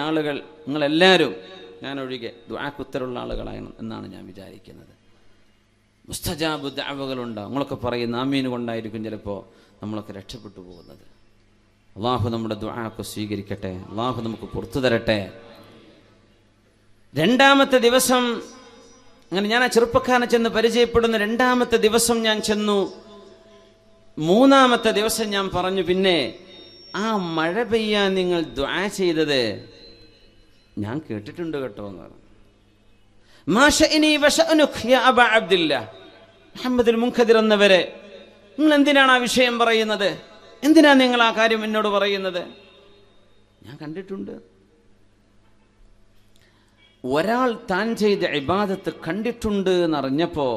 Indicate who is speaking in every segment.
Speaker 1: ആളുകൾ നിങ്ങളെല്ലാവരും ഞാനൊഴികെ ദുആക്ക് ഉത്തരമുള്ള ആളുകളാണ് എന്നാണ് ഞാൻ വിചാരിക്കുന്നത്. മുസ്തജാബ് ദഅവകളുണ്ടാവും. നിങ്ങളൊക്കെ പറയുന്ന ആമീൻ കൊണ്ടായിരിക്കും ചിലപ്പോൾ നമ്മളൊക്കെ രക്ഷപ്പെട്ടു പോകുന്നത്. അള്ളാഹു നമ്മുടെ ദുആക്ക് സ്വീകരിക്കട്ടെ. അള്ളാഹു നമുക്ക് പുറത്തു തരട്ടെ. രണ്ടാമത്തെ ദിവസം അങ്ങനെ ഞാൻ ആ ചെറുപ്പക്കാരനെ ചെന്ന് പരിചയപ്പെടുന്ന രണ്ടാമത്തെ ദിവസം ഞാൻ ചെന്നു. മൂന്നാമത്തെ ദിവസം ഞാൻ പറഞ്ഞു, പിന്നെ ആ മഴ പെയ്യാൻ നിങ്ങൾ ദുആ ചെയ്തത് ഞാൻ കേട്ടിട്ടുണ്ട് കേട്ടോ എന്ന് പറഞ്ഞു. മുഹമ്മദുൽ മുൻകദിർ എന്നവരെ, നിങ്ങൾ എന്തിനാണ് ആ വിഷയം പറയുന്നത്? എന്തിനാ നിങ്ങൾ ആ കാര്യം എന്നോട് പറയുന്നത്? ഞാൻ കണ്ടിട്ടുണ്ട്. ഒരാൾ താൻ ചെയ്ത ഇബാദത്ത് കണ്ടിട്ടുണ്ട് എന്നറിഞ്ഞപ്പോ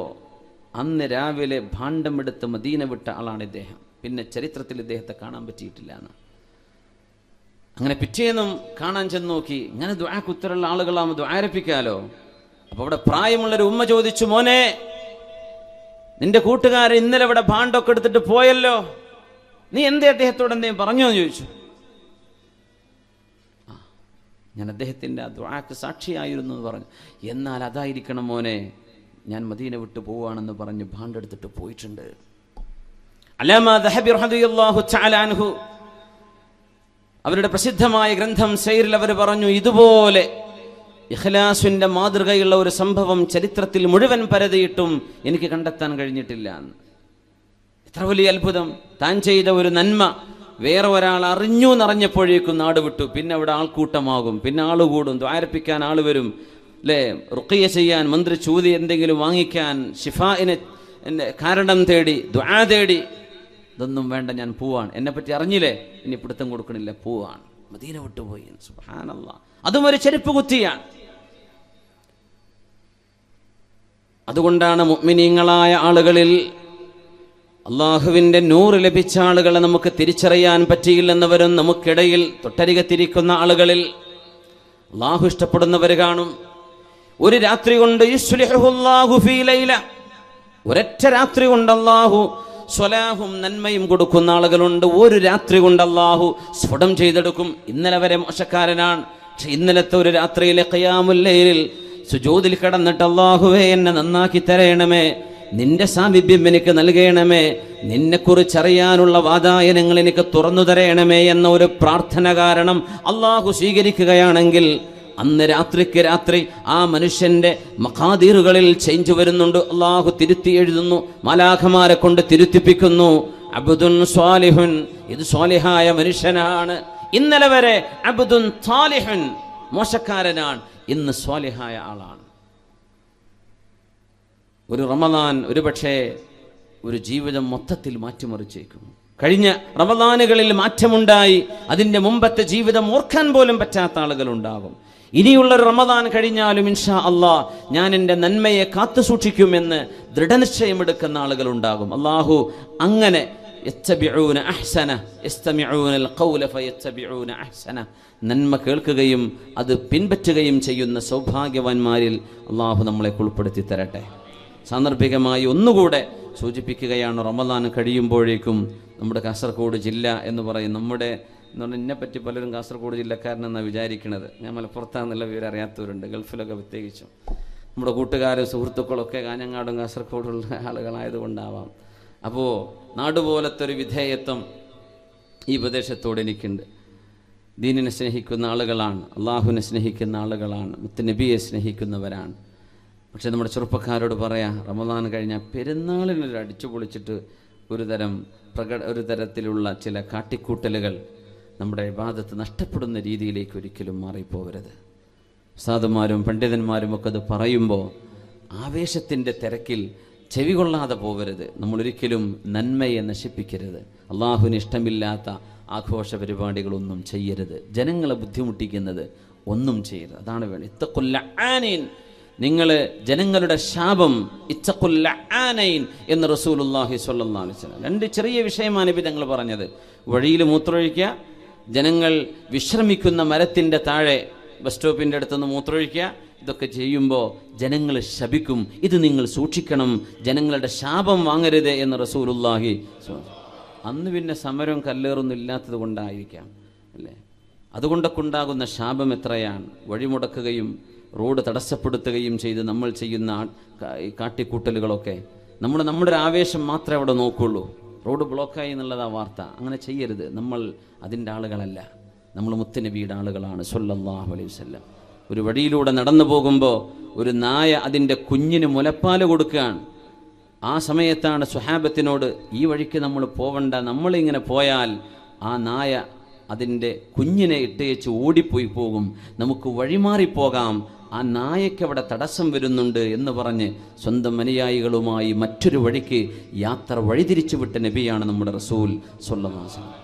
Speaker 1: അന്ന് രാവിലെ ഭാണ്ഡമെടുത്ത് മദീന വിട്ട ആളാണ് ഇദ്ദേഹം. പിന്നെ ചരിത്രത്തിൽ ഇദ്ദേഹത്തെ കാണാൻ പറ്റിയിട്ടില്ല എന്ന്. അങ്ങനെ പിറ്റേന്നും കാണാൻ ചെന്ന് നോക്കി. ഇങ്ങനെ ദുആക്ക് ഉത്തരമുള്ള ആളുകളാകുമ്പോൾ ദുആ ആരംഭിക്കാലോ. അപ്പൊ അവിടെ പ്രായമുള്ളൊരു ഉമ്മ ചോദിച്ചു, മോനെ, നിന്റെ കൂട്ടുകാരൻ ഇന്നലെ ഇവിടെ ഭാണ്ഡൊക്കെ എടുത്തിട്ട് പോയല്ലോ, നീ എന്തേ അദ്ദേഹത്തോട് എന്തെങ്കിലും പറഞ്ഞോ എന്ന് ചോദിച്ചു. ഞാൻ അദ്ദേഹത്തിൻ്റെ ആ ദുആക്ക് സാക്ഷിയായിരുന്നു എന്ന് പറഞ്ഞു. എന്നാൽ അതായിരിക്കണം മോനെ, ഞാൻ മദീന വിട്ടു പോവുകയാണെന്ന് പറഞ്ഞ് ഭാണ്ഡെടുത്തിട്ട് പോയിട്ടുണ്ട്. അല്ലാമ ദഹബി റളിയല്ലാഹു തആല അൻഹു അവരുടെ പ്രസിദ്ധമായ ഗ്രന്ഥം സൈറിൽ അവർ പറഞ്ഞു, ഇതുപോലെ ഇഖ്ലാസിന്റെ മാതൃകയുള്ള ഒരു സംഭവം ചരിത്രത്തിൽ മുഴുവൻ പരതിയിട്ടും എനിക്ക് കണ്ടെത്താൻ കഴിഞ്ഞിട്ടില്ല എന്ന്. എത്ര വലിയ അത്ഭുതം! താൻ ചെയ്ത ഒരു നന്മ വേറെ ഒരാൾ അറിഞ്ഞു എന്നറിഞ്ഞപ്പോഴേക്കും നാട് വിട്ടു. പിന്നെ അവിടെ ആൾക്കൂട്ടമാകും, പിന്നെ ആള് കൂടും, ദ്വാരപ്പിക്കാൻ ആള് വരും, അല്ലേ, റുഖിയ ചെയ്യാൻ, മന്ത്രി ചൂതി എന്തെങ്കിലും വാങ്ങിക്കാൻ, ശിഫാഇനെ കാരണം തേടി, ദുആ തേടി. ഇതൊന്നും വേണ്ട, ഞാൻ പോവാണ്, എന്നെപ്പറ്റി അറിഞ്ഞില്ലേ, ഇനി പിടുത്തം കൊടുക്കണില്ല, പോവാണ്, മദീന വിട്ടുപോയി. സുബ്ഹാനല്ലാഹ്. അതും ഒരു ചെരുപ്പ് കുത്തിയാണ്. അതുകൊണ്ടാണ് മുഅ്മിനീങ്ങളായ ആളുകളിൽ അള്ളാഹുവിൻ്റെ നൂറ് ലഭിച്ച ആളുകളെ നമുക്ക് തിരിച്ചറിയാൻ പറ്റിയില്ലെന്നവരും നമുക്കിടയിൽ തൊട്ടരികത്തിരിക്കുന്ന ആളുകളിൽ അള്ളാഹു ഇഷ്ടപ്പെടുന്നവർ കാണും. ഒരു രാത്രി കൊണ്ട് യുസ്ലിഹുല്ലാഹു ഫീ ലൈല, ഒരൊറ്റ രാത്രി കൊണ്ട് അള്ളാഹു സ്വലാഹും നന്മയും കൊടുക്കുന്ന ആളുകളുണ്ട്. ഒരു രാത്രി കൊണ്ട് അള്ളാഹു സ്ഫുടം ചെയ്തെടുക്കും. ഇന്നലെ വരെ മോശക്കാരനാണ്, പക്ഷെ ഇന്നലത്തെ ഒരു രാത്രിയിലെ ഖിയാമുൽ ലൈലിൽ സുജൂദിൽ കിടന്നിട്ട് അള്ളാഹുവേ എന്നെ നന്നാക്കി തരയണമേ, നിന്റെ സാമീപ്യം എനിക്ക് നൽകണമേ, നിന്നെക്കുറിച്ചറിയാനുള്ള വാതായനങ്ങൾ എനിക്ക് തുറന്നു തരയണമേ എന്ന ഒരു പ്രാർത്ഥന കാരണം അള്ളാഹു സ്വീകരിക്കുകയാണെങ്കിൽ അന്ന് രാത്രിക്ക് രാത്രി ആ മനുഷ്യന്റെ മഖാദീറുകളിൽ ചേഞ്ച് വരുന്നുണ്ട്. അള്ളാഹു തിരുത്തി എഴുതുന്നു, മാലാഖമാരെ കൊണ്ട് തിരുത്തിപ്പിക്കുന്നു. അബ്ദുൻ സ്വാലിഹുൻ, ഇത് സ്വാലിഹായ മനുഷ്യനാണ്. ഇന്നലെ വരെ അബ്ദുൻ സാലിഹുൻ, മോശക്കാരനാണ്, ഇന്ന് സ്വാലിഹായ ആളാണ്. ഒരു റമദാൻ ഒരുപക്ഷെ ഒരു ജീവിതം മൊത്തത്തിൽ മാറ്റിമറിച്ചേക്കും. കഴിഞ്ഞ റമദാനുകളിൽ മാറ്റമുണ്ടായി, അതിൻ്റെ മുമ്പത്തെ ജീവിതം ഓർക്കാൻ പോലും പറ്റാത്ത ആളുകളുണ്ടാകും. ഇനിയുള്ളൊരു റമദാൻ കഴിഞ്ഞാലും ഇൻഷാ അള്ളാഹ് ഞാൻ എൻ്റെ നന്മയെ കാത്തു സൂക്ഷിക്കുമെന്ന് ദൃഢനിശ്ചയമെടുക്കുന്ന ആളുകളുണ്ടാകും. അള്ളാഹു അങ്ങനെ നന്മ കേൾക്കുകയും അത് പിൻപറ്റുകയും ചെയ്യുന്ന സൗഭാഗ്യവാന്മാരിൽ അള്ളാഹു നമ്മളെ ഉൾപ്പെടുത്തി തരട്ടെ. സാന്ദർഭികമായി ഒന്നുകൂടെ സൂചിപ്പിക്കുകയാണ്, റമദാൻ കഴിയുമ്പോഴേക്കും നമ്മുടെ കാസർഗോഡ് ജില്ല എന്ന് പറയും, നമ്മുടെ എന്നെപ്പറ്റി പലരും കാസർഗോഡ് ജില്ലക്കാരനെന്നാണ് വിചാരിക്കുന്നത്. ഞാൻ മലപ്പുറത്താണെന്നുള്ള വിവരം അറിയാത്തവരുണ്ട്, ഗൾഫിലൊക്കെ പ്രത്യേകിച്ചും. നമ്മുടെ കൂട്ടുകാരും സുഹൃത്തുക്കളൊക്കെ കാഞ്ഞങ്ങാടും കാസർഗോഡുള്ള ആളുകളായതുകൊണ്ടാവാം. അപ്പോൾ നാടുപോലത്തെ ഒരു വിധേയത്വം ഈ പ്രദേശത്തോട് എനിക്കുണ്ട്. ദീനിനെ സ്നേഹിക്കുന്ന ആളുകളാണ്, അള്ളാഹുവിനെ സ്നേഹിക്കുന്ന ആളുകളാണ്, മുത്തുനബിയെ സ്നേഹിക്കുന്നവരാണ്. പക്ഷെ നമ്മുടെ ചെറുപ്പക്കാരോട് പറയാം, റമദാൻ കഴിഞ്ഞാൽ പെരുന്നാളിനൊരു അടിച്ചു പൊളിച്ചിട്ട് ഒരു തരത്തിലുള്ള ചില കാട്ടിക്കൂട്ടലുകൾ നമ്മുടെ ഇബാദത്ത് നഷ്ടപ്പെടുന്ന രീതിയിലേക്ക് ഒരിക്കലും മാറിപ്പോകരുത്. ഉസ്താദുമാരും പണ്ഡിതന്മാരും ഒക്കെ അത് പറയുമ്പോൾ ആവേശത്തിൻ്റെ തിരക്കിൽ ചെവി കൊള്ളാതെ പോകരുത്. നമ്മളൊരിക്കലും നന്മയെ നശിപ്പിക്കരുത്. അള്ളാഹുവിന് ഇഷ്ടമില്ലാത്ത ആഘോഷ പരിപാടികളൊന്നും ചെയ്യരുത്. ജനങ്ങളെ ബുദ്ധിമുട്ടിക്കുന്നത് ഒന്നും ചെയ്യരുത്. അതാണ് വേണം. ഇത്തഖുല്ലആനീൻ, നിങ്ങൾ ജനങ്ങളുടെ ശാപം, ഇത്തഖുല്ലആനൈൻ എന്ന് റസൂലുള്ളാഹി സ്വല്ലല്ലാഹു അലൈഹി വസല്ലം. രണ്ട് ചെറിയ വിഷയമാണ് നബി തങ്ങൾ പറഞ്ഞത്. വഴിയിൽ മൂത്രമൊഴിക്കുക, ജനങ്ങൾ വിശ്രമിക്കുന്ന മരത്തിൻ്റെ താഴെ ബസ് സ്റ്റോപ്പിൻ്റെ അടുത്തുനിന്ന് മൂത്രമൊഴിക്കുക. ഇതൊക്കെ ചെയ്യുമ്പോൾ ജനങ്ങൾ ശപിക്കും, ഇത് നിങ്ങൾ സൂക്ഷിക്കണം, ജനങ്ങളുടെ ശാപം വാങ്ങരുത് എന്ന് റസൂലുള്ളാഹി. അന്ന് പിന്നെ സമരവും കല്ലേറൊന്നും ഇല്ലാത്തത് കൊണ്ടായിരിക്കാം, അല്ലേ? അതുകൊണ്ടൊക്കെ ഉണ്ടാകുന്ന ശാപം എത്രയാണ്. വഴിമുടക്കുകയും റോഡ് തടസ്സപ്പെടുത്തുകയും ചെയ്ത് നമ്മൾ ചെയ്യുന്ന കാട്ടിക്കൂട്ടലുകളൊക്കെ നമ്മുടെ ഒരു ആവേശം മാത്രമേ അവിടെ നോക്കുള്ളൂ. റോഡ് ബ്ലോക്കായി എന്നുള്ളതാ വാർത്ത. അങ്ങനെ ചെയ്യരുത്. നമ്മൾ അതിൻ്റെ ആളുകളല്ല. നമ്മൾ മുത്തുനബിയുടെ ആളുകളാണ് സ്വല്ലല്ലാഹു അലൈഹി വസല്ലം. ഒരു വഴിയിലൂടെ നടന്നു പോകുമ്പോൾ ഒരു നായ അതിൻ്റെ കുഞ്ഞിന് മുലപ്പാൽ കൊടുക്കുകയാണ്. ആ സമയത്താണ് സ്വഹാബത്തിനോട് ഈ വഴിക്ക് നമ്മൾ പോവണ്ട, നമ്മളിങ്ങനെ പോയാൽ ആ നായ അതിൻ്റെ കുഞ്ഞിനെ ഇട്ടേച്ച് ഓടിപ്പോയി പോകും, നമുക്ക് വഴിമാറിപ്പോകാം, ആ നായയ്ക്ക് അവിടെ തടസ്സം വരുന്നുണ്ട് എന്ന് പറഞ്ഞ് സ്വന്തം അനുയായികളുമായി മറ്റൊരു വഴിക്ക് യാത്ര വഴിതിരിച്ചു വിട്ട നബിയാണ് നമ്മുടെ റസൂൽ സ്വല്ലല്ലാഹു അലൈഹി വസല്ലം.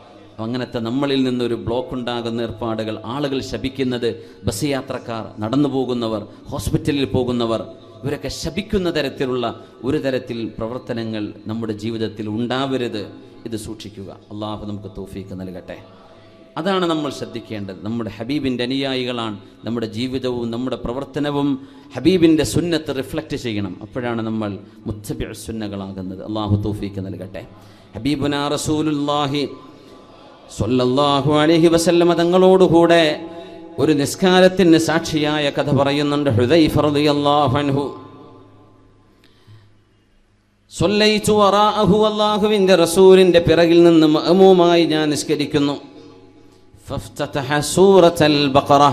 Speaker 1: അങ്ങനത്തെ നമ്മളിൽ നിന്നൊരു ബ്ലോക്ക് ഉണ്ടാകുന്ന ഏർപ്പാടുകൾ, ആളുകൾ ശപിക്കുന്നത്, ബസ് യാത്രക്കാർ, നടന്നു പോകുന്നവർ, ഹോസ്പിറ്റലിൽ പോകുന്നവർ, ഇവരൊക്കെ ശപിക്കുന്ന തരത്തിലുള്ള ഒരു തരത്തിൽ പ്രവർത്തനങ്ങൾ നമ്മുടെ ജീവിതത്തിൽ ഉണ്ടാവരുത്. ഇത് സൂക്ഷിക്കുക. അള്ളാഹു നമുക്ക് തൗഫീഖ് നൽകട്ടെ. അതാണ് നമ്മൾ ശ്രദ്ധിക്കേണ്ടത്. നമ്മുടെ ഹബീബിൻ്റെ അനുയായികളാണ്. നമ്മുടെ ജീവിതവും നമ്മുടെ പ്രവർത്തനവും ഹബീബിൻ്റെ സുന്നത്ത് റിഫ്ലക്റ്റ് ചെയ്യണം. അപ്പോഴാണ് നമ്മൾ മുത്തബിഉ സുന്നകളാകുന്നത്. അള്ളാഹു തൗഫീഖ് നൽകട്ടെ. ഹബീബുനാ റസൂലുള്ളാഹി സ്വല്ലല്ലാഹു അലൈഹി വസല്ലമ തങ്ങളോടുകൂടെ ഒരു നിസ്കാരത്തിന് സാക്ഷിയായ കഥ പറയുന്നുണ്ട് ഹുദൈഫ റളിയല്ലാഹു അൻഹു. സ്വല്ലൈതു വറാഅഹു, അല്ലാഹുവിൻ്റെ റസൂലിൻ്റെ പിറകിൽ നിന്ന് മഅമൂമായി ഞാൻ നിസ്കരിക്കുന്നു. ഫഫ്തതഹ സൂറത്തുൽ ബഖറ,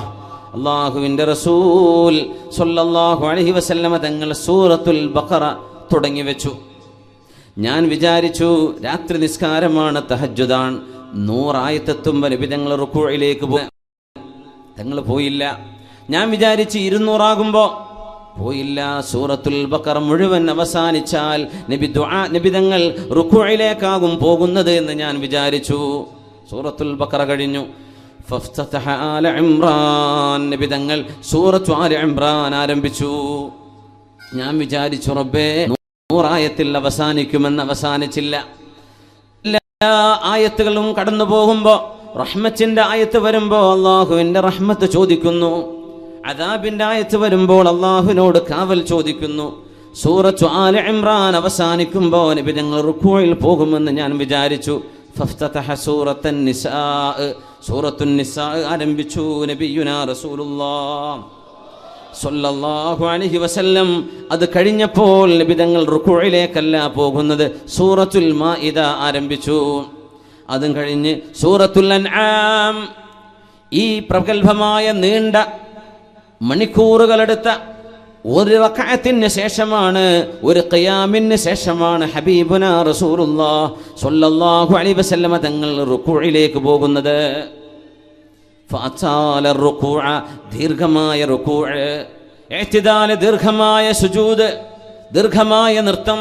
Speaker 1: അല്ലാഹുവിൻ്റെ റസൂൽ സ്വല്ലല്ലാഹു അലൈഹി വസല്ലമ തങ്ങൾ സൂറത്തുൽ ബഖറ തുടങ്ങി വെച്ചു. ഞാൻ വിചാരിച്ചു രാത്രി നിസ്കാരമാണ്, തഹജ്ജുദാണ്, 100 ആയത്തെത്തുമ്പോൾ നബി തങ്ങൾ റുക്കൂഇലേക്ക് പോകും. തങ്ങൾ പോയില്ല. ഞാൻ വിചാരിച്ച് 200 ആകുമ്പോൾ പോയില്ല. സൂറത്തുൽ ബഖറ മുഴുവൻ അവസാനിച്ചാൽ നബി തങ്ങൾ റുക്കൂഇലേക്കാകും പോകുന്നത് എന്ന് ഞാൻ വിചാരിച്ചു. സൂറത്തുൽ ബഖറ കഴിഞ്ഞു. ഫഫ്തതഹ ആല ഇംറാൻ, നബി തങ്ങൾ സൂറത്തു ആല ഇംറാൻ ആരംഭിച്ചു. ഞാൻ വിചാരിച്ചു റബ്ബേ 100 ആയത്തിൽ അവസാനിക്കുമെന്ന്. അവസാനിച്ചില്ല. എല്ലാ ആയത്തുകളും കടന്നു പോകുമ്പോൾ റഹ്മത്തിന്റെ ആയത്ത് വരുമ്പോൾ അള്ളാഹുവിന്റെ റഹ്മത്ത് ചോദിക്കുന്നു. അദാബിന്റെ ആയത്ത് വരുമ്പോൾ അള്ളാഹുവിനോട് കാവൽ ചോദിക്കുന്നു. സൂറത്തു ആല ഇംറാൻ അവസാനിക്കുമ്പോൾ നബി തങ്ങൾ റുക്കൂഇൽ പോകുമെന്ന് ഞാൻ വിചാരിച്ചു. ഫഫ്തതഹ സൂറത്തുൻ നിസാ, സൂറത്തുൻ നിസാ ആരംഭിച്ചു. നബിയുനാ റസൂലുള്ളാഹ് സ്വല്ലല്ലാഹു അലൈഹി വസല്ലം അത് കഴിഞ്ഞപ്പോൾ നബി തങ്ങൾ റുക്കൂഇലേക്കല്ല പോകുന്നത്, സൂറത്തുൽ മാഇദ ആരംഭിച്ചു. അതും കഴിഞ്ഞ് സൂറത്തുൽ അൻആം. ഈ പ്രഗൽഭമായ നീണ്ട മണിക്കൂറുകളെടുത്ത ഒരു റക്അത്തിന് ശേഷമാണ്, ഒരു ഖിയാമിന് ശേഷമാണ് ഹബീബുനാ റസൂലുള്ളാഹ് സ്വല്ലല്ലാഹു അലൈഹി വസല്ലമ തങ്ങൾ റുക്കൂഇലേക്ക് പോകുന്നത്. ഫഅതാല റുക്കൂഅ, ദീർഘമായ റുക്കൂഅ്, ഇഅ്തിദാൽ ദീർഘമായ സുജൂദ്, ദീർഘമായ നൃത്തം.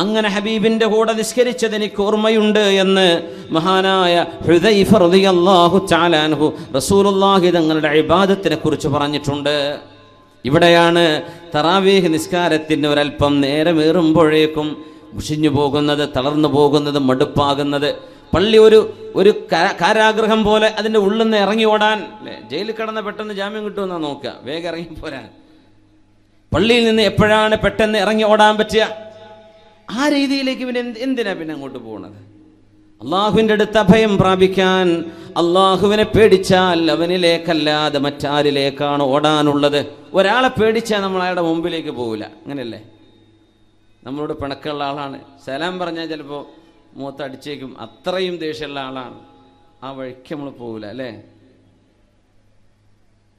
Speaker 1: അങ്ങനെ ഹബീബിന്റെ കൂടെ നിസ്കരിച്ചത് എനിക്ക് ഓർമ്മയുണ്ട് എന്ന് മഹാനായ ഹുദൈഫ റളിയല്ലാഹു തആല അൻഹു റസൂലുള്ളാഹി തങ്ങളുടെ ഇബാദത്തിനെ കുറിച്ച് പറഞ്ഞിട്ടുണ്ട്. ഇവിടെയാണ് തറാവീഹ് നിസ്കാരത്തിന് ഒരല്പം നേരമേറുമ്പോഴേക്കും മുഷിഞ്ഞു പോകുന്നത്, തളർന്നു പോകുന്നത്, മടുപ്പാകുന്നത്. പള്ളി ഒരു കാരാഗ്രഹം പോലെ അതിൻ്റെ ഉള്ളിൽ നിന്ന് ഇറങ്ങി ഓടാൻ. ജയിലിൽ കിടന്ന പെട്ടെന്ന് ജാമ്യം കിട്ടുമെന്നാ നോക്കുക, വേഗം ഇറങ്ങി പോരാൻ. പള്ളിയിൽ നിന്ന് എപ്പോഴാണ് പെട്ടെന്ന് ഇറങ്ങി ഓടാൻ പറ്റുക? ആ രീതിയിലേക്ക് പിന്നെ എന്തിനാ പിന്നെ അങ്ങോട്ട് പോകുന്നത്? അള്ളാഹുവിൻ്റെ അടുത്ത് അഭയം പ്രാപിക്കാൻ അള്ളാഹുവിനെ പേടിച്ചാൽ അവനിലേക്കല്ലാതെ മറ്റാരിലേക്കാണ് ഓടാനുള്ളത്. ഒരാളെ പേടിച്ചാൽ നമ്മൾ അയാളുടെ മുമ്പിലേക്ക് പോകില്ല. അങ്ങനെയല്ലേ? നമ്മളോട് പിണക്കമുള്ള ആളാണ്, സലാം പറഞ്ഞാൽ ചിലപ്പോൾ മുഖത്തടിച്ചേക്കും, അത്രയും ദേഷ്യമുള്ള ആളാണ്, ആ വഴിക്ക് നമ്മൾ പോകില്ല അല്ലേ?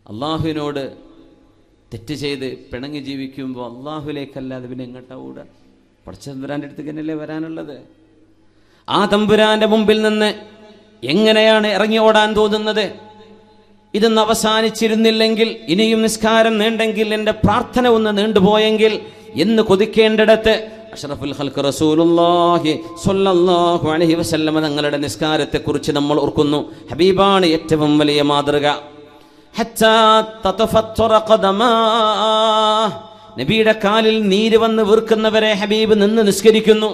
Speaker 1: അള്ളാഹുവിനോട് തെറ്റ് ചെയ്ത് പിണങ്ങി ജീവിക്കുമ്പോൾ അള്ളാഹുവിലേക്കല്ലാതെ പിന്നെ എങ്ങോട്ടാ ഓടുക? പടച്ച തമ്പുരാൻ്റെ അടുത്തേക്ക് തന്നെയല്ലേ വരാനുള്ളത്. ആ തമ്പുരാന്റെ മുമ്പിൽ നിന്ന് എങ്ങനെയാണ് ഇറങ്ങി ഓടാൻ തോന്നുന്നത്? ഇതൊന്ന് അവസാനിച്ചിരുന്നില്ലെങ്കിൽ, ഇനിയും നിസ്കാരം നീണ്ടെങ്കിൽ, എൻ്റെ പ്രാർത്ഥന ഒന്ന് നീണ്ടുപോയെങ്കിൽ എന്ന് കൊതിക്കേണ്ടിടത്ത് അഷ്റഫുൽ ഖൽഖ് റസൂലുള്ളാഹി സ്വല്ലല്ലാഹു അലൈഹി വസല്ലമ തങ്ങളുടെ നിസ്കാരത്തെക്കുറിച്ച് നമ്മൾ ഓർക്കുന്നു. ഹബീബാണ് ഏറ്റവും വലിയ മാതൃക. ഹത്താ തതഫത്തറ ഖദമാ, നബിയുടെ കാലിൽ നീര് വന്ന് വീർക്കുന്നവരെ ഹബീബ് നിന്ന് നിസ്കരിക്കുന്നു.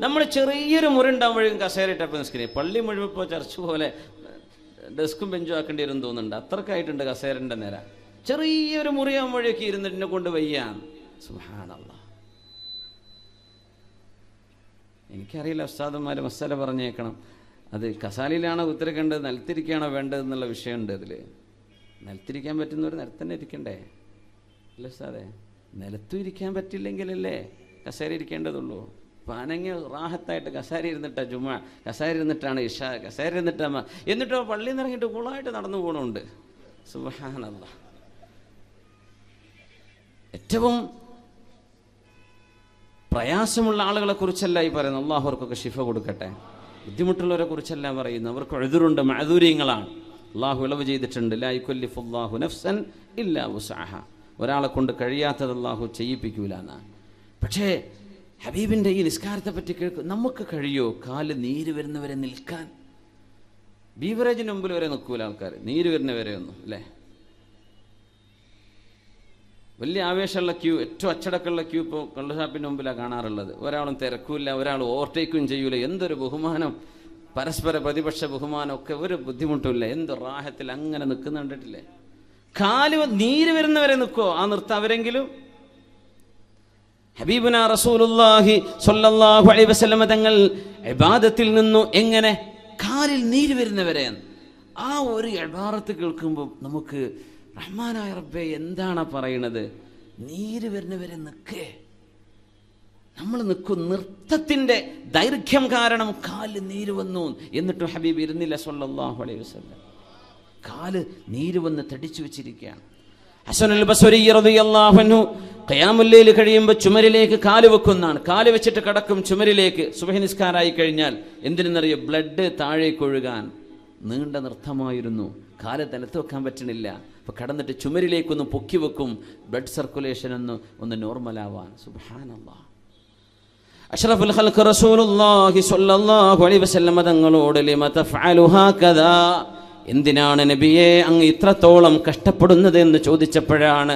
Speaker 1: നമ്മൾ ചെറിയൊരു മുറിണ്ടാകുമ്പോഴും കസേരയിട്ടപ്പോൾ നിസ്കരിക്കും. പള്ളി മുഴുവൻ ഇപ്പോൾ ചർച്ച പോലെ ഡെസ്കും ബെഞ്ചും ആക്കേണ്ടി വരും തോന്നുന്നുണ്ട്, അത്രക്കായിട്ടുണ്ട് കസേരൻ്റെ നേര. ചെറിയൊരു മുറിയാകുമ്പോഴേക്ക് ഇരുന്നിട്ടിനെ കൊണ്ട് വയ്യാൻ. സുബ്ഹാനല്ലാഹ്. എനിക്കറിയില്ല, ഉസ്താദന്മാർ മസാല പറഞ്ഞേക്കണം. അത് കസാലയിലാണോ കുത്തിരിക്കേണ്ടത്, നിലത്തിരിക്കുകയാണോ വേണ്ടതെന്നുള്ള വിഷയമുണ്ട് അതിൽ. നിലത്തിരിക്കാൻ പറ്റുന്നവർ നിലത്തന്നെ ഇരിക്കണ്ടേ? അല്ല സാറേ, നിലത്തും ഇരിക്കാൻ പറ്റില്ലെങ്കിലല്ലേ കസേര ഇരിക്കേണ്ടതുള്ളൂ. പാനങ്ങ റാഹത്തായിട്ട് കസേര ഇരുന്നിട്ടാ ജുമാ, കസേര ഇരുന്നിട്ടാണ് ഇഷ, കസേര ഇരുന്നിട്ടാ, എന്നിട്ടോ പള്ളിയിൽ നിന്ന് ഇറങ്ങിയിട്ട് കൂളായിട്ട് നടന്നു പോകണമുണ്ട്. സുബ്ഹാനല്ലാഹ്. ഏറ്റവും പ്രയാസമുള്ള ആളുകളെ കുറിച്ചല്ല ഈ പറയുന്നത്. അള്ളാഹു അവർക്കൊക്കെ ശിഫ കൊടുക്കട്ടെ. ബുദ്ധിമുട്ടുള്ളവരെ കുറിച്ചല്ല പറയുന്നത്. അവർക്ക് എഴുതുറുണ്ട്, മഅദൂര്യങ്ങളാണ്. അള്ളാഹു ഇളവ് ചെയ്തിട്ടുണ്ട്. ലാ യുകല്ലിഫുല്ലാഹു നഫ്സൻ ഇല്ലാ വുസ്അഹ. ഒരാളെ കൊണ്ട് കഴിയാത്തത് അള്ളാഹു ചെയ്യിപ്പിക്കൂല എന്നാണ്. പക്ഷേ ഹബീബിൻ്റെ ഈ നിസ്കാരത്തെ പറ്റി കേൾക്കും. നമുക്ക് കഴിയോ കാല് നീര് വരുന്നവരെ നിൽക്കാൻ? ബീവറേജിന് മുമ്പിൽ വരെ നിൽക്കൂല ആൾക്കാർ, നീര് വരുന്നവരെ ഒന്നും അല്ലേ. വലിയ ആവേശമുള്ള ക്യൂ, ഏറ്റവും അച്ചടക്കമുള്ള ക്യൂ ഇപ്പോൾ കള്ളുഷാപ്പിൻ്റെ മുമ്പിലാണ് കാണാറുള്ളത്. ഒരാളും തിരക്കൂല, ഒരാൾ ഓവർടേക്കും ചെയ്യൂല. എന്തൊരു ബഹുമാനം, പരസ്പര പ്രതിപക്ഷ ബഹുമാനം ഒക്കെ, ഒരു ബുദ്ധിമുട്ടില്ല. എന്ത് റാഹത്തിൽ അങ്ങനെ നിൽക്കുന്ന കണ്ടിട്ടില്ലേ? കാല് നീര് വരുന്നവരെ നിൽക്കോ? ആ നിർത്ത അവരെങ്കിലും. ഹബീബുന റസൂലുള്ളാഹി സ്വല്ലല്ലാഹു അലൈഹി വസല്ലം തങ്ങൾ ഇബാദത്തിൽ നിന്നു എങ്ങനെ കാലിൽ നീര് വരുന്നവരെ, ആ ഒരു ഇബാറത്ത് കേൾക്കുമ്പോൾ നമുക്ക് റഹ്മാനായ റബ്ബേ എന്താണ് പറയണത്? നീര് വരുന്നവരെ നിൽക്കേ, നമ്മൾ നിൽക്കും. നൃത്തത്തിൻ്റെ ദൈർഘ്യം കാരണം കാല് നീര് വന്നു. എന്നിട്ടും ഹബീബ് ഇരുന്നില്ല സ്വല്ലല്ലാഹു അലൈഹി വസല്ലം. കാല് നീര് വന്ന് തടിച്ചു വെച്ചിരിക്കുകയാണ്. ഹസനുൽ ബസ്രി റളിയല്ലാഹു അൻഹു ഖിയാമുൽ ലൈൽ കഴിയുമ്പോൾ ചുമരിലേക്ക് കാല് വെക്കുന്നതാണ്. കാല് വെച്ചിട്ട് കിടക്കും ചുമരിലേക്ക്. സുബ്ഹി നിസ്കാരമായി കഴിഞ്ഞാൽ എന്തിനെന്നറിയോ? ബ്ലഡ് താഴേക്ക് ഒഴുകാൻ. നീണ്ട നൃത്തമായിരുന്നു. കാല് നിലത്ത് വെക്കാൻ പറ്റണില്ല. അപ്പോൾ കടന്നിട്ട് ചുമരിലേക്കൊന്ന് പൊക്കി വെക്കും, ബ്ലഡ് സർക്കുലേഷൻ ഒന്ന് നോർമലാവാൻ. സുബ്ഹാനല്ലാഹ്. അഷ്റഫുൽ ഖൽഖ് റസൂലുള്ളാഹി സ്വല്ലല്ലാഹു അലൈഹി വസല്ലം തങ്ങളോട് ലിമ തഫഅലു ഹാകദാ, എന്തിനാണ് നബിയെ അങ്ങ് ഇത്രത്തോളം കഷ്ടപ്പെടുന്നത് എന്ന് ചോദിച്ചപ്പോഴാണ്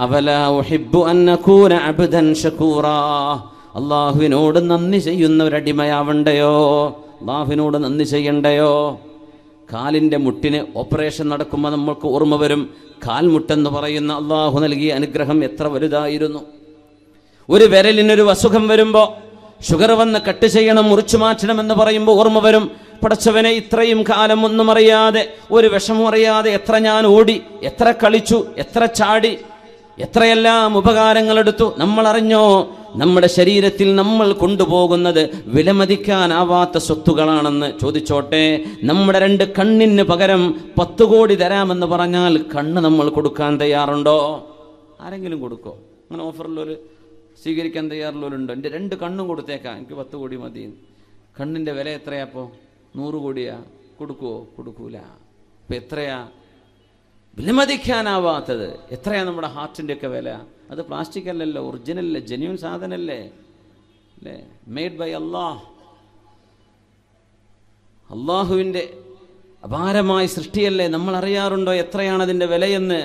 Speaker 1: അവലാ ഉഹിബ്ബു അൻ നകൂന അബ്ദൻ ശകൂറാ, അള്ളാഹുവിനോട് നന്ദി ചെയ്യുന്ന ഒരടിമയാവണ്ടയോ, അള്ളാഹുവിനോട് നന്ദി ചെയ്യണ്ടയോ? കാലിൻ്റെ മുട്ടിന് ഓപ്പറേഷൻ നടക്കുമ്പോൾ നമ്മൾക്ക് ഓർമ്മ വരും, കാൽമുട്ടെന്ന് പറയുന്ന അള്ളാഹു നൽകിയ അനുഗ്രഹം എത്ര വലുതായിരുന്നു. ഒരു വിരലിനൊരു അസുഖം വരുമ്പോൾ, ഷുഗർ വന്ന് കട്ട് ചെയ്യണം, മുറിച്ചു മാറ്റണമെന്ന് പറയുമ്പോൾ ഓർമ്മ വരും, പടച്ചവനെ ഇത്രയും കാലം ഒന്നും അറിയാതെ, ഒരു വിഷമം അറിയാതെ എത്ര ഞാൻ ഓടി, എത്ര കളിച്ചു, എത്ര ചാടി, എത്രയെല്ലാം ഉപകാരങ്ങളെടുത്തു. നമ്മൾ അറിഞ്ഞോ? നമ്മുടെ ശരീരത്തിൽ നമ്മൾ കൊണ്ടുപോകുന്നത് വിലമതിക്കാനാവാത്ത സ്വത്തുകളാണെന്ന്. ചോദിച്ചോട്ടെ, നമ്മുടെ 2 കണ്ണിന് പകരം 10 കോടി തരാമെന്ന് പറഞ്ഞാൽ കണ്ണ് നമ്മൾ കൊടുക്കാൻ തയ്യാറുണ്ടോ? ആരെങ്കിലും കൊടുക്കോ? അങ്ങനെ ഓഫറിലൊരു സ്വീകരിക്കാൻ തയ്യാറുള്ളവരുണ്ടോ? എൻ്റെ 2 കണ്ണും കൊടുത്തേക്കാം, എനിക്ക് 10 കോടി മതി. കണ്ണിൻ്റെ വില എത്രയാപ്പോൾ? 100 കോടിയാ? കൊടുക്കുവോ? കൊടുക്കൂല. അപ്പം എത്രയാ വിലമതിക്കാനാവാത്തത്? എത്രയാ നമ്മുടെ ഹാർട്ടിൻ്റെയൊക്കെ വില? അത് പ്ലാസ്റ്റിക് അല്ലല്ലോ, ഒറിജിനല്ലേ, ജെന്യൂൻ സാധനല്ലേ, അല്ലേ, മെയ്ഡ് ബൈ അള്ളാഹ്. അള്ളാഹുവിൻ്റെ അപാരമായ സൃഷ്ടിയല്ലേ. നമ്മൾ അറിയാറുണ്ടോ എത്രയാണ് അതിൻ്റെ വിലയെന്ന്?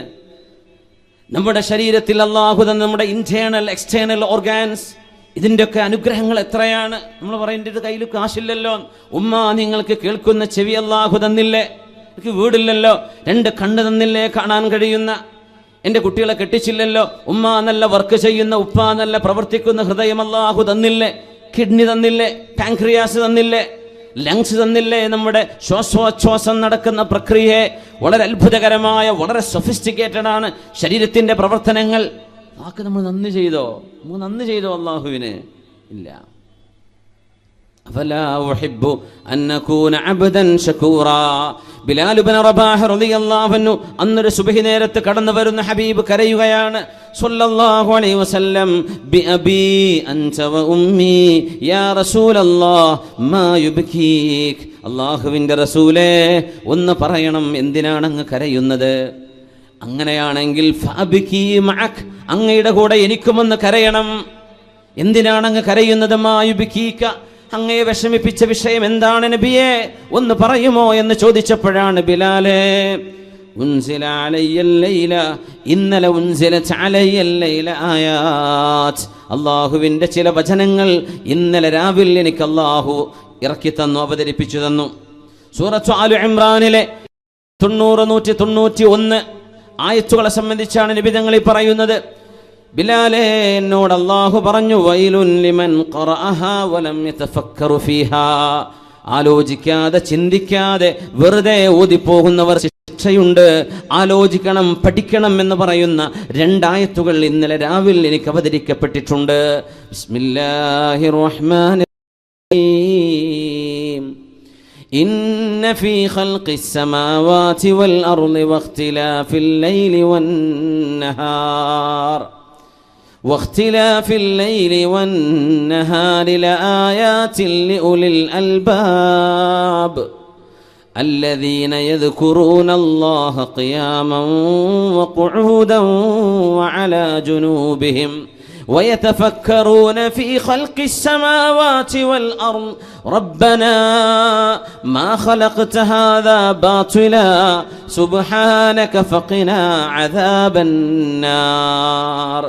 Speaker 1: നമ്മുടെ ശരീരത്തിൽ അള്ളാഹു തന്ന നമ്മുടെ ഇന്റേണൽ എക്സ്റ്റേണൽ ഓർഗാൻസ്, ഇതിൻ്റെയൊക്കെ അനുഗ്രഹങ്ങൾ എത്രയാണ്? നമ്മൾ പറയേണ്ടത് കയ്യിൽ കാശില്ലല്ലോ. ഉമ്മ, നിങ്ങൾക്ക് കേൾക്കുന്ന ചെവി അള്ളാഹു തന്നില്ലേ? എനിക്ക് വീടില്ലല്ലോ. 2 കണ്ണ് തന്നില്ലേ കാണാൻ കഴിയുന്ന? എൻ്റെ കുട്ടികളെ കെട്ടിച്ചില്ലല്ലോ. ഉമ്മ നല്ല വർക്ക് ചെയ്യുന്ന, ഉപ്പ നല്ല പ്രവർത്തിക്കുന്ന ഹൃദയം അള്ളാഹു തന്നില്ലേ? കിഡ്നി തന്നില്ലേ? പാൻക്രിയാസ് തന്നില്ലേ? ലങ്സ് തന്നില്ലേ? നമ്മുടെ ശ്വാസോച്ഛ്വാസം നടക്കുന്ന പ്രക്രിയയെ വളരെ അത്ഭുതകരമായ, വളരെ സൊഫിസ്റ്റിക്കേറ്റഡ് ആണ് ശരീരത്തിൻ്റെ പ്രവർത്തനങ്ങൾ. ആക്ക് നമ്മൾ നന്ദി ചെയ്തോ? നമ്മൾ നന്ദി ചെയ്തോ അള്ളാഹുവിന്? ഇല്ല. അഫലാ ഉഹിബ്ബു അൻ നകൂന അബ്ദൻ ശകൂറാ. ബിലാൽ ഇബ്നു റബാഹ് റളിയല്ലാഹു അൻഹു അന്നൊരു സുബ്ഹി നേരത്ത് കടന്നു വരുന്ന ഹബീബ് കരയുകയാണ്. സ്വല്ലല്ലാഹു അലൈഹി വസല്ലം, ബി അബി അൻത വ ഉമ്മി യാ റസൂലല്ലാഹ് മാ യുബ്കീക്. അല്ലാഹുവിൻ്റെ റസൂലേ, ഒന്ന് പറയണം, എന്തിനാണ് അങ്ങ് കരയുന്നത്? അങ്ങനെയാണെങ്കിൽ ഫഅബ്കി മഅക്, അങ്ങയുടെ കൂടെ എനിക്കുമൊന്ന് കരയണം. എന്തിനാണ് അങ്ങ് കരയുന്നത്? മാ യുബ്കീക, അങ്ങയെ വിഷമിപ്പിച്ച വിഷയം എന്താണ് നബിയെ, ഒന്ന് പറയുമോ എന്ന് ചോദിച്ചപ്പോഴാണ് ബിലാലേ, ഉൻസില അലയ്യൽ ലൈല, ഇന്നലെ ഉൻസിലത് അലയ്യൽ ലൈല ആയാത്, അല്ലാഹുവിൻ്റെ ചില വചനങ്ങൾ ഇന്നലെ രാവിൽ എനിക്ക് അല്ലാഹു ഇറക്കി തന്നു, അവതരിപ്പിച്ചു തന്നു. സൂറത്ത് ആലു ഇംറാനിലെ 191 ആയത്തുകളെ സംബന്ധിച്ചാണ് നബി തങ്ങൾ ഈ പറയുന്നത്. ബിലാലേ, എന്നോട് അല്ലാഹു പറഞ്ഞു, വൈലുൻ ലിമൻ ഖറഅഹാ വലം യതഫക്കറു ഫീഹാ, ആലോചിക്കാതെ ചിന്തിക്കാതെ വെറുതെ ഓതിപ്പോകുന്നവർ ശിക്ഷയുണ്ട്. ആലോചിക്കണം, പഠിക്കണം എന്ന് പറയുന്ന 2 ആയത്തുകൾ ഇന്നലെ രാവിലെ എനിക്ക് അവതരിക്കപ്പെട്ടിട്ടുണ്ട്. ബിസ്മില്ലാഹിർ റഹ്മാനിർ റഹീം. ഇന്ന ഫീ ഖൽഖിസ് സമാവാതി വൽ അർളി വഖ്തിലാഫിൽ ലൈലി വന്നഹാർ واختلاف الليل والنهار لآيات لأولي الألباب الذين يذكرون الله قياما وقعودا وعلى جنوبهم ويتفكرون في خلق السماوات والأرض ربنا ما خلقت هذا باطلا سبحانك فقنا عذاب النار.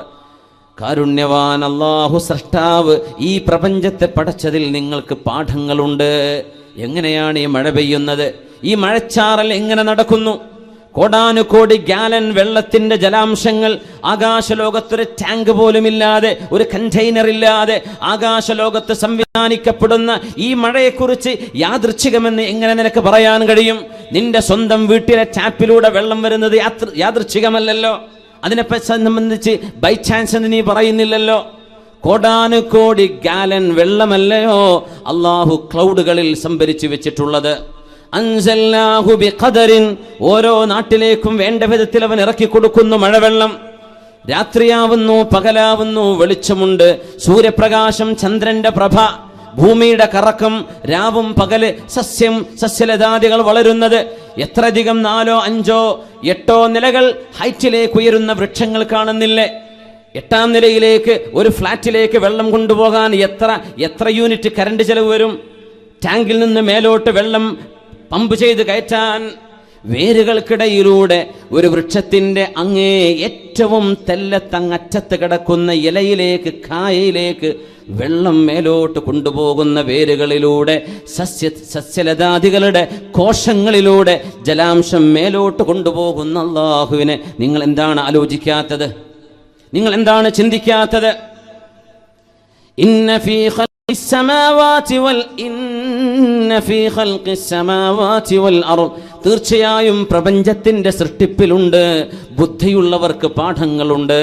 Speaker 1: കാരുണ്യവാൻ അല്ലാഹു സൃഷ്ടാവ് ഈ പ്രപഞ്ചത്തെ പടച്ചതിൽ നിങ്ങൾക്ക് പാഠങ്ങളുണ്ട്. എങ്ങനെയാണ് ഈ മഴ പെയ്യുന്നത്? ഈ മഴച്ചാറൽ എങ്ങനെ നടക്കുന്നു? കോടാനുകോടി ഗാലൻ വെള്ളത്തിന്റെ ജലാംശങ്ങൾ ആകാശലോകത്തൊരു ടാങ്ക് പോലുമില്ലാതെ, ഒരു കണ്ടെയ്നർ ഇല്ലാതെ ആകാശലോകത്ത് സംവിധാനിക്കപ്പെടുന്ന ഈ മഴയെക്കുറിച്ച് യാദൃച്ഛികമെന്ന് എങ്ങനെ നിനക്ക് പറയാൻ കഴിയും? നിന്റെ സ്വന്തം വീട്ടിലെ ടാപ്പിലൂടെ വെള്ളം വരുന്നത് യാദൃച്ഛികമല്ലല്ലോ. അതിനെ സംബന്ധിച്ച് ബൈ ചാൻസ് എന്ന് നീ പറയുന്നില്ലല്ലോ. കോടാനുകോടി ഗാലൻ വെള്ളമല്ലയോ അള്ളാഹു ക്ലൗഡുകളിൽ സംഭരിച്ചു വെച്ചിട്ടുള്ളത്. അൻസൽനാഹു ബിഖദറിൻ, ഓരോ നാട്ടിലേക്കും വേണ്ട വിധത്തിൽ അവൻ ഇറക്കി കൊടുക്കുന്നു മഴവെള്ളം. രാത്രിയാവുന്നു, പകലാവുന്നു, വെളിച്ചമുണ്ട്, സൂര്യപ്രകാശം, ചന്ദ്രന്റെ പ്രഭ, ഭൂമിയുടെ കറക്കം, രാവും പകല്, സസ്യലതാദികൾ വളരുന്നത്. എത്രയധികം 4, 5, 8 നിലകൾ ഹൈറ്റിലേക്ക് ഉയരുന്ന വൃക്ഷങ്ങൾ കാണുന്നില്ലേ? 8ാം നിലയിലേക്ക് ഒരു ഫ്ലാറ്റിലേക്ക് വെള്ളം കൊണ്ടുപോകാൻ എത്ര യൂണിറ്റ് കറണ്ട് ചെലവ് വരും? ടാങ്കിൽ നിന്ന് മേലോട്ട് വെള്ളം പമ്പ് ചെയ്ത് കയറ്റാൻ വേരുകൾക്കിടയിലൂടെ ഒരു വൃക്ഷത്തിന്റെ അങ്ങേ ഏറ്റവും തെല്ലത്തങ്ങറ്റത്ത് കിടക്കുന്ന ഇലയിലേക്ക്, കായയിലേക്ക് വെള്ളം മേലോട്ട് കൊണ്ടുപോകുന്ന വേരുകളിലൂടെ, സസ്യലതാദികളുടെ കോശങ്ങളിലൂടെ ജലാംശം മേലോട്ട് കൊണ്ടുപോകുന്ന അല്ലാഹുവിനെ നിങ്ങൾ എന്താണ് ആലോചിക്കാത്തത്? നിങ്ങൾ എന്താണ് ചിന്തിക്കാത്തത്? ഇന്ന ഫീ ഖൽഖിസ് സമാവാതി വൽ അർള്, തീർച്ചയായും പ്രപഞ്ചത്തിന്റെ സൃഷ്ടിപ്പിലുണ്ട് ബുദ്ധിയുള്ളവർക്ക് പാഠങ്ങളുണ്ട്.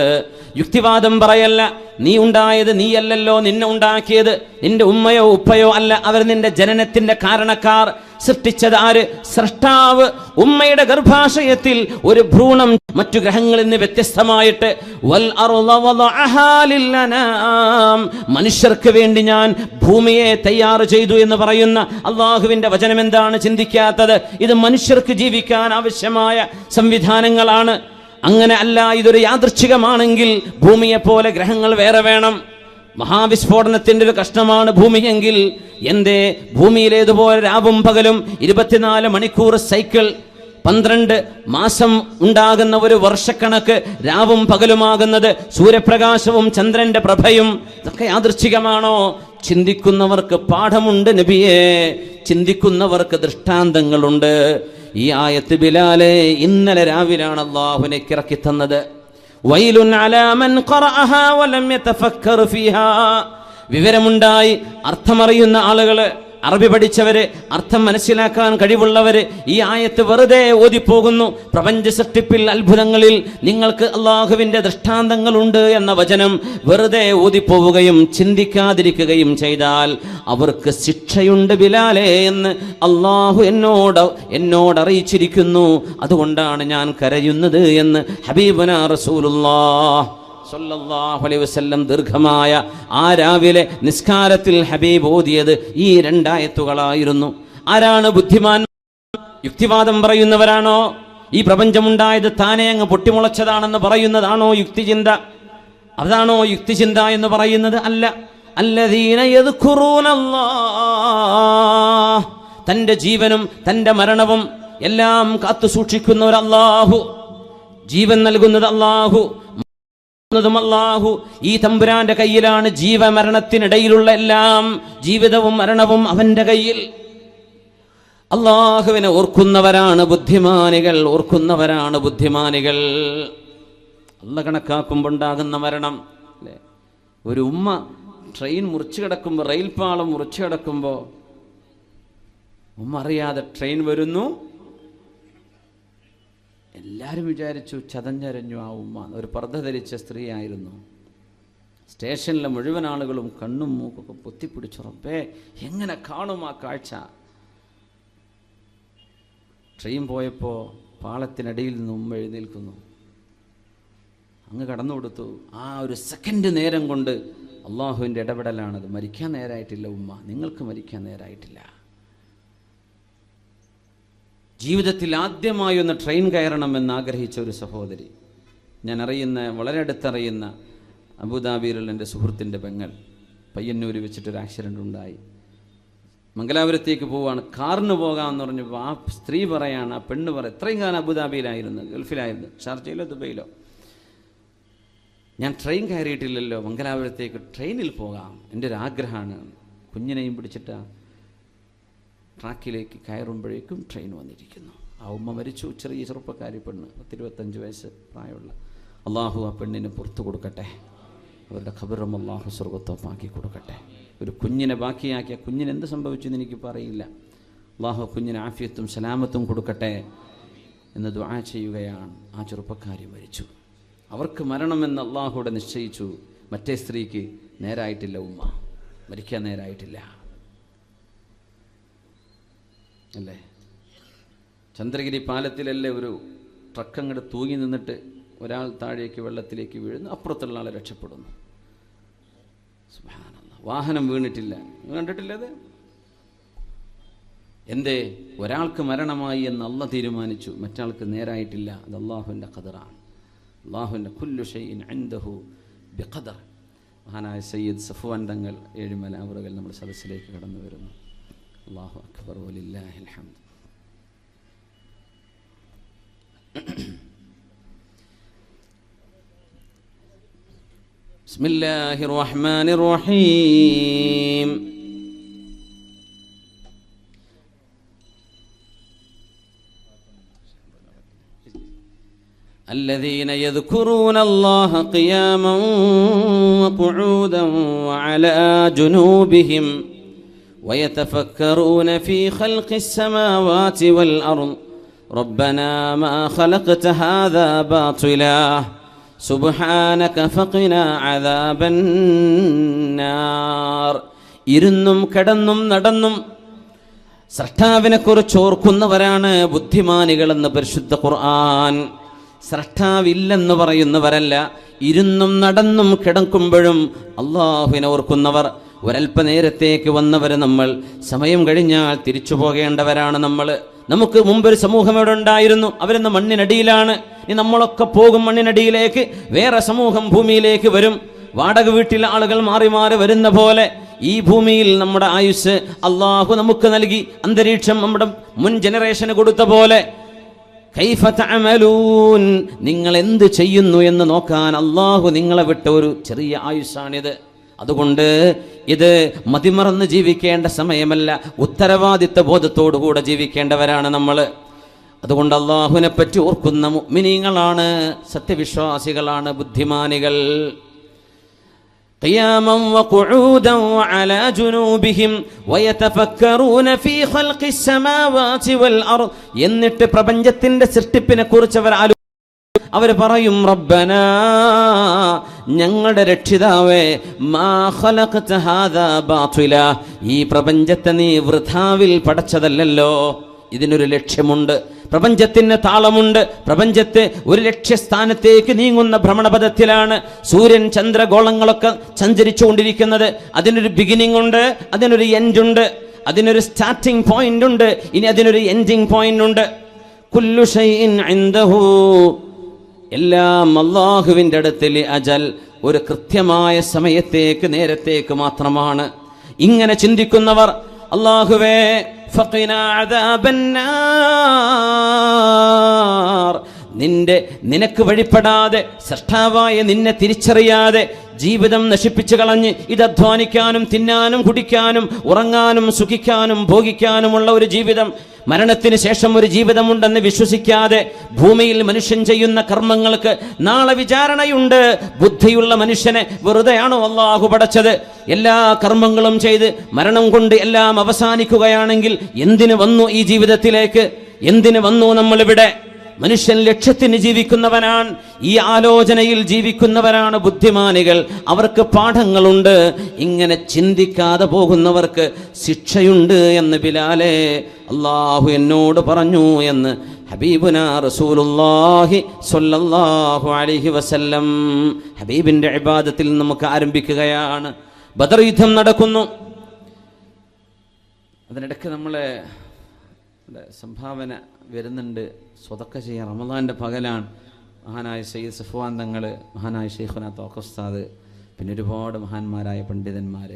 Speaker 1: യുക്തിവാദം പറയല്ല. നീ ഉണ്ടായത് നീയല്ലല്ലോ, നിന്നെ ഉണ്ടാക്കിയത് നിന്റെ ഉമ്മയോ ഉപ്പയോ അല്ല, അവർ നിന്റെ ജനനത്തിന്റെ കാരണക്കാർ. സൃഷ്ടിച്ചത് ആര്? സൃഷ്ടാവ്. ഉമ്മയുടെ ഗർഭാശയത്തിൽ ഒരു ഭ്രൂണം മറ്റു ഗ്രഹങ്ങളിൽ നിന്ന് വ്യത്യസ്തമായിട്ട് വൽ അർള വദഅഹാ ലിൽഅനാം, മനുഷ്യർക്ക് വേണ്ടി ഞാൻ ഭൂമിയെ തയ്യാർ ചെയ്തു എന്ന് പറയുന്ന അള്ളാഹുവിന്റെ വചനം എന്താണ് ചിന്തിക്കാത്തത്? ഇത് മനുഷ്യർക്ക് ജീവിക്കാൻ ആവശ്യമായ സംവിധാനങ്ങളാണ്. അങ്ങനെ അല്ല, ഇതൊരു യാദൃച്ഛികമാണെങ്കിൽ ഭൂമിയെ പോലെ ഗ്രഹങ്ങൾ വേറെ വേണം. മഹാവിസ്ഫോടനത്തിന്റെ ഒരു കഷ്ണമാണ് ഭൂമിയെങ്കിൽ എന്തേ ഭൂമിയിലേതുപോലെ രാവും പകലും 24 മണിക്കൂർ സൈക്കിൾ, 12 മാസം ഉണ്ടാകുന്ന ഒരു വർഷക്കണക്ക് രാവും പകലുമാകുന്നത്, സൂര്യപ്രകാശവും ചന്ദ്രന്റെ പ്രഭയും, ഇതൊക്കെ യാദൃച്ഛികമാണോ? ചിന്തിക്കുന്നവർക്ക് പാഠമുണ്ട് നബിയേ, ചിന്തിക്കുന്നവർക്ക് ദൃഷ്ടാന്തങ്ങളുണ്ട്. ഈ ആയത്ത് ബിലാലെ ഇന്നലെ രാവിലാണ് അല്ലാഹുവിനെ ഇറക്കി തന്നത്. വൈലുൻ അലാ മൻ ഖറഅഹാ വലം യതഫക്കർ ഫീഹാ, വിവരമുണ്ടായി അർത്ഥമറിയുന്ന ആളുകള്, അറബി പഠിച്ചവര്, അർത്ഥം മനസ്സിലാക്കാൻ കഴിവുള്ളവര് ഈ ആയത്ത് വെറുതെ ഓതിപ്പോകുന്നു. പ്രപഞ്ച സൃഷ്ടിപ്പിൽ, അത്ഭുതങ്ങളിൽ നിങ്ങൾക്ക് അള്ളാഹുവിന്റെ ദൃഷ്ടാന്തങ്ങളുണ്ട് എന്ന വചനം വെറുതെ ഓതിപ്പോവുകയും ചിന്തിക്കാതിരിക്കുകയും ചെയ്താൽ അവർക്ക് ശിക്ഷയുണ്ട് ബിലാലേ എന്ന് അള്ളാഹു എന്നോട് അറിയിച്ചിരിക്കുന്നു. അതുകൊണ്ടാണ് ഞാൻ കരയുന്നത് എന്ന് ഹബീബനാ റസൂലുള്ളാഹ് സല്ലല്ലാഹു അലൈഹി വസല്ലം ദീർഘമായ ആ രാവിലെ നിസ്കാരത്തിൽ ഹബീബ് ഓതിയത് ഈ 2 ആയത്തുകളായിരുന്നു. ആരാണ് ബുദ്ധിമാൻ? യുക്തിവാദം പറയുന്നവരാണോ? ഈ പ്രപഞ്ചമുണ്ടായത് താനേ അങ്ങ് പൊട്ടിമുളച്ചതാണെന്ന് പറയുന്നതാണോ യുക്തിചിന്ത? അതാണോ യുക്തിചിന്ത എന്ന് പറയുന്നത്? അല്ല. അല്ലദീന യദ്കുറൂനല്ലാഹ്, തന്റെ ജീവനും തന്റെ മരണവും എല്ലാം കാത്തു സൂക്ഷിക്കുന്ന ഒരു അല്ലാഹു, ജീവൻ നൽകുന്നത് അല്ലാഹു, അല്ലാഹു. ഈ തമ്പുരാന്റെ കയ്യിലാണ് ജീവമരണത്തിനിടയിലുള്ള എല്ലാം. ജീവിതവും മരണവും അവന്റെ കയ്യിൽ. അല്ലാഹുവിനെ ഓർക്കുന്നവരാണ് ബുദ്ധിമാനികൾ, ഓർക്കുന്നവരാണ് ബുദ്ധിമാനികൾ. അല്ല കണക്കാക്കുമ്പോൾ ഉണ്ടാകുന്ന മരണം അല്ലേ? ഒരു ഉമ്മ ട്രെയിൻ മുറിച്ചു കിടക്കുമ്പോൾ, റെയിൽപാളം മുറിച്ചു കിടക്കുമ്പോൾ ഉമ്മ അറിയാതെ ട്രെയിൻ വരുന്നു. എല്ലാവരും വിചാരിച്ചു ചതഞ്ഞരഞ്ഞു ആ ഉമ്മ. ഒരു പർദ്ദ ധരിച്ച സ്ത്രീയായിരുന്നു. സ്റ്റേഷനിലെ മുഴുവൻ ആളുകളും കണ്ണും മൂക്കൊക്കെ പൊത്തിപ്പിടിച്ചു. റബ്ബേ, എങ്ങനെ കാണും ആ കാഴ്ച? ട്രെയിൻ പോയപ്പോൾ പാളത്തിനടിയിൽ നിന്ന് ഉമ്മ എഴുന്നേൽക്കുന്നു. അങ്ങ് കടന്നു കൊടുത്തു. ആ ഒരു സെക്കൻഡ് നേരം കൊണ്ട് അള്ളാഹുവിൻ്റെ ഇടപെടലാണത്. മരിക്കാൻ നേരായിട്ടില്ല ഉമ്മ, നിങ്ങൾക്ക് മരിക്കാൻ നേരായിട്ടില്ല. ജീവിതത്തിൽ ആദ്യമായി ഒന്ന് ട്രെയിൻ കയറണമെന്ന് ആഗ്രഹിച്ച ഒരു സഹോദരി, ഞാൻ അറിയുന്ന, വളരെ അടുത്തറിയുന്ന അബുദാബിയിലുള്ള എൻ്റെ സുഹൃത്തിൻ്റെ പെങ്ങൾ, പയ്യന്നൂർ വെച്ചിട്ടൊരു ആക്സിഡൻ്റ് ഉണ്ടായി. മംഗലാപുരത്തേക്ക് പോവുകയാണ്. കാറിന് പോകാമെന്ന് പറഞ്ഞപ്പോൾ ആ സ്ത്രീ പറയാണ്, ആ പെണ്ണ് ഇത്രയും കാലം അബുദാബിയിലായിരുന്നു, ഗൾഫിലായിരുന്നു, ഷാർജയിലോ ദുബൈയിലോ, ഞാൻ ട്രെയിൻ കയറിയിട്ടില്ലല്ലോ, മംഗലാപുരത്തേക്ക് ട്രെയിനിൽ പോകാം, എൻ്റെ ഒരു ആഗ്രഹമാണ്. കുഞ്ഞിനെയും പിടിച്ചിട്ട് ട്രാക്കിലേക്ക് കയറുമ്പോഴേക്കും ട്രെയിൻ വന്നിരിക്കുന്നു. ആ ഉമ്മ മരിച്ചു. ചെറിയ ചെറുപ്പക്കാരി പെണ്ണ്, 25 വയസ്സ് പ്രായമുള്ള. അള്ളാഹു ആ പെണ്ണിന് പുറത്തു കൊടുക്കട്ടെ. അവരുടെ ഖബറും അള്ളാഹു സ്വർഗത്തോപ്പാക്കി കൊടുക്കട്ടെ. ഒരു കുഞ്ഞിനെ ബാക്കിയാക്കിയ കുഞ്ഞിന് എന്ത് സംഭവിച്ചു എന്ന് എനിക്ക് പറയില്ല. അള്ളാഹു കുഞ്ഞിന് ആഫിയത്തും സലാമത്തും കൊടുക്കട്ടെ എന്ന് ദുആ ചെയ്യുകയാണ്. ആ ചെറുപ്പക്കാരി മരിച്ചു. അവർക്ക് മരണമെന്ന് അള്ളാഹുവിടെ നിശ്ചയിച്ചു. മറ്റേ സ്ത്രീക്ക് നേരായിട്ടില്ല, ഉമ്മ മരിക്കാൻ നേരായിട്ടില്ല. അല്ലേ? ചന്ദ്രഗിരി പാലത്തിലല്ലേ ഒരു ട്രക്ക് അങ്ങോട്ട് തൂങ്ങി നിന്നിട്ട് ഒരാൾ താഴേക്ക് വെള്ളത്തിലേക്ക് വീഴുന്നു, അപ്പുറത്തുള്ള ആളെ രക്ഷപ്പെടുന്നു. സുബ്ഹാനല്ലാഹ്, വാഹനം വീണിട്ടില്ല. കണ്ടിട്ടില്ലത്? എന്തേ? ഒരാൾക്ക് മരണമായി എന്ന് അള്ളാഹ് തീരുമാനിച്ചു, മറ്റാൾക്ക് നേരായിട്ടില്ല. അത് അള്ളാഹുവിൻ്റെ ഖദറാണ്. അള്ളാഹുവിൻ്റെ കുല്ലു ഷൈഇൻ ഇൻദഹു ബിഖദർ. മഹാനായ സയ്യിദ് സഫ്വാൻ തങ്ങൾ ഏഴുമല അവറുകൾ നമ്മുടെ സദസ്സിലേക്ക് കടന്നു വരുന്നു. അല്ലാഹു അക്ബർ വലില്ലാഹിൽ ഹംദ്. ബിസ്മില്ലാഹിർ റഹ്മാനിർ റഹീം. الذين يذكرون الله قياما وقعودا وعلى جنوبهم ويتفكرون في خلق السماوات والأرض ربنا ما خلقت هذا باطلا سبحانك فقنا عذاب النار. ഇരുന്നും കിടന്നും നടന്നും സ്രഷ്ടാവിനെ കുറിച്ച് ഓർക്കുന്നവരാണ് ബുദ്ധിമാനികളെന്ന് പരിശുദ്ധ ഖുർആൻ. സ്രഷ്ടാവില്ലെന്ന് പറയുന്നവരല്ല, ഇരുന്നും നടന്നും കിടക്കുമ്പോഴും അള്ളാഹുവിനെ ഓർക്കുന്നവർ. ഒരല്പനേരത്തേക്ക് വന്നവർ നമ്മൾ, സമയം കഴിഞ്ഞാൽ തിരിച്ചു പോകേണ്ടവരാണ് നമ്മൾ. നമുക്ക് മുമ്പൊരു സമൂഹം ഇവിടെ ഉണ്ടായിരുന്നു, അവരെന്ന് മണ്ണിനടിയിലാണ്. ഇനി നമ്മളൊക്കെ പോകും മണ്ണിനടിയിലേക്ക്. വേറെ സമൂഹം ഭൂമിയിലേക്ക് വരും. വാടക വീട്ടിലെ ആളുകൾ മാറി മാറി വരുന്ന പോലെ ഈ ഭൂമിയിൽ നമ്മുടെ ആയുസ് അള്ളാഹു നമുക്ക് നൽകി. അന്തരീക്ഷം നമ്മുടെ മുൻ ജനറേഷന് കൊടുത്ത പോലെ കൈഫ തഅമലൂൻ, നിങ്ങൾ എന്ത് ചെയ്യുന്നു എന്ന് നോക്കാൻ അള്ളാഹു നിങ്ങളെ വിട്ട ഒരു ചെറിയ ആയുസ്സാണിത്. അതുകൊണ്ട് ഇത് മതിമറന്ന് ജീവിക്കേണ്ട സമയമല്ല, ഉത്തരവാദിത്വ ബോധത്തോടുകൂടെ ജീവിക്കേണ്ടവരാണ് നമ്മൾ. അതുകൊണ്ട് അള്ളാഹുവിനെ പറ്റി ഓർക്കുന്ന മുഅ്മിനീങ്ങളാണ്, സത്യവിശ്വാസികളാണ്, ബുദ്ധിമാനികൾ. قياما وقعودا وعلى جنوبهم ويتفكرون في خلق السماوات والأرض. എന്നിട്ട് പ്രപഞ്ചത്തിന്റെ സൃഷ്ടിപ്പിനെ കുറിച്ച് അവർ പറയും, റബ്ബനാ, ഞങ്ങളുടെ രക്ഷിതാവേ, മാ ഖലഖത ഹാദാ ബാതില, ഈ പ്രപഞ്ചത്തെ നീ വൃഥാവിൽ പടച്ചതല്ലല്ലോ. ഇതിനൊരു ലക്ഷ്യമുണ്ട്, പ്രപഞ്ചത്തിന് താളമുണ്ട്. പ്രപഞ്ചത്തെ ഒരു ലക്ഷ്യസ്ഥാനത്തേക്ക് നീങ്ങുന്ന ഭ്രമണപഥത്തിലാണ് സൂര്യൻ ചന്ദ്രഗോളങ്ങളൊക്കെ സഞ്ചരിച്ചുകൊണ്ടിരിക്കുന്നത്. അതിനൊരു ബിഗിനിങ് ഉണ്ട്, അതിനൊരു എൻഡ് ഉണ്ട്, അതിനൊരു സ്റ്റാർട്ടിംഗ് പോയിന്റ് ഉണ്ട്, ഇനി അതിനൊരു എൻഡിങ് പോയിന്റ് ഉണ്ട്. കുല്ലു ഷൈഇൻ ഇൻദഹു, എല്ലാം അല്ലാഹുവിൻ്റെ അടുത്തിൽ അജൽ, ഒരു കൃത്യമായ സമയത്തേക്ക്, നേരത്തേക്ക് മാത്രമാണ്. ഇങ്ങനെ ചിന്തിക്കുന്നവർ, അല്ലാഹുവേ ഫഖിനാ അദാബന്നാർ, നിനക്ക് വഴിപ്പെടാതെ, സൃഷ്ടാവായ നിന്നെ തിരിച്ചറിയാതെ ജീവിതം നശിപ്പിച്ചു കളഞ്ഞ് ഇത് അധ്വാനിക്കാനും തിന്നാനും കുടിക്കാനും ഉറങ്ങാനും സുഖിക്കാനും ഭോഗിക്കാനുമുള്ള ഒരു ജീവിതം, മരണത്തിന് ശേഷം ഒരു ജീവിതമുണ്ടെന്ന് വിശ്വസിക്കാതെ ഭൂമിയിൽ മനുഷ്യൻ ചെയ്യുന്ന കർമ്മങ്ങൾക്ക് നാളെ വിചാരണയുണ്ട്. ബുദ്ധിയുള്ള മനുഷ്യനെ വെറുതെയാണോ അല്ലാഹു പടച്ചത്? എല്ലാ കർമ്മങ്ങളും ചെയ്ത് മരണം കൊണ്ട് എല്ലാം അവസാനിക്കുകയാണെങ്കിൽ എന്തിനു വന്നു ഈ ജീവിതത്തിലേക്ക്? എന്തിനു വന്നു നമ്മളിവിടെ? മനുഷ്യൻ ലക്ഷ്യത്തിന് ജീവിക്കുന്നവനാണ്. ഈ ആലോചനയിൽ ജീവിക്കുന്നവരാണ് ബുദ്ധിമാനികൾ. അവർക്ക് പാഠങ്ങളുണ്ട്. ഇങ്ങനെ ചിന്തിക്കാതെ പോകുന്നവർക്ക് ശിക്ഷയുണ്ട് എന്ന് ബിലാലേ അല്ലാഹു എന്നോട് പറഞ്ഞു എന്ന് ഹബീബുനാ റസൂലുള്ളാഹി സ്വല്ലല്ലാഹു അലൈഹി വസല്ലം. ഹബീബിന്റെ ഇബാദത്തിൽ നമുക്ക് ആരംഭിക്കുകയാണ്. ബദർ യുദ്ധം നടക്കുന്നു. അതിനിടയ്ക്ക് നമ്മളെ സംഭാവന വരുന്നുണ്ട്. സ്വതക്ക ചെയ്യാൻ റമദാൻ്റെ പകലാണ്. മഹാനായ സയ്യിദ് സഫ്വാൻ തങ്ങൾ, മഹാനായ ഷെയ്ഖുന തോക്ക ഉസ്താദ്, പിന്നെ ഒരുപാട് മഹാന്മാരായ പണ്ഡിതന്മാർ,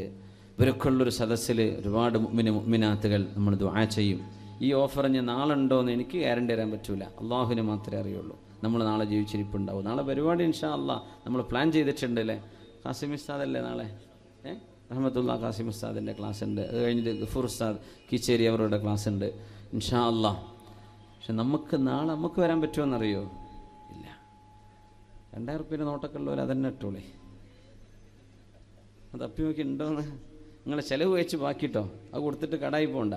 Speaker 1: ഇവരൊക്കെ ഉള്ളൊരു സദസ്സിൽ ഒരുപാട് മുഅ്മിനാത്തുകൾ നമ്മൾ ദുആ ചെയ്യും. ഈ ഓഫർ ഞാൻ നാളെ ഉണ്ടോയെന്ന് എനിക്ക് ഗ്യാരണ്ടി തരാൻ പറ്റൂല, അള്ളാഹുവിന് മാത്രമേ അറിയുള്ളൂ. നമ്മൾ നാളെ ജീവിച്ചിരിപ്പുണ്ടാവും. നാളെ പരിപാടി ഇൻഷാ അല്ലാഹ് നമ്മൾ പ്ലാൻ ചെയ്തിട്ടുണ്ട് അല്ലേ? ഖാസിം ഉസ്താദല്ലേ നാളെ? റഹ്മത്തുള്ള ഖാസിം ഉസ്താദിൻ്റെ ക്ലാസ് ഉണ്ട്. അത് കഴിഞ്ഞിട്ട് ഗഫൂർ ഉസ്താദ് കീച്ചേരി അവരുടെ ക്ലാസ് ഉണ്ട് ഇൻഷാ അല്ലാഹ്. പക്ഷെ നമുക്ക് നാളെ നമുക്ക് വരാൻ പറ്റുമോയെന്നറിയോ? ഇല്ല. 2000 റുപ്യ നോട്ടൊക്കെ ഉള്ളവർ അതന്നെ ഇട്ടോളേ. അത് അപ്പി നോക്കി ഉണ്ടോയെന്ന് നിങ്ങളെ ചിലവ് വെച്ച് ബാക്കിട്ടോ. അത് കൊടുത്തിട്ട് കടായി പോകണ്ട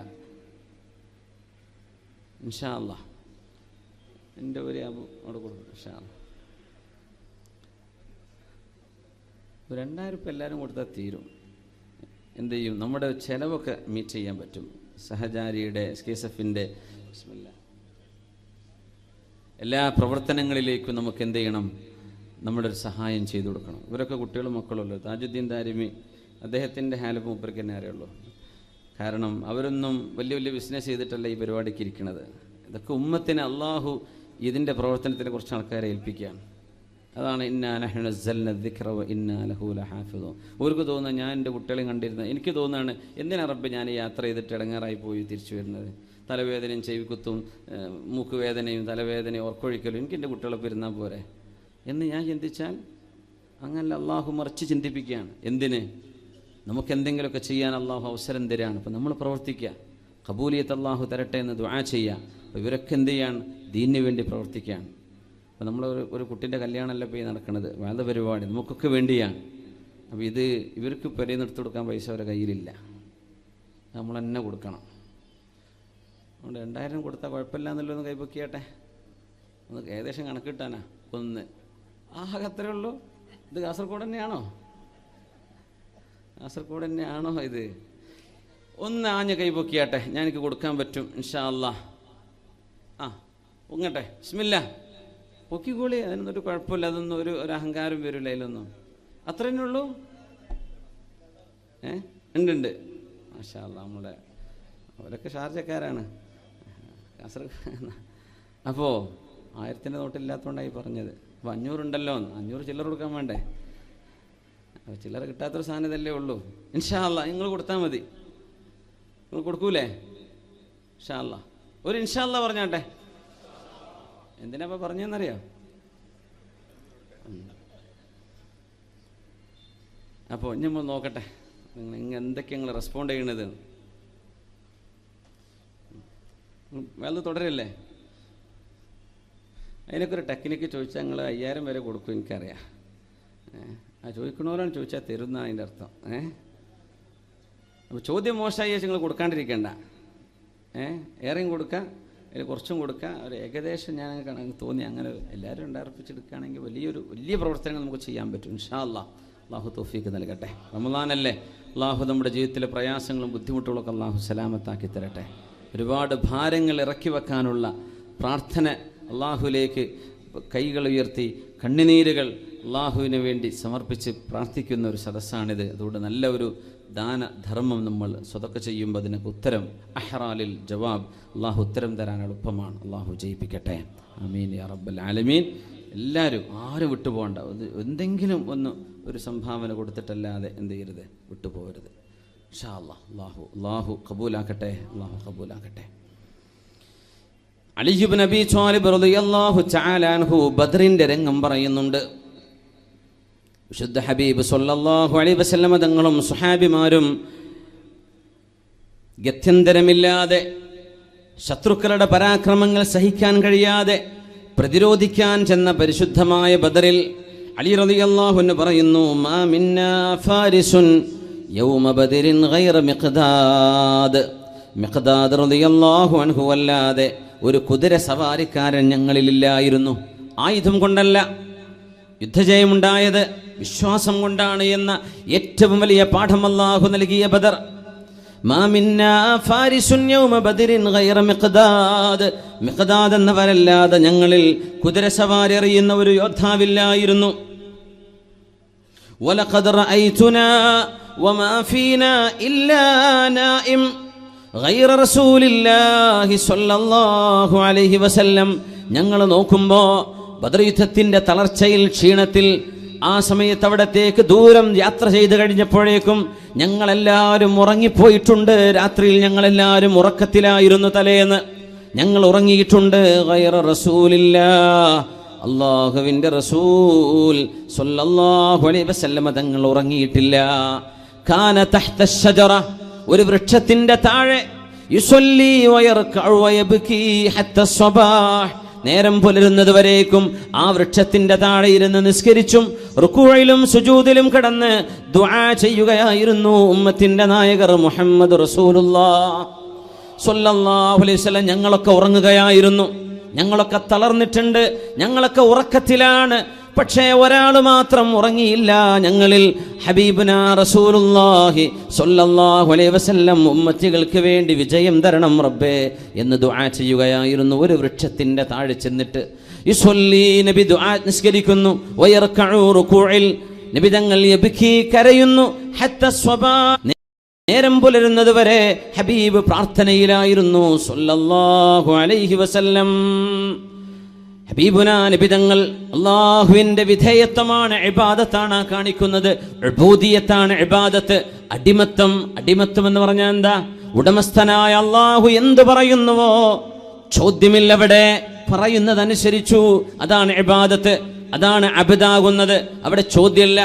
Speaker 1: ഇൻഷാ അല്ലാഹ്. എൻ്റെ ഒരു അവിടെ കൊടുക്കും ഇൻഷാ അല്ലാഹ്. 2000 റുപ്യ എല്ലാവരും കൊടുത്താൽ തീരും. എന്ത് ചെയ്യും? നമ്മുടെ ചിലവൊക്കെ മീറ്റ് ചെയ്യാൻ പറ്റും. സഹചാരിയുടെ SKSF-ൻ്റെ എല്ലാ പ്രവർത്തനങ്ങളിലേക്കും നമുക്ക് എന്ത് ചെയ്യണം? നമ്മുടെ ഒരു സഹായം ചെയ്തു കൊടുക്കണം. ഇവരൊക്കെ കുട്ടികളും മക്കളുമല്ലോ. താജുദ്ദീൻ ദാരിമി അദ്ദേഹത്തിൻ്റെ ഹാലപ്പ് മൂപ്പർക്ക് തന്നെ അറിയുള്ളൂ. കാരണം അവരൊന്നും വലിയ വലിയ ബിസിനസ് ചെയ്തിട്ടല്ല ഈ പരിപാടിക്ക് ഇരിക്കുന്നത്. ഇതൊക്കെ ഉമ്മത്തിന് അള്ളാഹു ഇതിൻ്റെ പ്രവർത്തനത്തിനെ കുറച്ച് ആൾക്കാരെ ഏൽപ്പിക്കുകയാണ്. അതാണ് ഇന്നാ നഹ്നു നസ്സൽന ദിക്റ വ ഇന്നാ ലഹു ലഹാഫിദൂൻ. അവർക്ക് തോന്നുന്നത് ഞാൻ എൻ്റെ കുട്ടികളെയും കണ്ടിരുന്നത്. എനിക്ക് തോന്നുകയാണ് എന്തിനാ റബ്ബ് ഞാൻ ഈ യാത്ര ചെയ്തിട്ട് ഇടങ്ങാറായി പോയി തിരിച്ചു വരുന്നത്? തലവേദനയും ചെവിക്കുത്തും മൂക്ക് വേദനയും തലവേദനയും ഉറക്കൊഴിക്കലും എനിക്ക് എൻ്റെ കുട്ടികളെ പെരുന്നാൽ പോരെ എന്ന് ഞാൻ ചിന്തിച്ചാൽ അങ്ങനെ അള്ളാഹു മറിച്ച് ചിന്തിപ്പിക്കുകയാണ്. എന്തിന്? നമുക്ക് എന്തെങ്കിലുമൊക്കെ ചെയ്യാൻ അള്ളാഹു അവസരം തരാണ്. അപ്പം നമ്മൾ പ്രവർത്തിക്കുക, ഖബൂലിയത്ത് അള്ളാഹു തരട്ടെ എന്ന് ദുആ ചെയ്യുക. അപ്പോൾ ഇവരൊക്കെ എന്ത് ചെയ്യാണ്? ദീനിന് വേണ്ടി പ്രവർത്തിക്കുകയാണ്. അപ്പോൾ നമ്മൾ ഒരു കുട്ടീൻ്റെ കല്യാണമല്ല പോയി നടക്കുന്നത്, വേണ്ട പരിപാടി നമുക്കൊക്കെ വേണ്ടിയാണ്. അപ്പോൾ ഇത് ഇവർക്ക് പെരയിൽ എടുത്തു കൊടുക്കാൻ പൈസ അവരുടെ കയ്യിലില്ല, നമ്മൾ തന്നെ കൊടുക്കണം. അതുകൊണ്ട് 2000 കൊടുത്താൽ കുഴപ്പമില്ല എന്നല്ലോ ഒന്ന് കൈപ്പൊക്കിയാട്ടെ. ഒന്ന് ഏകദേശം കണക്കിട്ടാനാ ഒന്ന് ആകെ അത്രേ ഉള്ളൂ. ഇത് കാസർഗോഡ് തന്നെയാണോ? കാസർഗോഡ് തന്നെയാണോ ഇത്? ഒന്ന് ആഞ്ഞ കൈപ്പൊക്കിയാട്ടെ, ഞാൻ എനിക്ക് കൊടുക്കാൻ പറ്റും ഇൻഷാ അല്ലാഹ്. ആ പൊങ്ങട്ടെ, ബിസ്മില്ലാ, പൊക്കിക്കോളി, അതിനൊന്നൊരു കുഴപ്പമില്ല. അതൊന്നും ഒരു അഹങ്കാരം വരില്ല അതിലൊന്നും. അത്ര തന്നെ ഉള്ളൂ. ഉണ്ട് മാഷാ അല്ലാഹ്. നമ്മുടെ അവരൊക്കെ ഷാർജക്കാരാണ്, കാസർഗോഡ്. അപ്പോൾ 1000-ൻ്റെ നോട്ടില്ലാത്തതുകൊണ്ടായി പറഞ്ഞത്. അപ്പോൾ 500 ഉണ്ടല്ലോ, 500 ചില്ലറ കൊടുക്കാൻ വേണ്ടേ? അപ്പോൾ ചില്ലറ കിട്ടാത്തൊരു സാധനം ഇതല്ലേ ഉള്ളൂ. ഇൻഷാ അല്ലാഹ് നിങ്ങൾ കൊടുത്താൽ മതി. നിങ്ങൾ കൊടുക്കൂലേ? ഇൻഷാ അല്ലാഹ്. ഒരു ഇൻഷാ അല്ലാഹ് പറഞ്ഞാട്ടെ. എന്തിനാ അപ്പോൾ പറഞ്ഞതെന്നറിയോ? അപ്പോൾ ഇനി നമ്മൾ നോക്കട്ടെ നിങ്ങൾ എന്തൊക്കെ നിങ്ങൾ റെസ്പോണ്ട് ചെയ്യണത്. വേറെ തുടരല്ലേ? അതിനൊക്കെ ഒരു ടെക്നിക്ക് ചോദിച്ചാൽ നിങ്ങൾ 5000 വരെ കൊടുക്കും, എനിക്കറിയാം. ആ ചോദിക്കണവരാണ് ചോദിച്ചാൽ തരുന്ന അതിൻ്റെ അർത്ഥം. അപ്പോൾ ചോദ്യം മോശമായി നിങ്ങൾ കൊടുക്കാണ്ടിരിക്കേണ്ട. ഏറെയും കൊടുക്കുക, അതിൽ കുറച്ചും കൊടുക്കുക. ഒരു ഏകദേശം ഞാൻ തോന്നി അങ്ങനെ എല്ലാവരും 2000 ഉറപ്പിച്ചെടുക്കുകയാണെങ്കിൽ വലിയ പ്രവർത്തനങ്ങൾ നമുക്ക് ചെയ്യാൻ പറ്റും ഇൻഷാ അല്ലാഹ്. അള്ളാഹു തൗഫീക്ക് നൽകട്ടെ. റമദാനല്ലേ, അള്ളാഹു നമ്മുടെ ജീവിതത്തിലെ പ്രയാസങ്ങളും ബുദ്ധിമുട്ടുകളൊക്കെ അള്ളാഹു സലാമത്താക്കി തരട്ടെ. ഒരുപാട് ഭാരങ്ങൾ ഇറക്കി വെക്കാനുള്ള പ്രാർത്ഥന അള്ളാഹുലേക്ക് കൈകൾ ഉയർത്തി കണ്ണുനീരുകൾ അള്ളാഹുവിന് വേണ്ടി സമർപ്പിച്ച് പ്രാർത്ഥിക്കുന്ന ഒരു സദസ്സാണിത്. അതുകൊണ്ട് നല്ല ഒരു ദാനധർമ്മം നമ്മൾ സ്വതക്ക ചെയ്യുമ്പോൾ അതിനൊക്കെ ഉത്തരം അഹ്റാലിൽ ജവാബ്, അള്ളാഹു ഉത്തരം തരാൻ എളുപ്പമാണ്. അള്ളാഹു ജയിപ്പിക്കട്ടെ. ആമീൻ യാ റബ്ബൽ ആലമീൻ. എല്ലാവരും ആരും വിട്ടുപോകണ്ട. എന്തെങ്കിലും ഒരു സംഭാവന കൊടുത്തിട്ടല്ലാതെ എന്ത് ചെയ്യരുത്, വിട്ടുപോകരുത് ഇൻഷാ അല്ലാഹ്. അള്ളാഹു ഖബൂലാക്കട്ടെ. അള്ളാഹു ഖബൂലാക്കട്ടെ. അലി ഇബ്നു അബീ ത്വാലിബ് റളിയല്ലാഹു തആല അൻഹു ബദ്റിന്റെ രംഗം പറയുന്നുണ്ട്. വിശുദ്ധ ഹബീബ് സല്ലല്ലാഹു അലൈഹി വസല്ലം തങ്ങളും സ്വഹാബിമാരും ഗത്യന്തരമില്ലാതെ ശത്രുക്കളുടെ പരാക്രമങ്ങൾ സഹിക്കാൻ കഴിയാതെ പ്രതിരോധിക്കാൻ ചെന്ന പരിശുദ്ധമായ ബദറിൽ അലി റളിയല്ലാഹു അൻഹു പറയുന്നു, മാ മിന്നാ ഫാരിസുൻ യൗമ ബദരിൻ ഗൈറ മിഖ്ദാദ്. മിഖ്ദാദ് റളിയല്ലാഹു അൻഹു അല്ലാതെ ഒരു കുതിര സവാരിക്കാരൻ ഞങ്ങളിലില്ലായിരുന്നു. ആയുധം കൊണ്ടല്ല യുദ്ധജയമുണ്ടായത്, വിശ്വാസം കൊണ്ടാണ് എന്ന ഏറ്റവും വലിയ പാഠം അല്ലാഹു നൽകിയ ബദർ. മാ മിന്നാ ഫാരിസുൻ യൗമ ബദരിൻ ഗൈറ മിഖ്ദാദ്. മിഖ്ദാദ് എന്നവരല്ലാതെ ഞങ്ങളിൽ കുതിരസവാരി അറിയുന്ന ഒരു യോദ്ധാവില്ലായിരുന്നു. വലഖദ് റഅയ്തുനാ വമാ ഫീനാ ഇല്ലാ നായിം ഗൈറ റസൂലില്ലാഹി സ്വല്ലല്ലാഹു അലൈഹി വസല്ലം. ഞങ്ങൾ നോക്കുമ്പോൾ ബദർ യുദ്ധത്തിന്റെ തളർച്ചയിൽ, ക്ഷീണത്തിൽ, ആ സമയത്ത് അവിടത്തേക്ക് ദൂരം യാത്ര ചെയ്ത് കഴിഞ്ഞപ്പോഴേക്കും ഞങ്ങളെല്ലാവരും ഉറങ്ങിപ്പോയിട്ടുണ്ട്. രാത്രിയിൽ ഞങ്ങളെല്ലാവരും ഉറക്കത്തിലായിരുന്നു. തലേന്ന് ഞങ്ങൾ ഉറങ്ങിയിട്ടുണ്ട്. ഗൈറ റസൂലില്ലാഹ്, അല്ലാഹുവിൻ്റെ റസൂൽ സ്വല്ലല്ലാഹു അലൈഹി വസല്ലം തങ്ങൾ ഉറങ്ങിയിട്ടില്ല. കാന തഹ്ത അശ്ശജറ, ഒരു വൃക്ഷത്തിന്റെ താഴെ, യുസല്ലി വയർകഉ വയബ്കി ഹത്ത സ്വബാഹ്, നേരം പുലരുന്നത് വരേക്കും ആ വൃക്ഷത്തിന്റെ താഴെ ഇരുന്ന് നിസ്കരിച്ചും റുകൂഇലും സുജൂദിലും കിടന്ന് ദുആ ചെയ്യുകയായിരുന്നു ഉമ്മത്തിന്റെ നായകർ മുഹമ്മദ് റസൂലുള്ളാഹ് സ്വല്ലല്ലാഹു അലൈഹി വസല്ലം. ഞങ്ങളൊക്കെ ഉറങ്ങുകയായിരുന്നു, ഞങ്ങളൊക്കെ തളർന്നിട്ടുണ്ട്, ഞങ്ങളൊക്കെ ഉറക്കത്തിലാണ്. പക്ഷേ ഒരാൾ മാത്രം ഉറങ്ങിയില്ല. ഞങ്ങളിൽ ഹബീബുനാ റസൂലുള്ളാഹി സ്വല്ലല്ലാഹു അലൈഹി വസല്ലം ഉമ്മത്തികൾക്ക് വേണ്ടി വിജയം തരണം റബ്ബേ എന്ന് ദുആ ചെയ്യുകയായിരുന്നു. ഒരു വൃക്ഷത്തിന്റെ താഴെ ചെന്നിട്ട് യുസല്ലി, നബി ദുആ നിസ്കരിക്കുന്നു. വയർകഉ റുകൂഇൽ, നബി തങ്ങൾ യബ്കി, കരയുന്നു. ഹത്ത സ്വബാ, നേരം പുലരുന്നത് വരെ ഹബീബ് പ്രാർത്ഥനയിലായിരുന്നു സ്വല്ലല്ലാഹു അലൈഹി വസല്ലം. ഹബീബുനാ നബി തങ്ങൾ അല്ലാഹുവിന്റെ വിധേയത്വമാണ്, ഇബാദത്താണ് കാണിക്കുന്നത്. ഉബൂദിയത്താണ് ഇബാദത്ത്. അടിമത്തം എന്ന് പറഞ്ഞാൽ എന്താ? ഉടമസ്ഥനായ അല്ലാഹു എന്ത് പറയുന്നുവോ ചോദ്യമില്ലവിടെ, പറയുന്നതനുസരിച്ചു. അതാണ് ഇബാദത്ത്, അതാണ് അബ്ദാകുന്നത്. അവിടെ ചോദ്യമില്ല.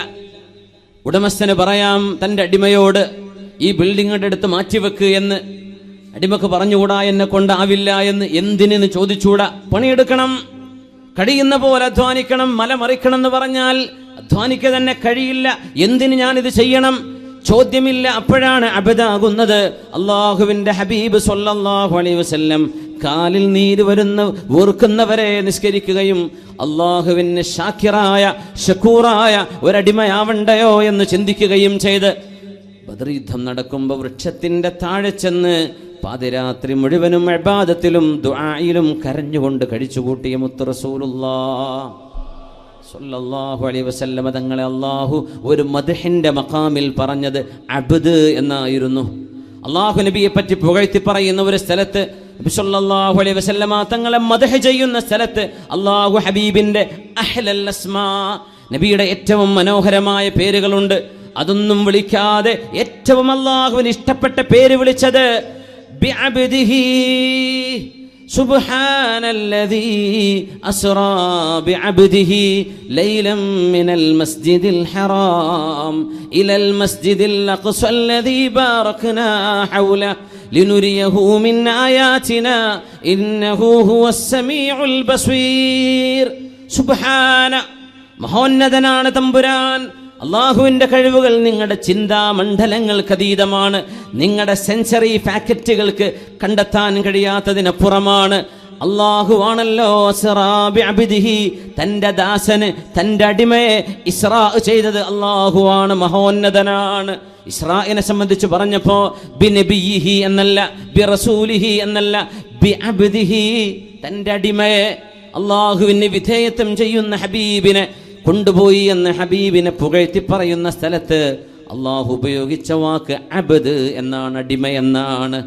Speaker 1: ഉടമസ്ഥന് പറയാം തൻ്റെ അടിമയോട് ഈ ബിൽഡിങ്ങിന്റെ അടുത്ത് മാറ്റിവെക്ക് എന്ന്. അടിമക്ക് പറഞ്ഞുകൂടാ, എന്നെ കൊണ്ടാവില്ല എന്ന്. എന്തിനെന്ന് ചോദിച്ചുകൂടാ. പണിയെടുക്കണം, കഴിയുന്ന പോലെ അധ്വാനിക്കണം. മല മറിക്കണം എന്ന് പറഞ്ഞാൽ അധ്വാനിക്കുക തന്നെ കഴിയില്ല. എന്തിന് ഞാനിത് ചെയ്യണം? ചോദ്യമില്ല. അപ്പോഴാണ് അബദാകുന്നത്. അള്ളാഹുവിന്റെ ഹബീബ് സ്വല്ലല്ലാഹു അലൈഹി വസല്ലം കാലിൽ നീര് വരുന്ന വീർക്കുന്നവരെ നിസ്കരിക്കുകയും അള്ളാഹുവിന് ഷാക്കിറായ ഷക്കൂറായ ഒരടിമയാവണ്ടയോ എന്ന് ചിന്തിക്കുകയും ചെയ്ത് ബദർ യുദ്ധം നടക്കുമ്പോൾ വൃക്ഷത്തിന്റെ താഴെ ചെന്ന് പാതിരാത്രി മുഴുവനും ഇബാദത്തിലും ദുആയിലും കരഞ്ഞുകൊണ്ട് കഴിച്ചുകൂട്ടിയ മുത്ത് റസൂലുള്ളാഹ് സ്വല്ലല്ലാഹു അലൈഹി വസല്ലം തങ്ങളെ അല്ലാഹു ഒരു മദ്ഹിന്റെ മഖാമിൽ പറഞ്ഞത് അബ്ദ് എന്നായിരുന്നു. അല്ലാഹു നബിയെ പറ്റി പുകഴ്ത്തി പറയുന്ന ഒരു സ്ഥലത്ത്, നബി സല്ലല്ലാഹു അലൈഹി വസല്ലം തങ്ങളെ മദ്ഹ് ചെയ്യുന്ന സ്ഥലത്ത് അല്ലാഹു ഹബീബിന്റെ അഹ്ലൽ അസ്മാ, നബിയുടെ ഏറ്റവും മനോഹരമായ പേരുകളുണ്ട്. അതൊന്നും വിളിക്കാതെ ഏറ്റവും അല്ലാഹുവിന് ഇഷ്ടപ്പെട്ട പേര് വിളിച്ചത് ബിഅബ്ദിഹി. സുബ്ഹാനല്ലദീ അസ്റാ ബിഅബ്ദിഹി ലൈലൻ മിനൽ മസ്ജിദിൽ ഹറാം ഇലൽ മസ്ജിദിൽ അഖ്സല്ലദീ ബാറക്നാ ഹൗല ലിനുരിയഹു മിൻ ആയാതിനാ ഇന്നഹു ഹുവസ് സമീഉൽ ബസീർ. സുബ്ഹാന, മഹോന്നതനാണ് തമ്പുരാൻ. അള്ളാഹുവിൻ്റെ കഴിവുകൾ നിങ്ങളുടെ ചിന്താമണ്ഡലങ്ങൾക്ക് അതീതമാണ്. നിങ്ങളുടെ സെൻസറി ഫാക്കറ്റുകൾക്ക് കണ്ടെത്താൻ കഴിയാത്തതിനപ്പുറമാണ്. അള്ളാഹുവാണല്ലോ ഇസ്റാ ബിഅബ്ദിഹി, തൻ്റെ ദാസന്, തൻ്റെ അടിമയെ ഇസ്റാ ചെയ്തത് അള്ളാഹുവാണ്, മഹോന്നതനാണ്. ഇസ്രായിനെ സംബന്ധിച്ച് പറഞ്ഞപ്പോൾ ബിനബിയിഹി എന്നല്ല, ബിറസൂലിഹി എന്നല്ല, ബിഅബ്ദിഹി, തൻ്റെ അടിമയെ, അള്ളാഹുവിന് വിധേയത്വം ചെയ്യുന്ന ഹബീബിനെ കൊണ്ടുപോയി എന്ന് ഹബീബിനെ പുകഴ്ത്തി പറയുന്ന സ്ഥലത്ത് അള്ളാഹു ഉപയോഗിച്ച വാക്ക് അബ്ദ് എന്നാണ്, അടിമ എന്നാണ്.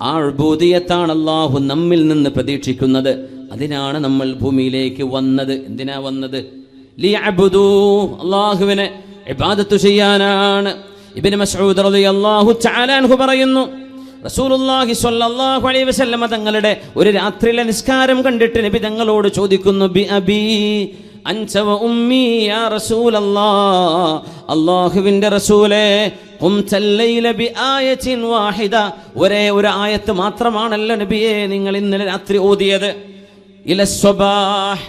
Speaker 1: ആ ഉബൂദിയത്താണ് അള്ളാഹു നമ്മിൽ നിന്ന് പ്രതീക്ഷിക്കുന്നത്. അതിനാണ് നമ്മൾ ഭൂമിയിലേക്ക് വന്നത്. എന്തിനാ വന്നത്? ലിയഅബ്ദൂ, അള്ളാഹുവിനെ ഇബാദത്ത് ചെയ്യാനാണ്. ഇബ്നു മസ്ഊദ് റളിയല്ലാഹു തആല അൻഹു പറയുന്നു, റസൂലുള്ളാഹി സ്വല്ലല്ലാഹു അലൈഹി വസല്ലം തങ്ങളുടെ ഒരു രാത്രിയിലെ നിസ്കാരം കണ്ടിട്ട് നബി തങ്ങളോട് ചോദിക്കുന്നു, ബി അബി അൻത വ ഉമ്മി യാ റസൂലല്ലാഹ്, അല്ലാഹുവിൻ്റെ റസൂലേ, ഖുംതൽ ലൈല ബിആയത്തിൻ വാഹിദ, ഒരേ ഒരു ആയത്ത് മാത്രമാണല്ലോ നബിയെ നിങ്ങൾ ഇന്നലെ രാത്രി ഓതിയത്. ഇലസ്വബാഹ്,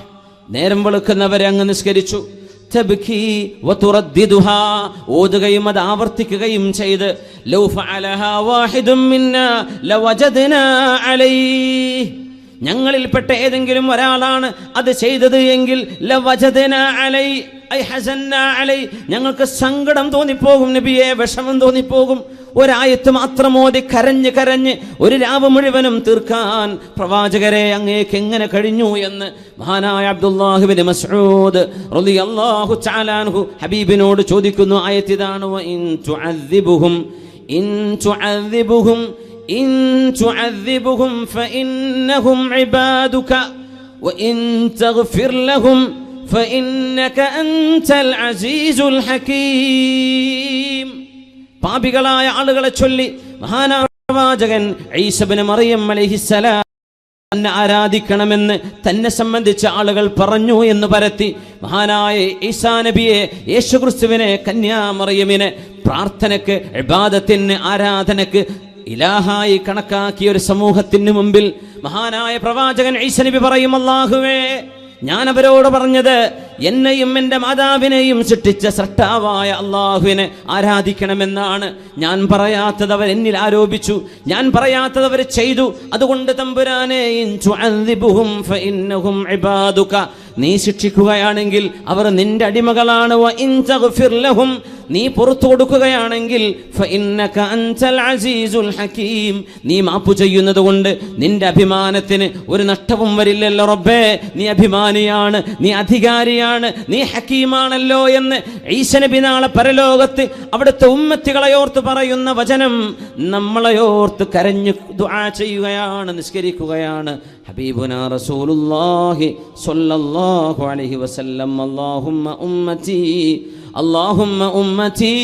Speaker 1: നേരം വെളുക്കുന്നവരെ അങ്ങ് നിസ്കരിച്ചു. തബ്കി വതുറദ്ദിദുഹാ, ഓതുകയും അത് ആവർത്തിക്കുകയും ചെയ്ത്. ലൗ ഫഅലഹാ വാഹിദും മിന്നാ ലവജദ്നാ അലൈഹി, ഞങ്ങളിൽപ്പെട്ട ഏതെങ്കിലും ഒരാളാണ് അത് ചെയ്തത് എങ്കിൽ ലവജദ്നാ അലൈഹി ഐ ഹസന്നാ അലൈഹി, ഞങ്ങൾക്ക് സങ്കടം തോന്നിപ്പോകും നബിയെ, വിഷമം തോന്നിപ്പോകും. ഒരായത്ത് മാത്രം ഓതി കരഞ്ഞ് കരഞ്ഞ് ഒരു രാവ് മുഴുവനും തീർക്കാൻ പ്രവാചകരെ അങ്ങേക്ക് എങ്ങനെ കഴിഞ്ഞു എന്ന് മഹാനായ അബ്ദുല്ലാഹ് ഇബ്നു മസ്ഊദ് റളിയല്ലാഹു തആല അൻഹു ഹബീബിനോട് ചോദിക്കുന്നു. ആയത്ത് ഇതാണ്, ഇൻ തുഅദ്ദിബുഹും ഫഇന്നഹും ഇബാദുക വഇൻ തഗ്ഫിർ ലഹും ഫഇന്നക അൻതൽ അസീസുൽ ഹകീം. പാപികളായ ആളുകളെ ചൊല്ലി മഹാനായ പ്രവാചകൻ ഈസ ഇബ്നു മറിയം അലൈഹിസ്സലാം തന്നെ ആരാധിക്കണമെന്ന് തന്നെ സംബന്ധിച്ച ആളുകൾ പറഞ്ഞു എന്ന് പരത്തി മഹാനായ ഈസാ നബിയെ, യേശുക്രിസ്തുവിനെ, കന്യാമറിയമിനെ പ്രാർത്ഥനയ്ക്ക്, ഇബാദത്തിന്, ആരാധനയ്ക്ക് ഇലാഹായി കണക്കാക്കിയ ഒരു സമൂഹത്തിന് മുമ്പിൽ മഹാനായ പ്രവാചകൻ ഈസ നബി പറയും, അല്ലാഹുവേ, ഞാൻ അവരോട് പറഞ്ഞത് എന്നെയും എൻ്റെ മാതാവിനെയും സൃഷ്ടിച്ച സൃഷ്ടാവായ അള്ളാഹുവിനെ ആരാധിക്കണമെന്നാണ്. ഞാൻ പറയാത്തത് അവർ എന്നിൽ ആരോപിച്ചു, ഞാൻ പറയാത്തത് അവർ ചെയ്തു. അതുകൊണ്ട് തമ്പുരാനെ, ഇൻ തുഅദ്ദിബുഹും ഫഇന്നഹും ഇബാദുക, നീ ശിക്ഷിക്കുകയാണെങ്കിൽ അവർ നിന്റെ അടിമകളാണ്. വഇൻ തഗ്ഫിർ ലഹും, നീ പുറത്തു കൊടുക്കുകയാണെങ്കിൽ ഫഇന്നക അൻതൽ അസീസുൽ ഹകീം, നീ മാപ്പ് ചെയ്യുന്നത് കൊണ്ട് നിന്റെ അഭിമാനത്തിന് ഒരു നഷ്ടവും വരില്ലല്ലോ റബ്ബേ. നീ അഭിമാനിയാണ്, നീ അധികാരിയാണ്, നീ ഹക്കീമാണല്ലോ എന്ന് ഈസ നബി നാളെ പരലോകത്ത് അവിടുത്തെ ഉമ്മത്തികളെ ഓർത്ത് പറയുന്ന വചനം നമ്മളെ ഓർത്ത് കരഞ്ഞു ദുആ ചെയ്യുകയാണ്, നിസ്കരിക്കുകയാണ് ഹബീബുനാ റസൂലുള്ളാഹി സ്വല്ലല്ലാഹു അലൈഹി വസല്ലം. അല്ലാഹുമ്മ ഉമ്മത്തി, അല്ലാഹുമ്മ ഉമ്മത്തി,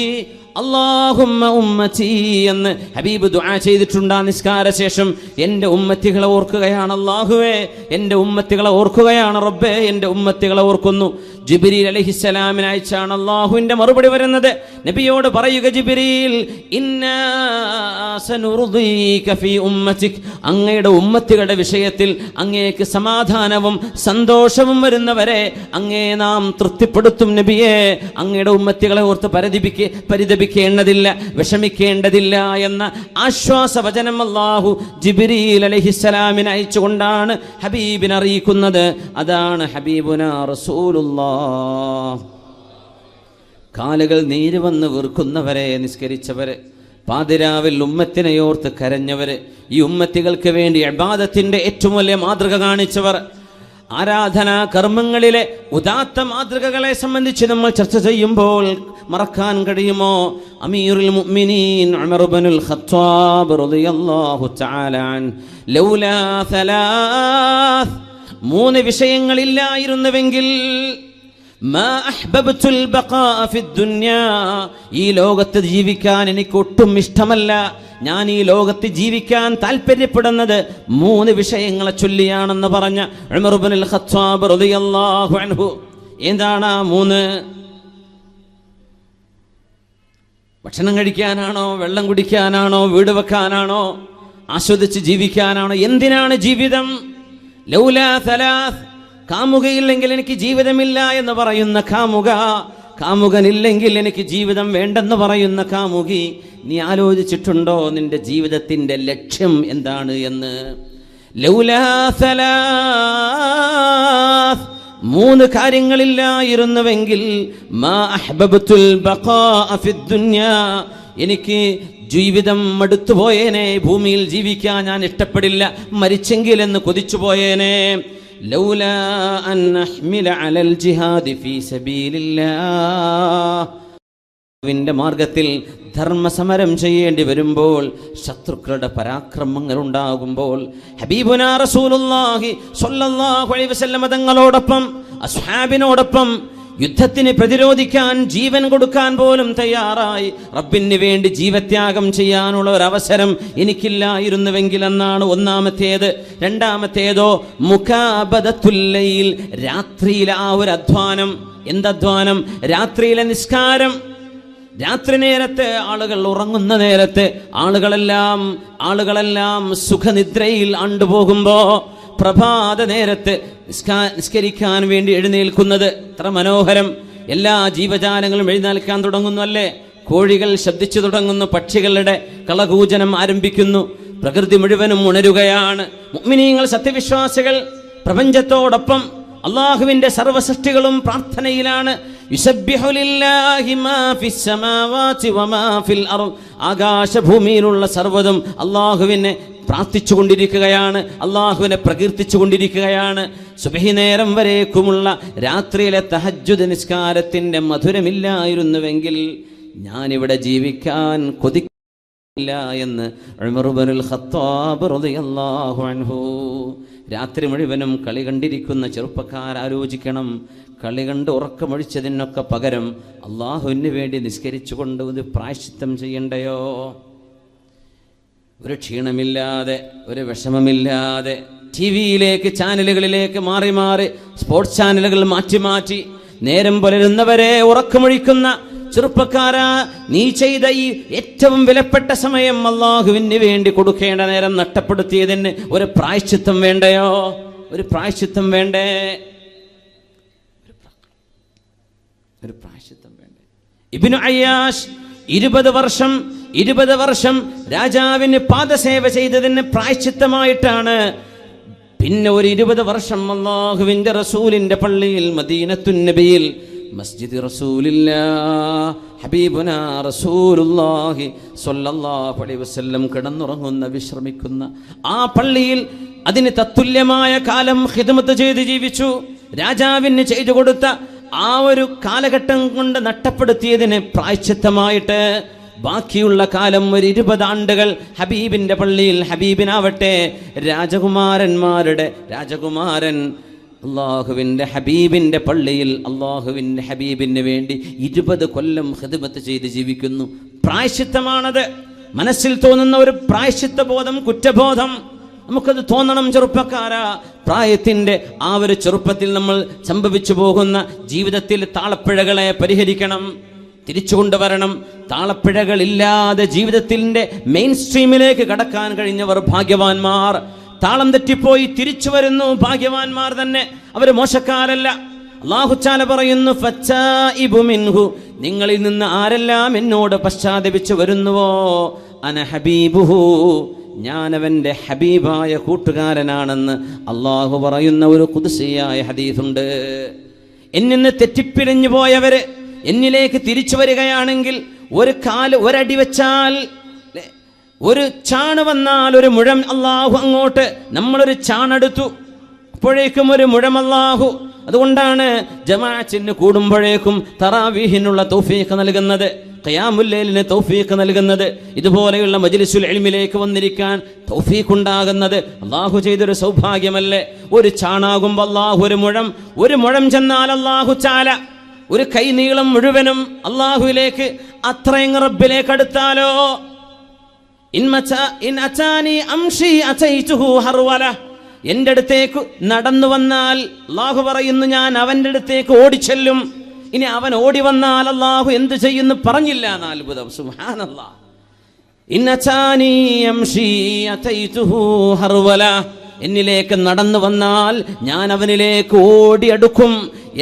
Speaker 1: അല്ലാഹുമ്മ ഉമ്മത്തി എന്ന് ഹബീബ് ദുആ ചെയ്തിട്ടുണ്ട്. ആ നിസ്കാര ശേഷം എൻ്റെ ഉമ്മത്തികളെ ഓർക്കുകയാണ്. അല്ലാഹുവേ, എൻ്റെ ഉമ്മത്തികളെ ഓർക്കുകയാണ് റബ്ബേ, എൻ്റെ ഉമ്മത്തികളെ ഓർക്കുന്നു. ജിബ്രീൽ അലൈഹിസ്സലാമിനെ അയച്ചാണ് അല്ലാഹുവിൻ്റെ മറുപടി വരുന്നത്. നബിയോട് പറയുക, ജിബ്രീൽ, ഇന്നാ സനുർദീക ഫീ ഉമ്മതിക്, അങ്ങയുടെ ഉമ്മത്തികളുടെ വിഷയത്തിൽ അങ്ങേക്ക് സമാധാനവും സന്തോഷവും വരുന്നവരെ അങ്ങേ നാം തൃപ്തിപ്പെടുത്തും നബിയെ. അങ്ങയുടെ ഉമ്മത്തികളെ ഓർത്ത് പരിതപിക്കേണ്ടതില്ല, വിഷമിക്കേണ്ടതില്ല എന്ന ആശ്വാസവചനം അല്ലാഹു ജിബ്രീൽ അലൈഹിസ്സലാമിനെ അയച്ചുകൊണ്ടാണ് ഹബീബിനെ അറിയിക്കുന്നത്. അതാണ് ഹബീബുനാ റസൂലുള്ളാഹ്. കാലുകൾ നീര് വന്ന് വീർക്കുന്നവരെ നിസ്കരിച്ചവര്, പാതിരാവിൽ ഉമ്മത്തിനെയോർത്ത് കരഞ്ഞവര്, ഈ ഉമ്മത്തികൾക്ക് വേണ്ടി ഇബാദത്തിന്റെ ഏറ്റവും വലിയ മാതൃക കാണിച്ചവർ, ആരാധനാ കർമ്മങ്ങളിലെ ഉദാത്ത മാതൃകകളെ സംബന്ധിച്ച് നമ്മൾ ചർച്ച ചെയ്യുമ്പോൾ മറക്കാൻ കഴിയുമോ? അമീറുൽ മുഅ്മിനീൻ ഉമർ ഇബ്നുൽ ഖത്താബ് റളിയല്ലാഹു തആല അൻഹു ലൗലാ സലാസ്, മൂന്ന് വിഷയങ്ങളില്ലായിരുന്നുവെങ്കിൽ മാ അഹ്ബബ്തുൽ ബഖാഅ ഫിദ്ദുനിയാ, ഈ ലോകത്ത് ജീവിക്കാൻ എനിക്ക് ഒട്ടും ഇഷ്ടമല്ല, ഞാൻ ഈ ലോകത്ത് ജീവിക്കാൻ താല്പര്യപ്പെടുന്നത് മൂന്ന് വിഷയങ്ങളെ ചൊല്ലിയാണെന്ന് പറഞ്ഞ ഉമർ ഇബ്നുൽ ഖത്താബ് റളിയല്ലാഹു അൻഹു. എന്താണ് ആ മൂന്ന്? ഭക്ഷണം കഴിക്കാനാണോ, വെള്ളം കുടിക്കാനാണോ, വീട് വെക്കാനാണോ, ആസ്വദിച്ച് ജീവിക്കാനാണോ? എന്തിനാണ് ജീവിതം? ലൗലാ സലാസ്, കാമുകയില്ലെങ്കിൽ എനിക്ക് ജീവിതമില്ല എന്ന് പറയുന്ന കാമുക, കാമുകനില്ലെങ്കിൽ എനിക്ക് ജീവിതം വേണ്ടെന്ന് പറയുന്ന കാമുകി, നീ ആലോചിച്ചിട്ടുണ്ടോ നിന്റെ ജീവിതത്തിന്റെ ലക്ഷ്യം എന്താണ് എന്ന്? ലൗലാ സലാസ്, മൂന്ന് കാര്യങ്ങളില്ലായിരുന്നുവെങ്കിൽ മാ അഹ്ബബ്തുൽ ബഖാഅ ഫിദ്ദുനിയാ, എനിക്ക് ജീവിതം മടുത്തുപോയേനെ, ഭൂമിയിൽ ജീവിക്കാൻ ഞാൻ ഇഷ്ടപ്പെടില്ല, മരിച്ചെങ്കിൽ എന്ന് കൊതിച്ചുപോയേനെ. ലൗലാ അൻ അഹ്മില അലൽ ജിഹാദി ഫീ സബീലില്ലാഹ്, ന്റെ മാർഗത്തിൽ ധർമ്മസമരം ചെയ്യേണ്ടി വരുമ്പോൾ, ശത്രുക്കളുടെ പരാക്രമങ്ങൾ ഉണ്ടാകുമ്പോൾ, ഹബീബുനാ റസൂലുള്ളാഹി സ്വല്ലല്ലാഹു അലൈഹി വസല്ലം തങ്ങളോടൊപ്പം അസ്ഹാബിനോടൊപ്പം യുദ്ധത്തിന് പ്രതിരോധിക്കാൻ ജീവൻ കൊടുക്കാൻ പോലും തയ്യാറായി റബ്ബിന് വേണ്ടി ജീവത്യാഗം ചെയ്യാനുള്ള ഒരു അവസരം എനിക്കില്ലായിരുന്നുവെങ്കിൽ എന്നാണ് ഒന്നാമത്തേത്. രണ്ടാമത്തേതോ മുകാബദത്തുൽ ലൈൽ, രാത്രിയിലെ ആ ഒരു അധ്വാനം. എന്തധ്വാനം? രാത്രിയിലെ നിസ്കാരം. രാത്രി നേരത്തെ ആളുകൾ ഉറങ്ങുന്ന നേരത്തെ ആളുകളെല്ലാം സുഖനിദ്രയിൽ ആണ്ടുപോകുമ്പോ പ്രഭാത നേരത്ത് നിസ്കരിക്കാൻ വേണ്ടി എഴുന്നേൽക്കുന്നത് എത്ര മനോഹരം. എല്ലാ ജീവജാലങ്ങളും എഴുന്നേൽക്കാൻ തുടങ്ങുന്നു അല്ലേ? കോഴികൾ ശബ്ദിച്ചു തുടങ്ങുന്നു, പക്ഷികളുടെ കളകൂജനം ആരംഭിക്കുന്നു, പ്രകൃതി മുഴുവനും ഉണരുകയാണ്. മുഅ്മിനീങ്ങൾ, സത്യവിശ്വാസികൾ പ്രപഞ്ചത്തോടൊപ്പം അള്ളാഹുവിന്റെ സർവ്വസൃഷ്ടികളും പ്രാർത്ഥനയിലാണ്. യുസബ്ബിഹു ലില്ലാഹി മാ ഫിസ് സമാവാതി വമാ ഫിൽ അർദ്. ആകാശഭൂമിയിലുള്ള സർവ്വതും അള്ളാഹുവിനെ പ്രാർത്ഥിച്ചുകൊണ്ടിരിക്കുകയാണ്, അള്ളാഹുവിനെ പ്രകീർത്തിച്ചുകൊണ്ടിരിക്കുകയാണ്. സുബ്ഹി നേരം വരേക്കുമുള്ള രാത്രിയിലെ തഹജ്ജുദ് നിസ്കാരത്തിന്റെ മധുരമില്ലായിരുന്നുവെങ്കിൽ ഞാനിവിടെ ജീവിക്കാൻ കൊതിക്കില്ല എന്ന് ഉമർ ഇബ്നുൽ ഖത്താബ് റളിയല്ലാഹു അൻഹു. രാത്രി മുഴുവനും കളി കണ്ടിരിക്കുന്ന ചെറുപ്പക്കാർ ആലോചിക്കണം, കളി കണ്ട് ഉറക്കമൊഴിച്ചതിനൊക്കെ പകരം അള്ളാഹുവിന് വേണ്ടി നിസ്കരിച്ചുകൊണ്ട് ഒരു പ്രായശ്ചിത്തം ചെയ്യണ്ടയോ? ഒരു ക്ഷീണമില്ലാതെ, ഒരു വിഷമമില്ലാതെ ടിവിയിലേക്ക്, ചാനലുകളിലേക്ക് മാറി മാറി സ്പോർട്സ് ചാനലുകൾ മാറ്റി നേരം പുലരുന്നവരെ ഉറക്കമൊഴിക്കുന്ന ചെറുപ്പക്കാരാ, നീ ചെയ്ത ഈ ഏറ്റവും വിലപ്പെട്ട സമയം അള്ളാഹുവിന് വേണ്ടി കൊടുക്കേണ്ട നേരം നഷ്ടപ്പെടുത്തിയതിന് ഒരു പ്രായശ്ചിത്തം വേണ്ടയോ? ഒരു പ്രായശ്ചിത്തം വേണ്ടേ? ഒരു പ്രായശ്ചിത്തം വേണ്ടേ? ഇബ്നു അയ്യാഷ് 20 വർഷം രാജാവിന് പാദസേവ ചെയ്തതിന് പ്രായശ്ചിത്തമായിട്ടാണ് പിന്നെ ഒരു 20 വർഷം അല്ലാഹുവിന്റെ റസൂലിന്റെ പള്ളിയിൽ മദീനത്തുൻ നബിയിൽ മസ്ജിദ് റസൂലില്ലാഹ് ഹബീബുനാ റസൂലുള്ളാഹി സ്വല്ലല്ലാഹു അലൈഹി വസല്ലം കിടന്നുറങ്ങുന്ന, വിശ്രമിക്കുന്ന ആ പള്ളിയിൽ അതിന് തത്തുല്യമായ കാലം ഖിദ്മത്ത് ചെയ്ത് ജീവിച്ചു. രാജാവിന് ചെയ്തു കൊടുത്ത ആ ഒരു കാലഘട്ടം കൊണ്ട് നഷ്ടപ്പെടുത്തിയതിന് പ്രായശ്ചിത്തമായിട്ട് ബാക്കിയുള്ള കാലം ഒരു 20 ആണ്ടുകൾ ഹബീബിന്റെ പള്ളിയിൽ, ഹബീബിനാവട്ടെ രാജകുമാരൻ അള്ളാഹുവിന്റെ ഹബീബിന്റെ പള്ളിയിൽ അള്ളാഹുവിന്റെ ഹബീബിന് വേണ്ടി 20 കൊല്ലം ഖിദ്മത്ത് ചെയ്ത് ജീവിക്കുന്നു. പ്രായശ്ചിത്തമാണത്. മനസ്സിൽ തോന്നുന്ന ഒരു പ്രായശ്ചിത്ത ബോധം, കുറ്റബോധം നമുക്കത് തോന്നണം ചെറുപ്പക്കാരാ. പ്രായത്തിന്റെ ആ ഒരു ചെറുപ്പത്തിൽ നമ്മൾ സംഭവിച്ചു പോകുന്ന ജീവിതത്തിൽ താളപ്പിഴകളെ പരിഹരിക്കണം, തിരിച്ചു കൊണ്ടുവരണം. താളപ്പിഴകളില്ലാതെ ജീവിതത്തിന്റെ മെയിൻ സ്ട്രീമിലേക്ക് കടക്കാൻ കഴിഞ്ഞവർ ഭാഗ്യവാന്മാർ. താളം തെറ്റിപ്പോയി തിരിച്ചു വരുന്നു, ഭാഗ്യവാന്മാർ തന്നെ, അവർ മോശക്കാരല്ല. അല്ലാഹു തആല പറയുന്നു, ഫച്ചാഇബു മിൻഹു, നിങ്ങളിൽ നിന്ന് ആരെല്ലാം എന്നോട് പശ്ചാത്തപിച്ചു വരുന്നുവോ, അന ഹബീബുഹു, ഞാൻ അവന്റെ ഹബീബായ കൂട്ടുകാരനാണെന്ന് അള്ളാഹു പറയുന്ന ഒരു ഖുദ്സിയായ ഹദീസുണ്ട്. എന്നിന്ന് തെറ്റിപ്പിരിഞ്ഞു പോയവര് എന്നിലേക്ക് തിരിച്ചു വരികയാണെങ്കിൽ, ഒരടി വെച്ചാൽ, ഒരു ചാണ് വന്നാൽ ഒരു മുഴം അള്ളാഹു അങ്ങോട്ട്, നമ്മളൊരു ചാണെടുത്തു അപ്പോഴേക്കും ഒരു മുഴം അള്ളാഹു. അതുകൊണ്ടാണ് ജമാഅത്തിന് കൂടുമ്പോഴേക്കും തറാവീഹിനുള്ള തൗഫീഖ് നൽകുന്നത്, ഖിയാമുൽ ലൈലിന് തൗഫീഖ് നൽകുന്നത്, ഇതുപോലെയുള്ള മജ്ലിസുൽ ഇൽമിലേക്ക് വന്നിരിക്കാൻ തൗഫീഖ് ഉണ്ടാകുന്നത് അള്ളാഹു ചെയ്തൊരു സൗഭാഗ്യമല്ലേ? ഒരു ചാണാകുമ്പോൾ അള്ളാഹു ഒരു മുഴം ചെന്നാൽ അള്ളാഹു ചാല, ഒരു കൈനീളം മുഴുവനും അള്ളാഹുവിലേക്ക്, അത്രയും റബ്ബിലേക്ക് അടുത്താലോ. എന്റെ അടുത്തേക്ക് നടന്നു വന്നാൽ അള്ളാഹു പറയുന്നു, ഞാൻ അവന്റെ അടുത്തേക്ക് ഓടിച്ചെല്ലും. ഇനി അവൻ ഓടി വന്നാൽ അള്ളാഹു എന്ത് ചെയ്യുന്നു പറഞ്ഞില്ല. അത്ഭുതം, സുബ്ഹാനല്ലാഹ്. എന്നിലേക്ക് നടന്നു വന്നാൽ ഞാൻ അവനിലേക്ക് ഓടിയടുക്കും.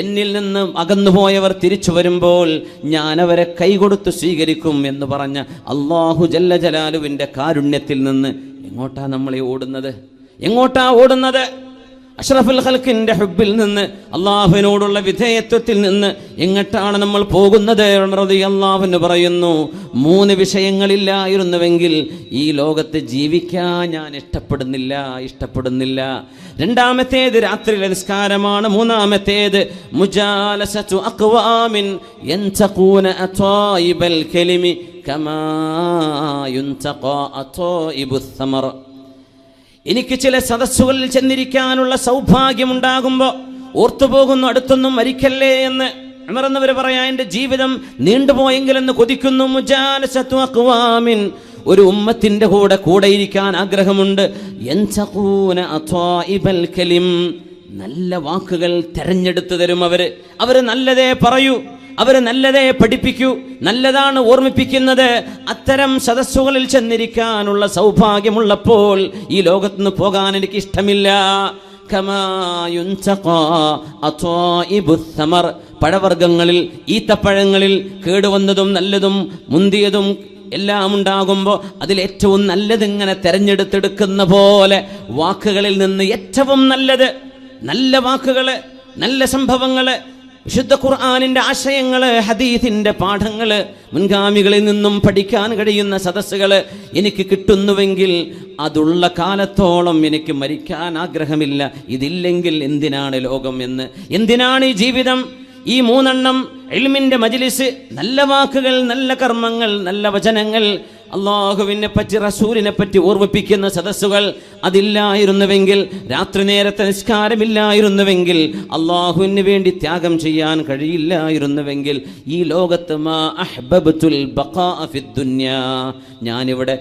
Speaker 1: എന്നിൽ നിന്ന് അകന്നുപോയവർ തിരിച്ചു വരുമ്പോൾ ഞാൻ അവരെ കൈകൊടുത്ത് സ്വീകരിക്കും എന്ന് പറഞ്ഞ അല്ലാഹു ജല്ല ജലാലുവിന്റെ കാരുണ്യത്തിൽ നിന്ന് എങ്ങോട്ടാ നമ്മളെ ഓടുന്നത്? എങ്ങോട്ടാ ഓടുന്നത്? അഷ്റഫുൽ ഖൽഖിന്റെ ഹുബ്ബിൽ നിന്ന്, അള്ളാഹുവിനോടുള്ള വിധേയത്വത്തിൽ നിന്ന് എങ്ങോട്ടാണ് നമ്മൾ പോകുന്നത്? റളിയല്ലാഹു അൻഹു പറയുന്നു, 3 വിഷയങ്ങളില്ലായിരുന്നുവെങ്കിൽ ഈ ലോകത്ത് ജീവിക്കാൻ ഞാൻ ഇഷ്ടപ്പെടുന്നില്ല. രണ്ടാമത്തേത് രാത്രിയിലെ നിസ്കാരമാണ്. മൂന്നാമത്തേത് മുജാലസതു അഖ്വാമിൻ യൻതഖൂന അതായിബൽ കലിമി കമാ യുൻതഖാ അതായിബുസ് സമർ. എനിക്ക് ചില സദസ്സുകളിൽ ചെന്നിരിക്കാനുള്ള സൗഭാഗ്യമുണ്ടാകുമ്പോൾ ഓർത്തുപോകുന്നു, അടുത്തൊന്നും മരിക്കല്ലേ എന്ന്. ഉമർ എന്നവർ പറയാ, എൻ്റെ ജീവിതം നീണ്ടുപോയെങ്കിലെന്ന് കൊതിക്കുന്നു. മുജാലസതു അഖ്വാമിൻ, ഒരു ഉമ്മത്തിന്റെ കൂടെ ഇരിക്കാൻ ആഗ്രഹമുണ്ട്. യൻതഖൂന അതായിബൽ കലിം, നല്ല വാക്കുകൾ തെരഞ്ഞെടുത്തു തരും അവര് നല്ലതേ പറയൂ. അവർ നല്ലതേ പഠിപ്പിക്കൂ, നല്ലതാണ് ഓർമ്മിപ്പിക്കുന്നത്. അത്തരം സദസ്സുകളിൽ ചെന്നിരിക്കാനുള്ള സൗഭാഗ്യമുള്ളപ്പോൾ ഈ ലോകത്തുനിന്ന് പോകാൻ എനിക്ക് ഇഷ്ടമില്ല. പഴവർഗ്ഗങ്ങളിൽ, ഈത്തപ്പഴങ്ങളിൽ കേടുവന്നതും നല്ലതും മുന്തിയതും എല്ലാം ഉണ്ടാകുമ്പോൾ അതിലേറ്റവും നല്ലതിങ്ങനെ തെരഞ്ഞെടുത്തെടുക്കുന്ന പോലെ വാക്കുകളിൽ നിന്ന് ഏറ്റവും നല്ലത്, നല്ല വാക്കുകള്, നല്ല സംഭവങ്ങള്, വിശുദ്ധ ഖുർആനിന്റെ ആശയങ്ങള്, ഹദീസിന്റെ പാഠങ്ങള്, മുൻഗാമികളിൽ നിന്നും പഠിക്കാൻ കഴിയുന്ന സദസ്സുകള് എനിക്ക് കിട്ടുന്നുവെങ്കിൽ അതുള്ള കാലത്തോളം എനിക്ക് മരിക്കാൻ ആഗ്രഹമില്ല. ഇതില്ലെങ്കിൽ എന്തിനാണ് ലോകം എന്ന്, എന്തിനാണ് ഈ ജീവിതം? ഈ മൂന്നെണ്ണം ഇൽമിന്റെ മജ്ലിസ്, നല്ല വാക്കുകൾ, നല്ല കർമ്മങ്ങൾ, നല്ല വചനങ്ങൾ, അള്ളാഹുവിനെ പറ്റി റസൂലിനെ പറ്റി ഓർമ്മിപ്പിക്കുന്ന സദസ്സുകൾ അതില്ലായിരുന്നുവെങ്കിൽ, രാത്രി നേരത്തെ നിസ്കാരമില്ലായിരുന്നുവെങ്കിൽ, അള്ളാഹുവിന് വേണ്ടി ത്യാഗം ചെയ്യാൻ കഴിയില്ലായിരുന്നുവെങ്കിൽ, ഈ ലോകത്ത് മാ അഹ്ബബ്തുൽ ബഖാഅ ഫിദ്ദുനിയാ, ഞാനിവിടെ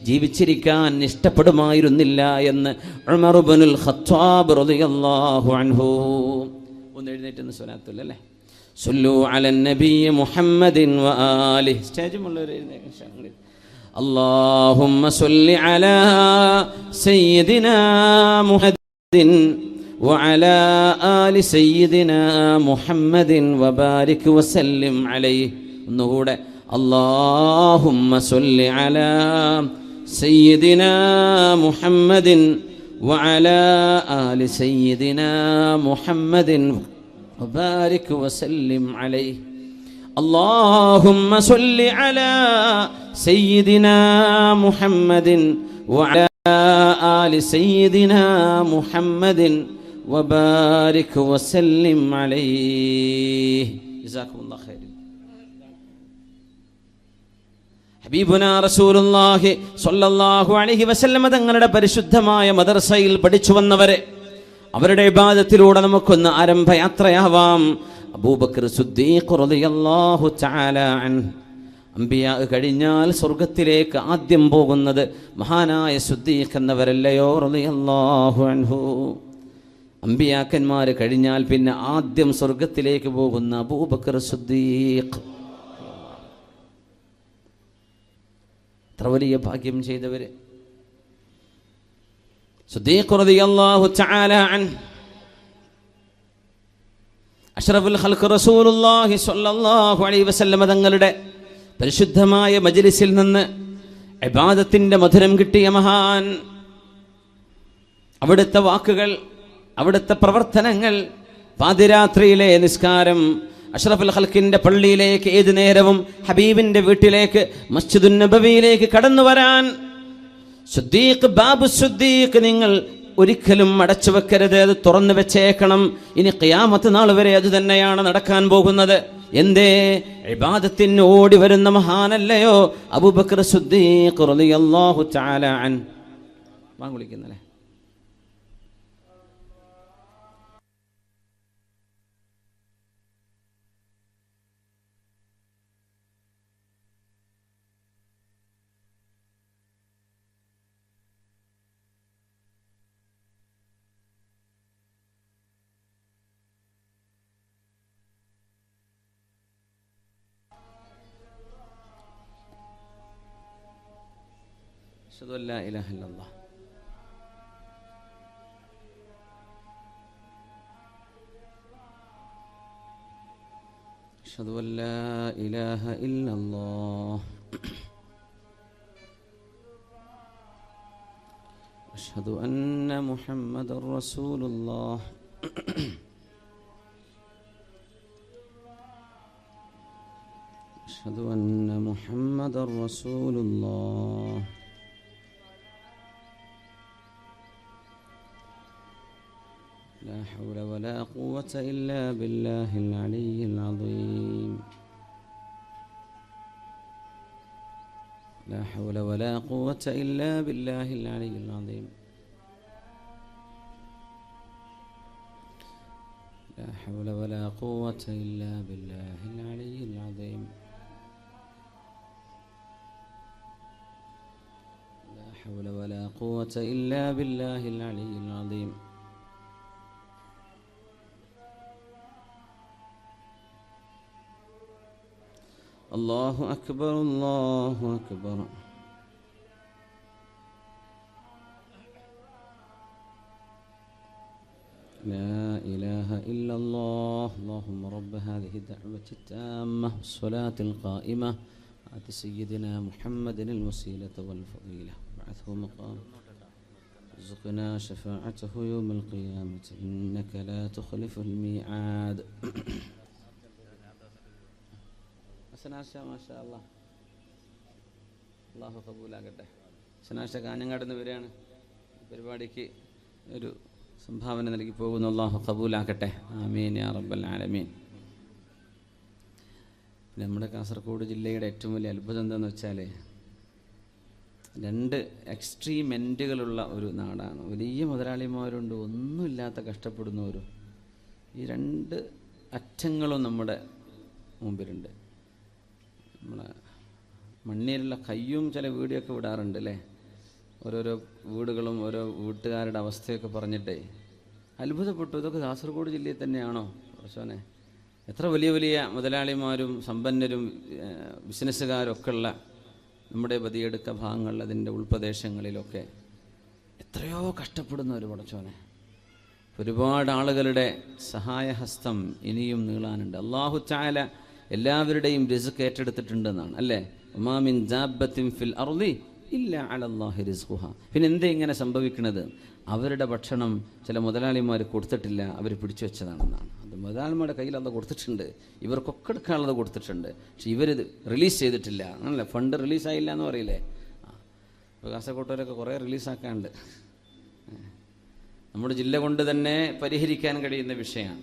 Speaker 1: ജീവിച്ചിരിക്കാൻ ഇഷ്ടപ്പെടുമായിരുന്നില്ല എന്ന് ഉമർ ഇബ്നുൽ ഖത്താബ് റളിയല്ലാഹു അൻഹു. ഒന്ന് എഴുന്നേറ്റ് സ്വലാത്തുല്ലേ, സല്ലു അലൻ നബി മുഹമ്മദിൻ വആലിഹി. സ്റ്റേജുമുള്ളവർ എഴുന്നേൽക്കാൻ. അല്ലാഹുമ്മ സല്ലി അലാ സയ്യിദിനാ മുഹമ്മദിൻ വഅലാ ആലി സയ്യിദിനാ മുഹമ്മദിൻ വബാരിക് വസല്ലിം അലൈഹി. ഒന്നുകൂടെ, അല്ലാഹുമ്മ സല്ലി അലാ സയ്യിദിനാ മുഹമ്മദിൻ وعلى آل سيدنا محمد وبارك وسلم عليه. اللهم صل على سيدنا محمد وعلى آل سيدنا محمد وبارك وسلم عليه. جزاكم الله خير. ഹബീബുനാ റസൂലുള്ളാഹി സ്വല്ലല്ലാഹു അലൈഹി വസല്ലം തങ്ങളുടെ പരിശുദ്ധമായ മദ്രസയിൽ പഠിച്ചു വന്നവരെ, അവരുടെ ഇബാദത്തിലൂടെ നമുക്കൊന്ന് ആരംഭയാത്രയാവാം. അബൂബക്കർ സിദ്ദീഖ് റളിയല്ലാഹു തആല അൻഹു, അംബിയാ കഴിഞ്ഞാൽ സ്വർഗത്തിലേക്ക് ആദ്യം പോകുന്നത് മഹാനായ സിദ്ദീഖ് എന്നവരല്ലയോ റളിയല്ലാഹു അൻഹു. അംബിയാക്കന്മാർ കഴിഞ്ഞാൽ പിന്നെ ആദ്യം സ്വർഗത്തിലേക്ക് പോകുന്ന അബൂബക്കർ സിദ്ദീഖ്. എത്ര വലിയ ഭാഗ്യം ചെയ്തവര്. സിദ്ദീഖ് റളിയല്ലാഹു തആല അൻഹു അഷ്റഫുൽ ഖൽഖ് റസൂലുള്ളാഹി സ്വല്ലല്ലാഹു അലൈഹി വസല്ലം തങ്ങളുടെ പരിശുദ്ധമായ മജ്ലിസിൽ നിന്ന് ഇബാദത്തിന്റെ മധുരം കിട്ടിയ മഹാൻ. അവിടുത്തെ വാക്കുകൾ, അവിടുത്തെ പ്രവർത്തനങ്ങൾ, പാതിരാത്രിയിലെ നിസ്കാരം, അഷ്റഫുൽ ഖൽഖിന്റെ പള്ളിയിലേക്ക് ഏത് നേരവും ഹബീബിന്റെ വീട്ടിലേക്ക് മസ്ജിദുൻ നബവിയിലേക്ക് കടന്നു വരാൻ സിദ്ദീഖ്, ബാബു സിദ്ദീഖ്, നിങ്ങൾ ഒരിക്കലും അടച്ചു വെക്കരുത്, അത് തുറന്നു വെച്ചേക്കണം. ഇനി ഖിയാമത്ത് നാൾ വരെ അത് തന്നെയാണ് നടക്കാൻ പോകുന്നത്. എന്തേ? ഇബാദത്തിന് ഓടി വരുന്ന മഹാനല്ലയോ അബൂബക്കർ സിദ്ദീഖ് റളിയല്ലാഹു തആല അൻഹു. വാങ്ങ് വിളിക്കുന്നല്ലേ. أشهد أن لا إله إلا الله. أشهد أن لا إله إلا الله. أشهد أن محمد رسول الله. أشهد أن محمد رسول الله. لا حول ولا قوة إلا بالله العلي العظيم. لا حول ولا قوة إلا بالله العلي العظيم. لا حول ولا قوة إلا بالله العلي العظيم. لا حول ولا قوة إلا بالله العلي العظيم. അല്ലാഹു അക്ബർ അല്ലാഹു അക്ബർ. لا إله إلا الله اللهم رب هذه الدعوة التامة والصلاة القائمة آت سيدنا محمد الوسيلة والفضيلة وابعثه مقام ارزقنا شفاعته يوم القيامة إنك لا تخلف الميعاد. സനാഷ മാഷാ അല്ലാഹ്, അല്ലാഹു ഖബൂലാകട്ടെ. സനാഷ കാഞ്ഞങ്ങാട് നിന്ന് വരികയാണ്, പരിപാടിക്ക് ഒരു സംഭാവന നൽകി പോകുന്നു. അല്ലാഹു ഖബൂലാക്കട്ടെ. ആമീൻ യാ റബ്ബൽ ആലമീൻ. പിന്നെ നമ്മുടെ കാസർഗോഡ് ജില്ലയുടെ ഏറ്റവും വലിയ അത്ഭുതം എന്താണെന്ന് വെച്ചാൽ, രണ്ട് എക്സ്ട്രീം എൻഡുകളുള്ള ഒരു നാടാണ്. വലിയ മുതലാളിമാരുണ്ട്, ഒന്നുമില്ലാത്ത കഷ്ടപ്പെടുന്നവരും. ഈ രണ്ട് അറ്റങ്ങളും നമ്മുടെ മുമ്പിലുണ്ട്. നമ്മളെ മണ്ണിലുള്ള കയ്യും ചില വീഡിയോ ഒക്കെ വിടാറുണ്ട് അല്ലേ, ഓരോരോ വീടുകളും ഓരോ വീട്ടുകാരുടെ അവസ്ഥയൊക്കെ പറഞ്ഞിട്ടേ അത്ഭുതപ്പെട്ടു. ഇതൊക്കെ കാസർഗോഡ് ജില്ലയിൽ തന്നെയാണോ പ്രശ്നെ? എത്ര വലിയ വലിയ മുതലാളിമാരും സമ്പന്നരും ബിസിനസ്സുകാരും ഒക്കെ ഉള്ള നമ്മുടെ ബദിയെടുക്ക ഭാഗങ്ങളിൽ, അതിൻ്റെ ഉൾപ്രദേശങ്ങളിലൊക്കെ എത്രയോ കഷ്ടപ്പെടുന്ന ഒരു പടച്ചോനെ. ഒരുപാട് ആളുകളുടെ സഹായഹസ്തം ഇനിയും നീളാനുണ്ട്. അല്ലാഹു തആല എല്ലാവരുടെയും റിസ്ക് ഏറ്റെടുത്തിട്ടുണ്ടെന്നാണ് അല്ലേ. വമാ മിൻ ദാബത്തിൻ ഫിൽ അർളി ഇല്ലാ അലല്ലാഹി റിസ്ഖുഹാ. പിന്നെ എന്തേ ഇങ്ങനെ സംഭവിക്കുന്നത്? അവരുടെ ഭക്ഷണം ചില മുതലാളിമാർ കൊടുത്തിട്ടില്ല, അവർ പിടിച്ചു വെച്ചതാണെന്നാണ്. അത് മുതലാളിമാരുടെ കയ്യിൽ അത് കൊടുത്തിട്ടുണ്ട്, ഇവർക്കൊക്കെ എടുക്കാനുള്ളത് കൊടുത്തിട്ടുണ്ട്, പക്ഷെ ഇവരിത് റിലീസ് ചെയ്തിട്ടില്ല ആണല്ലേ. ഫണ്ട് റിലീസായില്ല എന്ന് പറയില്ലേ. ഇപ്പോൾ കാസർഗോട്ടവരൊക്കെ കുറേ റിലീസാക്കാനുണ്ട്. നമ്മുടെ ജില്ല കൊണ്ട് തന്നെ പരിഹരിക്കാൻ കഴിയുന്ന വിഷയമാണ്.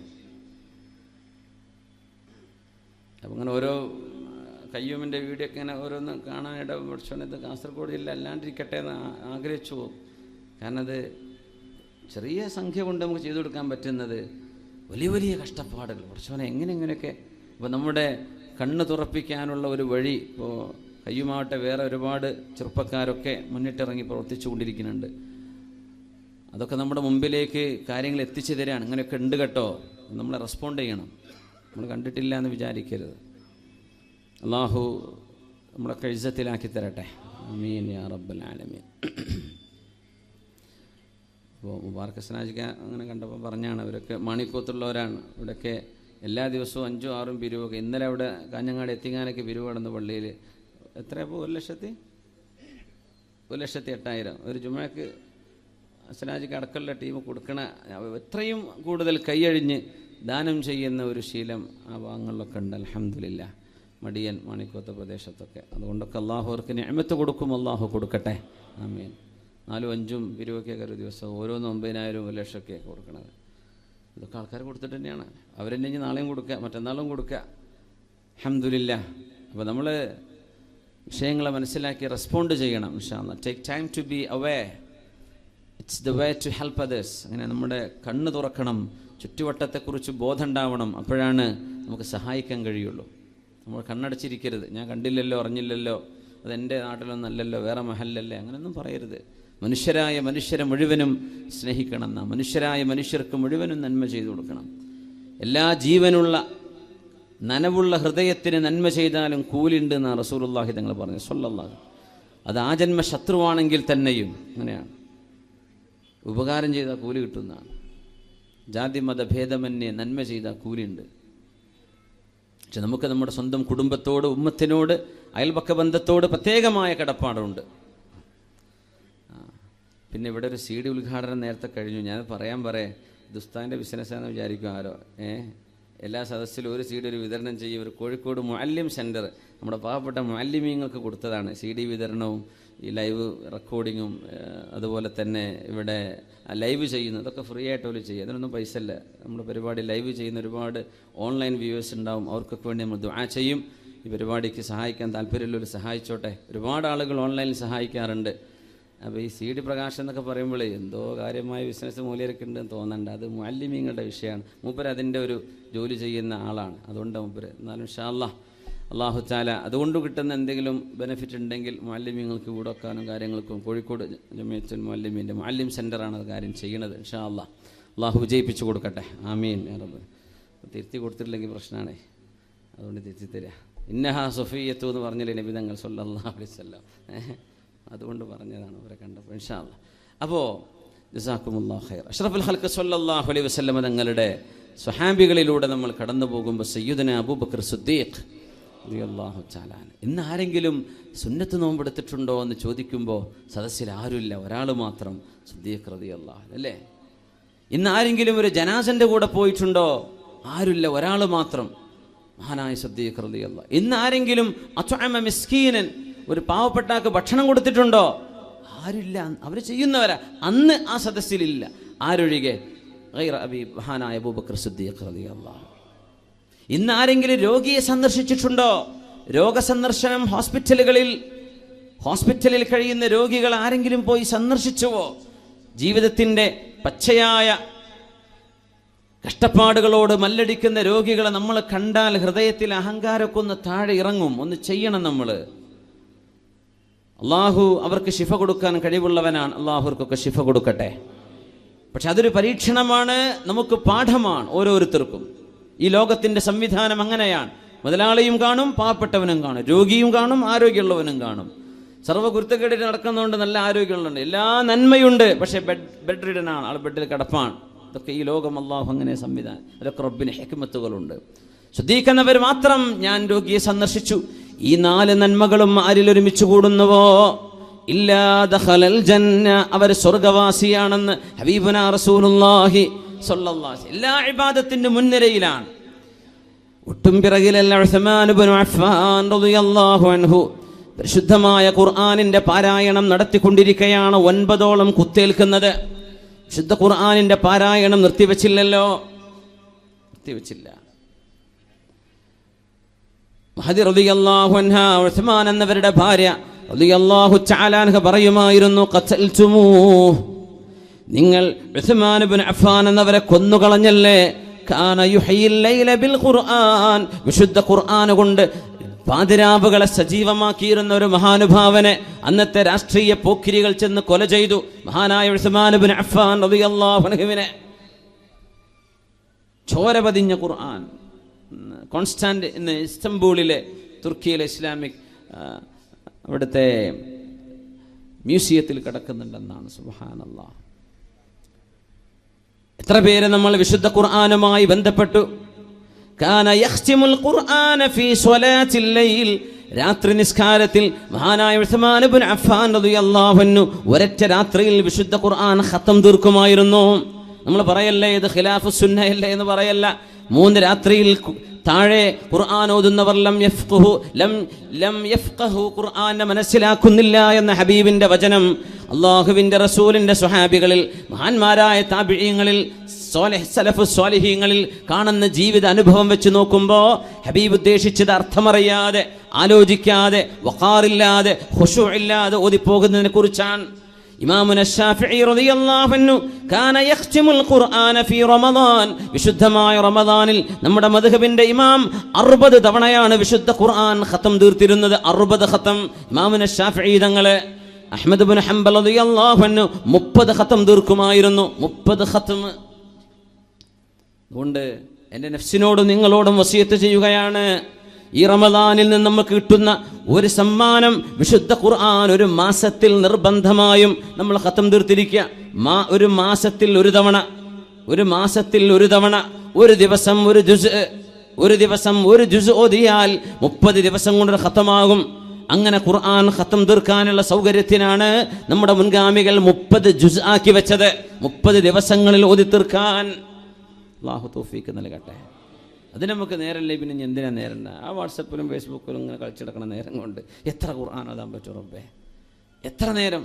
Speaker 1: അപ്പം അങ്ങനെ ഓരോ കയ്യൂമിൻ്റെ വീഡിയോ ഒക്കെ ഇങ്ങനെ ഓരോന്ന് കാണാനിട പഠിച്ചോണ്ട് കാസർഗോഡ് ജില്ല അല്ലാണ്ടിരിക്കട്ടെ എന്ന് ആഗ്രഹിച്ചു പോകും. കാരണം അത് ചെറിയ സംഖ്യ കൊണ്ട് നമുക്ക് ചെയ്തു കൊടുക്കാൻ പറ്റുന്നത് വലിയ വലിയ കഷ്ടപ്പാടുകൾ. പഠിച്ചോനെ എങ്ങനെയൊക്കെ ഇപ്പോൾ നമ്മുടെ കണ്ണ് തുറപ്പിക്കാനുള്ള ഒരു വഴി ഇപ്പോൾ കയ്യുമാവട്ടെ വേറെ ഒരുപാട് ചെറുപ്പക്കാരൊക്കെ മുന്നിട്ടിറങ്ങി പ്രവർത്തിച്ചു കൊണ്ടിരിക്കുന്നുണ്ട്. അതൊക്കെ നമ്മുടെ മുമ്പിലേക്ക് കാര്യങ്ങൾ എത്തിച്ചു തരാണ്. ഇങ്ങനെയൊക്കെ ഉണ്ട് കേട്ടോ, നമ്മളെ റെസ്പോണ്ട് ചെയ്യണം. നമ്മൾ കണ്ടിട്ടില്ല എന്ന് വിചാരിക്കരുത്. അല്ലാഹു നമ്മളൊക്കെ ഇസ്സത്തിലാക്കി തരട്ടെ. ആമീൻ യാ റബ്ബൽ ആലമീൻ. അപ്പോൾ മുബാറക് സനാജിക്ക അങ്ങനെ കണ്ടപ്പോൾ പറഞ്ഞാണ്, അവരൊക്കെ മാണിക്കോത്തുള്ളവരാണ്. ഇവിടെയൊക്കെ എല്ലാ ദിവസവും 5, 6 പിരിവൊക്കെ. ഇന്നലെ അവിടെ കാഞ്ഞങ്ങാട് എത്തിങ്ങാനൊക്കെ പിരിവ് കടന്നു പള്ളിയിൽ. എത്രയപ്പോൾ 1,08,000 ഒരു ജുമയ്ക്ക് സനാജിക്ക് അടക്കമുള്ള ടീം കൊടുക്കണ. എത്രയും കൂടുതൽ കൈയഴിഞ്ഞ് ദാനം ചെയ്യുന്ന ഒരു ശീലം ആ ഭാഗങ്ങളിലൊക്കെ ഉണ്ട്. അൽഹംദുലില്ലാഹ്. മടിയൻ മാണിക്കോത്ത പ്രദേശത്തൊക്കെ. അതുകൊണ്ടൊക്കെ അള്ളാഹു അവർക്ക് നിഅമത്ത് കൊടുക്കും. അള്ളാഹു കൊടുക്കട്ടെ. ആമീൻ. 4, 5 പിരിവൊക്കെ ഒരു ദിവസം ഓരോന്ന് 9,000, 1,00,000 കൊടുക്കണത്. ഇതൊക്കെ ആൾക്കാർ കൊടുത്തിട്ട് തന്നെയാണ്. അവരെന്നെ ഇനി നാളെയും കൊടുക്കുക, മറ്റന്നാളും കൊടുക്കുക. അൽഹംദുലില്ലാഹ്. അപ്പോൾ നമ്മൾ വിഷയങ്ങളെ മനസ്സിലാക്കി റെസ്പോണ്ട് ചെയ്യണം. ഇൻഷാ അല്ലാഹ്. Take time to be aware. It's the way to help others. അങ്ങനെ നമ്മുടെ കണ്ണ് തുറക്കണം, ചുറ്റുവട്ടത്തെക്കുറിച്ച് ബോധം ഉണ്ടാവണം. അപ്പോഴാണ് നമുക്ക് സഹായിക്കാൻ കഴിയുള്ളൂ. നമ്മൾ കണ്ണടച്ചിരിക്കരുത്. ഞാൻ കണ്ടില്ലല്ലോ, അറിഞ്ഞില്ലല്ലോ, അതെൻ്റെ നാട്ടിലൊന്നല്ലല്ലോ, വേറെ മഹല്ലല്ലേ, അങ്ങനെയൊന്നും പറയരുത്. മനുഷ്യരെ മുഴുവനും സ്നേഹിക്കണം. മനുഷ്യരായ മനുഷ്യർക്ക് മുഴുവനും നന്മ ചെയ്തു കൊടുക്കണം. എല്ലാ ജീവനുള്ള നനവുള്ള ഹൃദയത്തിന് നന്മ ചെയ്താലും കൂലിണ്ട് എന്നാണ് റസൂലുള്ളാഹി തങ്ങൾ പറഞ്ഞു സ്വല്ലല്ലാഹു. അത് ആജന്മ ശത്രുവാണെങ്കിൽ തന്നെയും അങ്ങനെയാണ്. ഉപകാരം ചെയ്താൽ കൂലി കിട്ടുന്നതാണ്. ജാതി മത ഭേദമന്യേ നന്മ ചെയ്താൽ കൂലിയുണ്ട്. പക്ഷെ നമുക്ക് നമ്മുടെ സ്വന്തം കുടുംബത്തോട്, ഉമ്മത്തിനോട്, അയൽപക്ക ബന്ധത്തോട് പ്രത്യേകമായ കടപ്പാടുണ്ട്. പിന്നെ ഇവിടെ ഒരു CD ഉദ്ഘാടനം നേരത്തെ കഴിഞ്ഞു. ഞാൻ പറയാൻ ദുസ്താൻ്റെ ബിസിനസ്സാണെന്ന് വിചാരിക്കും ആരോ. എല്ലാ സദസ്സിലും ഒരു CD ഒരു വിതരണം ചെയ്യും. ഒരു കോഴിക്കോട് മുഅല്ലിം സെൻറ്റർ നമ്മുടെ പാവപ്പെട്ട മുഅല്ലിമീങ്ങൾക്ക് കൊടുത്തതാണ്. CD വിതരണവും ഈ ലൈവ് റെക്കോർഡിങ്ങും അതുപോലെ തന്നെ ഇവിടെ ലൈവ് ചെയ്യുന്നു. അതൊക്കെ ഫ്രീ ആയിട്ട് അവർ ചെയ്യും. അതിനൊന്നും പൈസ ഇല്ല. നമ്മുടെ പരിപാടി ലൈവ് ചെയ്യുന്ന ഒരുപാട് ഓൺലൈൻ വ്യൂവേഴ്സ് ഉണ്ടാവും. അവർക്കൊക്കെ വേണ്ടി നമ്മൾ ദുആ ചെയ്യും. ഈ പരിപാടിക്ക് സഹായിക്കാൻ താല്പര്യമുള്ളവർ സഹായിച്ചോട്ടെ. ഒരുപാട് ആളുകൾ ഓൺലൈനിൽ സഹായിക്കാറുണ്ട്. അപ്പോൾ ഈ CD പ്രകാശനം എന്നൊക്കെ പറയുമ്പോൾ എന്തോ കാര്യമായ ബിസിനസ് മൂല്യമൊക്കെ ഉണ്ടെന്ന് തോന്നണ്ട. അത് മുഅല്ലിമീങ്ങളുടെ വിഷയമാണ്. മൂപ്പര് അതിൻ്റെ ഒരു ജോലി ചെയ്യുന്ന ആളാണ്. അതുകൊണ്ട് മൂപ്പര് എന്നാലും ഇൻഷാ അല്ലാഹ് അല്ലാഹു തആല അതുകൊണ്ട് കിട്ടുന്ന എന്തെങ്കിലും ബെനിഫിറ്റ് ഉണ്ടെങ്കിൽ മുഅല്ലിമീങ്ങൾക്ക് വീട് വെക്കാനും കാര്യങ്ങൾക്കും കോഴിക്കോട് ജമിയത്തുൽ മുഅല്ലിമീൻ്റെ മുഅല്ലിം സെൻ്ററാണ് അത് കാര്യം ചെയ്യുന്നത്. ഇൻഷാ അല്ലാഹ് അല്ലാഹു വിജയിപ്പിച്ചു കൊടുക്കട്ടെ. ആമീൻ യാ റബ്ബ്. തിരുത്തി കൊടുത്തിട്ടില്ലെങ്കിൽ പ്രശ്നമാണേ, അതുകൊണ്ട് തിരുത്തി തരിക. ഇന്നഹാ സുഫിയ്യത്തു എന്ന് പറഞ്ഞില്ലേ നബി തങ്ങൾ സല്ലല്ലാഹു അലൈഹി വസല്ലം. അതുകൊണ്ട് പറഞ്ഞതാണ് അവരെ കണ്ടപ്പോൾ. ഇൻഷാ അല്ലാഹ്. അപ്പോൾ ജസാക്കുമുല്ലാഹു ഖൈർ. അഷ്റഫുൽ ഖൽഖ് സല്ലല്ലാഹു അലൈഹി വസല്ലം തങ്ങളുടെ സ്വഹാബികളിലൂടെ നമ്മൾ കടന്നു പോകുമ്പോൾ സയ്യിദുനാ അബൂബക്കർ സിദ്ദീഖ് റളിയല്ലാഹു തആല ഇന്ന് ആരെങ്കിലും സുന്നത്ത് നോമ്പെടുത്തിട്ടുണ്ടോ എന്ന് ചോദിക്കുമ്പോൾ സദസ്സിൽ ആരുമില്ല, ഒരാൾ മാത്രം, സിദ്ദീഖ് റളിയല്ലാഹു അല്ലേ. ഇന്ന് ആരെങ്കിലും ഒരു ജനാസൻ്റെ കൂടെ പോയിട്ടുണ്ടോ? ആരുമില്ല, ഒരാൾ മാത്രം, മഹാനായ സിദ്ദീഖ് റളിയല്ലാഹു. ഇന്ന് ആരെങ്കിലും അത്അമ മിസ്കീനൻ, ഒരു പാവപ്പെട്ടാക്ക് ഭക്ഷണം കൊടുത്തിട്ടുണ്ടോ? ആരുമില്ല, അവർ ചെയ്യുന്നവരാ. അന്ന് ആ സദസ്സിലില്ല. ആരൊഴികെ? ഗൈറ അബീ മഹാനായ അബൂബക്കർ സിദ്ദീഖ് റളിയല്ലാഹു. ഇന്ന് ആരെങ്കിലും രോഗിയെ സന്ദർശിച്ചിട്ടുണ്ടോ? രോഗസന്ദർശനം ഹോസ്പിറ്റലിൽ കഴിയുന്ന രോഗികൾ ആരെങ്കിലും പോയി സന്ദർശിച്ചുവോ? ജീവിതത്തിൻ്റെ പച്ചയായ കഷ്ടപ്പാടുകളോട് മല്ലടിക്കുന്ന രോഗികളെ നമ്മൾ കണ്ടാൽ ഹൃദയത്തിൽ അഹങ്കാരമൊക്കെ ഒന്ന് താഴെ ഇറങ്ങും. ഒന്ന് ചെയ്യണം നമ്മൾ. അള്ളാഹു അവർക്ക് ശിഫ കൊടുക്കാൻ കഴിവുള്ളവനാണ്. അള്ളാഹുർക്കൊക്കെ ശിഫ കൊടുക്കട്ടെ. പക്ഷെ അതൊരു പരീക്ഷണമാണ്, നമുക്ക് പാഠമാണ് ഓരോരുത്തർക്കും. ഈ ലോകത്തിൻ്റെ സംവിധാനം അങ്ങനെയാണ്. മുതലാളിയും കാണും, പാവപ്പെട്ടവനും കാണും, രോഗിയും കാണും, ആരോഗ്യമുള്ളവനും കാണും. സർവ്വകുരുത്തക്കേടിൽ നടക്കുന്നതുകൊണ്ട് നല്ല ആരോഗ്യമുള്ളുണ്ട്, എല്ലാ നന്മയുണ്ട്. പക്ഷേ ബെഡ് റിഡനാണ്, ആൾ ബെഡിൽ കിടപ്പാണ്. ഇതൊക്കെ ഈ ലോകം അള്ളാഹു അങ്ങനെ സംവിധാനം. അതൊക്കെ റബ്ബിന് ഹിക്മത്തുകളുണ്ട്. ശ്രദ്ധിക്കുന്നവർ മാത്രം ഞാൻ രോഗിയെ സന്ദർശിച്ചു. ഈ 4 നന്മകളും ആരിലൊരുമിച്ച് കൂടുന്നുവോ ഇല്ലാ ദഖലൽ ജന്ന, അവർ സ്വർഗവാസിയാണെന്ന് ഹബീബുനാ റസൂലുള്ളാഹി സ്വല്ലല്ലാഹു അലൈഹി വസല്ലം. എല്ലാ ഇബാദത്തിന്റെ മുൻനിരയിലാണ്. ഒട്ടും പിറകിലല്ല ഉസ്മാൻ ഇബ്നു അഫ്ഫാൻ റളിയല്ലാഹു അൻഹു പരിശുദ്ധമായ ഖുർആനിന്റെ പാരായണം നടത്തിക്കൊണ്ടിരിക്കുകയാണ്. 9ഓളം കുത്തേൽക്കുന്നത്. വിശുദ്ധ ഖുർആനിന്റെ പാരായണം നിർത്തിവെച്ചില്ലല്ലോ, നിർത്തിവെച്ചില്ല. മഹദി റളിയല്ലാഹു അൻഹാ, ഉസ്മാൻ എന്നവരുടെ ഭാര്യ റളിയല്ലാഹു തആല അൻഹ പറയുമായിരുന്നു, ഖതൽതുമൂഹ്, നിങ്ങൾ ഉസ്മാൻ ഇബ്നു അഫ്ഫാൻ എന്നവരെ കൊന്നുകളഞ്ഞല്ലേ. കാന യുഹയിൽ ലൈല ബിൽ ഖുർആൻ, വിശുദ്ധ ഖുർആൻ കൊണ്ട് പാതിരാവുകളെ സജീവമാക്കിയിരുന്ന ഒരു മഹാനുഭാവനെ അന്നത്തെ രാഷ്ട്രീയ പോക്കിരികൾ ചെന്ന് കൊല ചെയ്തു. മഹാനായ ഉസ്മാൻ ഇബ്നു അഫ്ഫാൻ റളിയല്ലാഹു അൻഹുവിനെ. ചോര പതിഞ്ഞ ഖുർആൻ കോൺസ്റ്റാന്റ് ഇന്ന് ഇസ്തംബൂളിലെ തുർക്കിയിലെ ഇസ്ലാമിക് അവിടുത്തെ മ്യൂസിയത്തിൽ കിടക്കുന്നുണ്ടെന്നാണ്. സുബ്ഹാനല്ലാഹ്. എത്ര പേര് നമ്മൾ വിശുദ്ധ ഖുർആനുമായി ബന്ധപ്പെട്ടു. കാന യഖ്തിമുൽ ഖുർആന ഫീ സ്വലാത്തിൽ ലൈൽ, രാത്രി നിസ്കാരത്തിൽ മഹാനായ ഉസ്മാൻ ഇബ്നു അഫ്ഫാൻ റളിയല്ലാഹു അൻഹു ഒരൊറ്റ രാത്രിയിൽ വിശുദ്ധ ഖുർആൻ ഖത്തം തീർക്കുമായിരുന്നു. നമ്മൾ പറയല്ലേ ഇത് ഖിലാഫു സുന്നയല്ലേ എന്ന് പറയല്ല. 3 രാത്രിയിൽ താഴെ ഖുർആൻ ഓതുന്നവർ ലം യഫ്ഖഹു, ഖുർആനെ മനസ്സിലാക്കുന്നില്ല എന്ന ഹബീബിന്റെ വചനം അള്ളാഹുവിന്റെ റസൂലിന്റെ സ്വഹാബികളിൽ, മഹാന്മാരായ താബിഈങ്ങളിൽ, സലഫു സ്വാലിഹീങ്ങളിൽ കാണുന്ന ജീവിത അനുഭവം വെച്ച് നോക്കുമ്പോൾ ഹബീബ് ഉദ്ദേശിച്ചത് അർത്ഥമറിയാതെ, ആലോചിക്കാതെ, വഖാറില്ലാതെ, ഖുശൂഇല്ലാതെ ഓതിപ്പോകുന്നതിനെ കുറിച്ചാണ്. ഇമാമുന ശാഫിഈ റളിയല്ലാഹു അൻഹു കാന യഖ്തിമുൽ ഖുർആന ഫീ റമദാൻ, വിശുദ്ധമായ റമദാനിൽ നമ്മുടെ മദ്ഹബിന്റെ ഇമാം 60 തവണയാണ് വിശുദ്ധ ഖുർആൻ ഖത്തം തീർത്തിരുന്നത്. 60 ഖത്തം. ഇമാമുന ശാഫിഈ തങ്ങളെ അഹ്മദ് ഇബ്നു ഹംബൽ റളിയല്ലാഹു അൻഹു 30 ഖത്തം തീർക്കുമായിരുന്നു. 30 ഖത്തം. അതുകൊണ്ട് എൻ്റെ നഫ്സിനോടും നിങ്ങളോടും വസിയത്ത് ചെയ്യുകയാണ്, ഈ റമദാനിൽ നിന്ന് നമുക്ക് കിട്ടുന്ന ഒരു സമ്മാനം വിശുദ്ധ ഖുർആൻ ഒരു മാസത്തിൽ നിർബന്ധമായും നമ്മൾ ഖത്തം തീർത്തിരിക്കുക. ഒരു മാസത്തിൽ ഒരു തവണ, ഒരു ദിവസം ഒരു ജുസ് ഓതിയാൽ 30 ദിവസം കൊണ്ട് ഖത്തമാകും. അങ്ങനെ ഖുർആൻ ഖത്തം തീർക്കാനുള്ള സൗകര്യത്തിനാണ് നമ്മുടെ മുൻഗാമികൾ 30 ജുസ് ആക്കി വെച്ചത്. 30 ദിവസങ്ങളിൽ ഓതി തീർക്കാൻ അല്ലാഹു തൗഫീഖ് നൽകട്ടെ. അതിന് നമുക്ക് നേരല്ലേ, പിന്നെ എന്തിനാ നേരം? ആ വാട്സപ്പിലും ഫേസ്ബുക്കിലും ഇങ്ങനെ കളിച്ചെടുക്കണ നേരം കൊണ്ട് എത്ര ഖുർആൻ ഓതാൻ പറ്റും റബ്ബേ? എത്ര നേരം,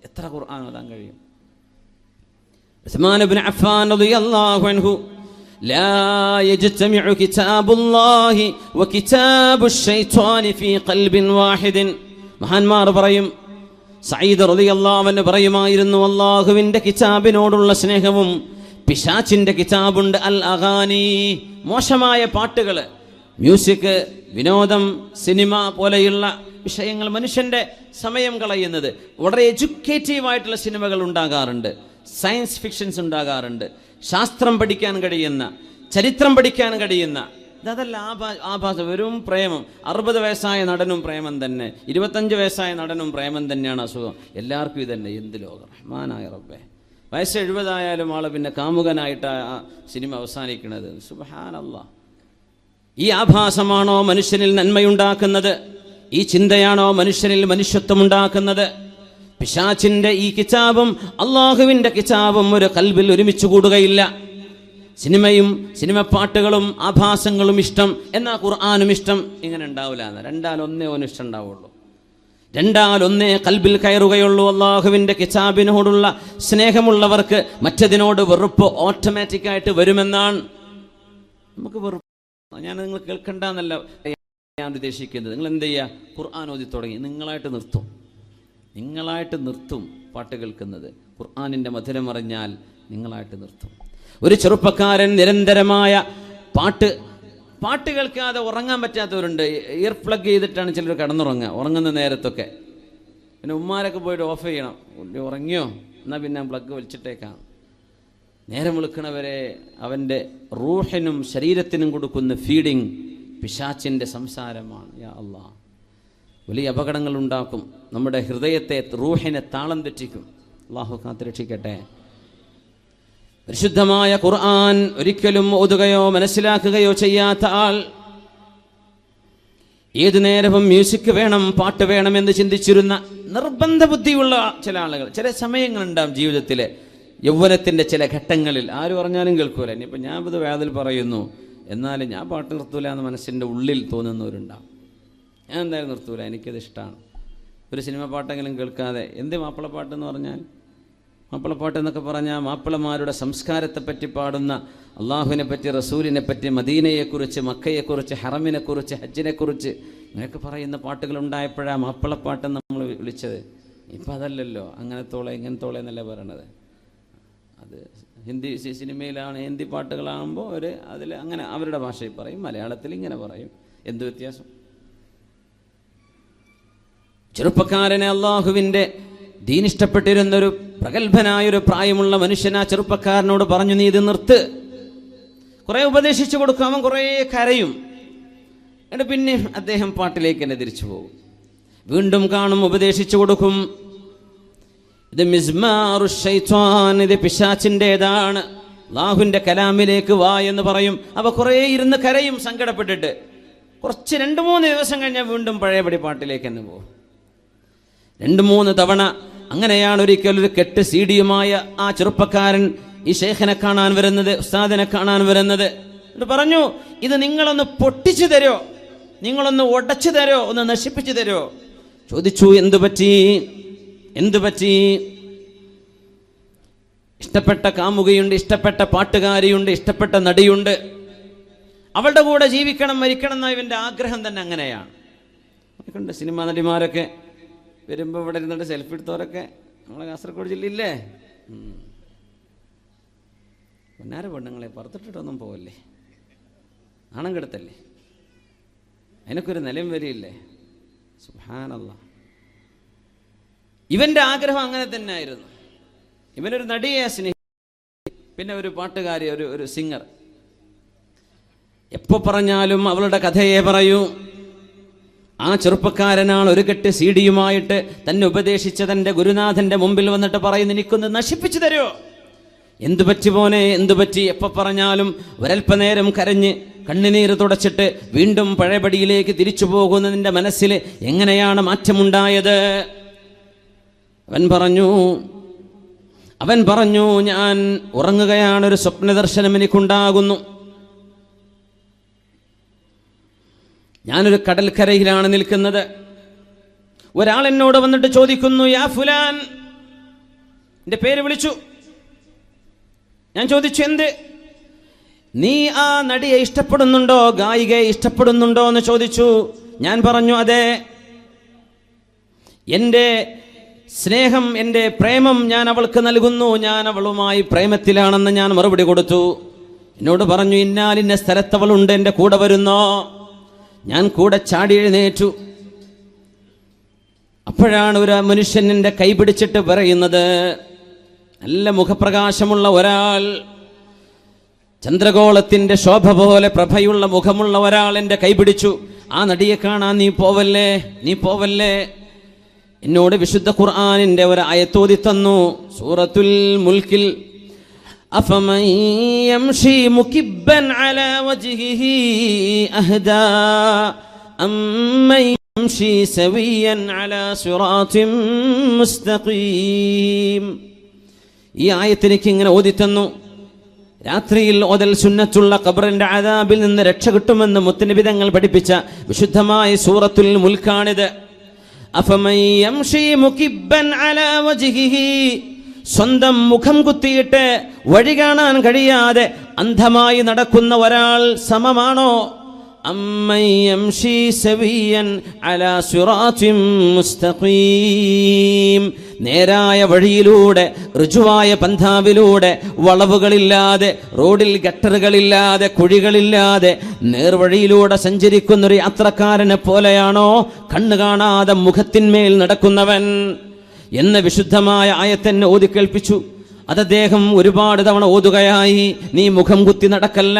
Speaker 1: എത്ര ഖുർആൻ ഓതാൻ കഴിയും? ഉസ്മാൻ ഇബ്നു അഫ്ഫാൻ റളിയല്ലാഹു അൻഹു ലാ യജ്തമിഉ കിതാബുല്ലാഹി വകിതാബുശ് ശൈത്വാനി ഫീ ഖൽബിൻ വാഹിദിൻ. മഹാന്മാർ പറയും, സഈദ് റളിയല്ലാഹു അൻഹു പറയുമായിരുന്നു, അല്ലാഹുവിൻ്റെ കിതാബിനോടുള്ള സ്നേഹവും പിശാചിന്റെ കിതാബുണ്ട് അൽ അഗാനി, മോശമായ പാട്ടുകൾ, മ്യൂസിക്, വിനോദം, സിനിമ പോലെയുള്ള വിഷയങ്ങൾ, മനുഷ്യന്റെ സമയം കളയുന്നത്. വളരെ എഡ്യൂക്കേറ്റീവായിട്ടുള്ള സിനിമകൾ ഉണ്ടാകാറുണ്ട്, സയൻസ് ഫിക്ഷൻസ് ഉണ്ടാകാറുണ്ട്, ശാസ്ത്രം പഠിക്കാൻ കഴിയുന്ന, ചരിത്രം പഠിക്കാൻ കഴിയുന്ന ഇതല്ല ആഭാസം, വെറും പ്രേമം. 60 വയസ്സായ നടനും പ്രേമം തന്നെ, 25 വയസ്സായ നടനും പ്രേമം തന്നെയാണ് അസുഖം. എല്ലാവർക്കും ഇതന്നെ. എന്ത് ലോകം റഹ്മാനായ റബ്ബേ. വയസ്സ് 70 ആയാലും ആള് പിന്നെ കാമുകനായിട്ട് ആ സിനിമ അവസാനിക്കുന്നത്. സുബ്ഹാനല്ലാഹ്. ഈ ആഭാസമാണോ മനുഷ്യനിൽ നന്മയുണ്ടാക്കുന്നത്? ഈ ചിന്തയാണോ മനുഷ്യനിൽ മനുഷ്യത്വം ഉണ്ടാക്കുന്നത്? പിശാചിന്റെ ഈ കിതാബും അള്ളാഹുവിന്റെ കിതാബും ഒരു ഖൽബിൽ ഒരുമിച്ച് കൂടുകയില്ല. സിനിമയും സിനിമ പാട്ടുകളും ആഭാസങ്ങളും ഇഷ്ടം, എന്നാ ഖുർആനും ഇഷ്ടം, ഇങ്ങനെ ഉണ്ടാവില്ല. രണ്ടാലൊന്നേ ഓന് ഇഷ്ടം ഉണ്ടാവുള്ളൂ, രണ്ടാലൊന്നേ ഖൽബിൽ കയറുകയുള്ളൂ. അള്ളാഹുവിന്റെ കിതാബിനോടുള്ള സ്നേഹമുള്ളവർക്ക് മറ്റതിനോട് വെറുപ്പ് ഓട്ടോമാറ്റിക്കായിട്ട് വരുമെന്നാണ്. നമുക്ക് വെറുപ്പ് ഞാൻ നിങ്ങൾ കേൾക്കണ്ടെന്നല്ല ഞാൻ ഉദ്ദേശിക്കുന്നത്. നിങ്ങൾ എന്ത് ചെയ്യുക? ഖുർആൻ ഓതി തുടങ്ങി നിങ്ങളായിട്ട് നിർത്തും പാട്ട് കേൾക്കുന്നത്. ഖുർആനിൻ്റെ മധുരം അറിഞ്ഞാൽ നിങ്ങളായിട്ട് നിർത്തും. ഒരു ചെറുപ്പക്കാരൻ നിരന്തരമായ പാട്ട് കേൾക്കാതെ ഉറങ്ങാൻ പറ്റാത്തവരുണ്ട്. ഇയർ പ്ലഗ് ചെയ്തിട്ടാണ് ചിലർ കിടന്നുറങ്ങുക ഉറങ്ങുന്ന നേരത്തൊക്കെ. പിന്നെ ഉമ്മാരൊക്കെ പോയിട്ട് ഓഫ് ചെയ്യണം. ഉറങ്ങിയോ എന്നാൽ പിന്നെ പ്ലഗ് വലിച്ചിട്ടേക്കാം. നേരം വിളിക്കണവരെ അവൻ്റെ റൂഹിനും ശരീരത്തിനും കൊടുക്കുന്ന ഫീഡിങ് പിശാചിൻ്റെ സംസാരമാണ്. യാ അല്ലാഹ്, വലിയ അപകടങ്ങൾ ഉണ്ടാക്കും. നമ്മുടെ ഹൃദയത്തെ, റൂഹിനെ താളം തെറ്റിക്കും. അല്ലാഹു കാത്തുരക്ഷിക്കട്ടെ. പരിശുദ്ധമായ ഖുർആൻ ഒരിക്കലും ഓതുകയോ മനസ്സിലാക്കുകയോ ചെയ്യാത്ത ആൾ, ഏതു നേരവും മ്യൂസിക് വേണം, പാട്ട് വേണമെന്ന് ചിന്തിച്ചിരുന്ന നിർബന്ധ ബുദ്ധിയുള്ള ചില ആളുകൾ, ചില സമയങ്ങളുണ്ടാവും ജീവിതത്തിലെ, യൗവനത്തിൻ്റെ ചില ഘട്ടങ്ങളിൽ. ആര് പറഞ്ഞാലും കേൾക്കൂല. ഇനിയിപ്പോൾ ഞാൻ ഇത് വേദൽ പറയുന്നു എന്നാലും ഞാൻ പാട്ട് നിർത്തൂല എന്ന് മനസ്സിൻ്റെ ഉള്ളിൽ തോന്നുന്നവരുണ്ടാവും. ഞാൻ എന്തായാലും നിർത്തൂല, എനിക്കത് ഇഷ്ടമാണ്. ഒരു സിനിമ പാട്ടെങ്കിലും കേൾക്കാതെ. എന്ത് മാപ്പിളപ്പാട്ടെന്ന് പറഞ്ഞാൽ? മാപ്പിളപ്പാട്ട് എന്നൊക്കെ പറഞ്ഞാൽ മാപ്പിളമാരുടെ സംസ്കാരത്തെപ്പറ്റി പാടുന്ന, അള്ളാഹുവിനെ പറ്റി, റസൂലിനെ പറ്റി, മദീനയെക്കുറിച്ച്, മക്കയെക്കുറിച്ച്, ഹറമിനെക്കുറിച്ച്, ഹജ്ജിനെക്കുറിച്ച് ഇങ്ങനെയൊക്കെ പറയുന്ന പാട്ടുകൾ ഉണ്ടായപ്പോഴാണ് മാപ്പിളപ്പാട്ടെന്ന് നമ്മൾ വിളിച്ചത്. ഇപ്പം അതല്ലല്ലോ. അങ്ങനത്തോളെ ഇങ്ങനത്തോളെ എന്നല്ല പറയണത്. അത് ഹിന്ദി സിനിമയിലാണ്, ഹിന്ദി പാട്ടുകളാകുമ്പോൾ അതിൽ അങ്ങനെ അവരുടെ ഭാഷയിൽ പറയും, മലയാളത്തിൽ ഇങ്ങനെ പറയും. എന്ത് വ്യത്യാസം? ചെറുപ്പക്കാരനെ അള്ളാഹുവിൻ്റെ ദീൻ ഇഷ്ടപ്പെട്ടിരുന്നൊരു പ്രഗത്ഭനായൊരു പ്രായമുള്ള മനുഷ്യൻ ആ ചെറുപ്പക്കാരനോട് പറഞ്ഞു, നീ ഇത് നിർത്ത്. കുറേ ഉപദേശിച്ചു കൊടുക്കും. അവൻ കുറേ കരയും. എന്നിട്ട് പിന്നെ അദ്ദേഹം പാട്ടിലേക്ക് തന്നെ തിരിച്ചു പോകും. വീണ്ടും കാണും, ഉപദേശിച്ചു കൊടുക്കും. ഇത് മിസ്മാറു ശൈത്വാൻ, ഇത് പിശാചിൻ്റെതാണ്, അല്ലാഹുവിൻ്റെ കലാമിലേക്ക് വാ എന്ന് പറയും. അവ കുറേ ഇരുന്ന് കരയും സങ്കടപ്പെട്ടിട്ട്. കുറച്ച് 2-3 ദിവസം കഴിഞ്ഞാൽ വീണ്ടും പഴയപടി പാട്ടിലേക്ക് തന്നെ പോകും. 2-3 തവണ. അങ്ങനെയാണ് ഒരിക്കൽ ഒരു കെട്ട് സീഡിയുമായ ആ ചെറുപ്പക്കാരൻ ഈ ശൈഖിനെ കാണാൻ വരുന്നത്, ഉസ്താദിനെ കാണാൻ വരുന്നത്. എന്നിട്ട് പറഞ്ഞു, ഇത് നിങ്ങളൊന്ന് പൊട്ടിച്ചു തരോ, നിങ്ങളൊന്ന് ഉടച്ചു തരോ, ഒന്ന് നശിപ്പിച്ചു തരോ? ചോദിച്ചു, എന്തു പറ്റി? ഇഷ്ടപ്പെട്ട കാമുകയുണ്ട്, ഇഷ്ടപ്പെട്ട പാട്ടുകാരിയുണ്ട്, ഇഷ്ടപ്പെട്ട നടിയുണ്ട്, അവളുടെ കൂടെ ജീവിക്കണം, മരിക്കണം എന്ന ഇവൻ്റെ ആഗ്രഹം തന്നെ അങ്ങനെയാണ്. ണ്ട് സിനിമാ നടിമാരൊക്കെ വരുമ്പോൾ ഇവിടെ ഇരുന്നിട്ട് സെൽഫി എടുത്തവരൊക്കെ നമ്മളെ കാസർഗോഡ് ജില്ലയില്ലേ. പൊന്നാര പെണ്ണുങ്ങളെ പുറത്തിട്ടിട്ടൊന്നും പോവല്ലേ, നാണം കെടുത്തല്ലേ, അതിനൊക്കെ ഒരു നിലയും വരിയില്ലേ. സുബ്ഹാനല്ലാഹ്. ഇവൻ്റെ ആഗ്രഹം അങ്ങനെ തന്നെ ആയിരുന്നു. ഇവനൊരു നടിയെ സ്നേഹിച്ചു, പിന്നെ ഒരു പാട്ടുകാരി, ഒരു സിംഗർ. എപ്പോൾ പറഞ്ഞാലും അവളുടെ കഥയെ പറയൂ. ആ ചെറുപ്പക്കാരനാണ് ഒരു കെട്ട് സീഡിയുമായിട്ട് തന്നെ ഉപദേശിച്ച തൻ്റെ ഗുരുനാഥൻ്റെ മുമ്പിൽ വന്നിട്ട് പറയുന്നു, എനിക്കൊന്ന് നശിപ്പിച്ചു തരുമോ? എന്തു പറ്റി മോനെ, എന്തു പറ്റി? എപ്പോൾ പറഞ്ഞാലും ഒരൽപ്പനേരം കരഞ്ഞ് കണ്ണുനീര് തുടച്ചിട്ട് വീണ്ടും പഴയപടിയിലേക്ക് തിരിച്ചു പോകുന്നതിൻ്റെ മനസ്സിൽ എങ്ങനെയാണ് മാറ്റമുണ്ടായത്? അവൻ പറഞ്ഞു, ഞാൻ ഉറങ്ങുകയാണ്, ഒരു സ്വപ്നദർശനം എനിക്കുണ്ടാകുന്നു. ഞാനൊരു കടൽക്കരയിലാണ് നിൽക്കുന്നത്. ഒരാൾ എന്നോട് വന്നിട്ട് ചോദിക്കുന്നു, യാ ഫുലാൻ, എൻ്റെ പേര് വിളിച്ചു. ഞാൻ ചോദിച്ചു, എന്ത്? നീ ആ നടിയെ ഇഷ്ടപ്പെടുന്നുണ്ടോ, ഗായികയെ ഇഷ്ടപ്പെടുന്നുണ്ടോ എന്ന് ചോദിച്ചു. ഞാൻ പറഞ്ഞു, അതെ, എൻ്റെ സ്നേഹം, എൻ്റെ പ്രേമം ഞാൻ അവൾക്ക് നൽകുന്നു, ഞാൻ അവളുമായി പ്രേമത്തിലാണെന്ന് ഞാൻ മറുപടി കൊടുത്തു. എന്നോട് പറഞ്ഞു, ഇന്നാലിന്ന സ്ഥലത്തവളുണ്ട്, എൻ്റെ കൂടെ വരുന്നോ? ഞാൻ കൂടെ ചാടി എഴുന്നേറ്റു. അപ്പോഴാണ് ഒരു മനുഷ്യൻ എൻ്റെ കൈ പിടിച്ചിട്ട് പറയുന്നത്, നല്ല മുഖപ്രകാശമുള്ള ഒരാൾ, ചന്ദ്രഗോളത്തിന്റെ ശോഭ പോലെ പ്രഭയുള്ള മുഖമുള്ള ഒരാൾ എൻ്റെ കൈപിടിച്ചു. ആ നടിയെ കാണാൻ നീ പോവല്ലേ. എന്നോട് വിശുദ്ധ ഖുർആനിന്റെ ഒരു ആയത്തോതി തന്നു. സൂറത്തുൽ മുൽക്കിൽ അഫമൻ യംശി മുകിബ്ബൻ അലാ വജ്ഹിഹി അഹ്ദാ അമ്മൻ യംശി സവിയ്യൻ അലാ സിറാത്തിൻ മുസ്തഖീം. ഈ ആയത്തിലേക്ക് ഇങ്ങനെ ഓതി തന്നു. രാത്രിയിൽ ഓതൽ സുന്നത്തുള്ള ഖബറിന്റെ അദാബിൽ നിന്ന് രക്ഷ കിട്ടുമെന്ന് മുത്തുനബി തങ്ങൾ പഠിപ്പിച്ച വിശുദ്ധമായ സൂറത്തുൽ മുൽക്കാണിത്. അഫമൻ യംശി മുകിബ്ബൻ അലാ വജ്ഹിഹി, സ്വന്തം മുഖം കുത്തിയിട്ട് വഴി കാണാൻ കഴിയാതെ അന്ധമായി നടക്കുന്ന ഒരാൾ സമമാണോ? അമ്മൻ യംശി സവിയ്യൻ അലാ സിറാത്തിൻ മുസ്തഖീം, നേരായ വഴിയിലൂടെ ഋജുവായ പന്ഥാവിലൂടെ വളവുകളില്ലാതെ റോഡിൽ ഗട്ടറുകളില്ലാതെ കുഴികളില്ലാതെ നേർവഴിയിലൂടെ സഞ്ചരിക്കുന്നൊരു യാത്രക്കാരനെ പോലെയാണോ കണ്ണു കാണാതെ മുഖത്തിന്മേൽ നടക്കുന്നവൻ എന്ന വിശുദ്ധമായ ആയത്തെന്നെ ഓതി കേൾപ്പിച്ചു. അത് അദ്ദേഹം ഒരുപാട് തവണ ഓതുകയായി. നീ മുഖം കുത്തി നടക്കല്ല,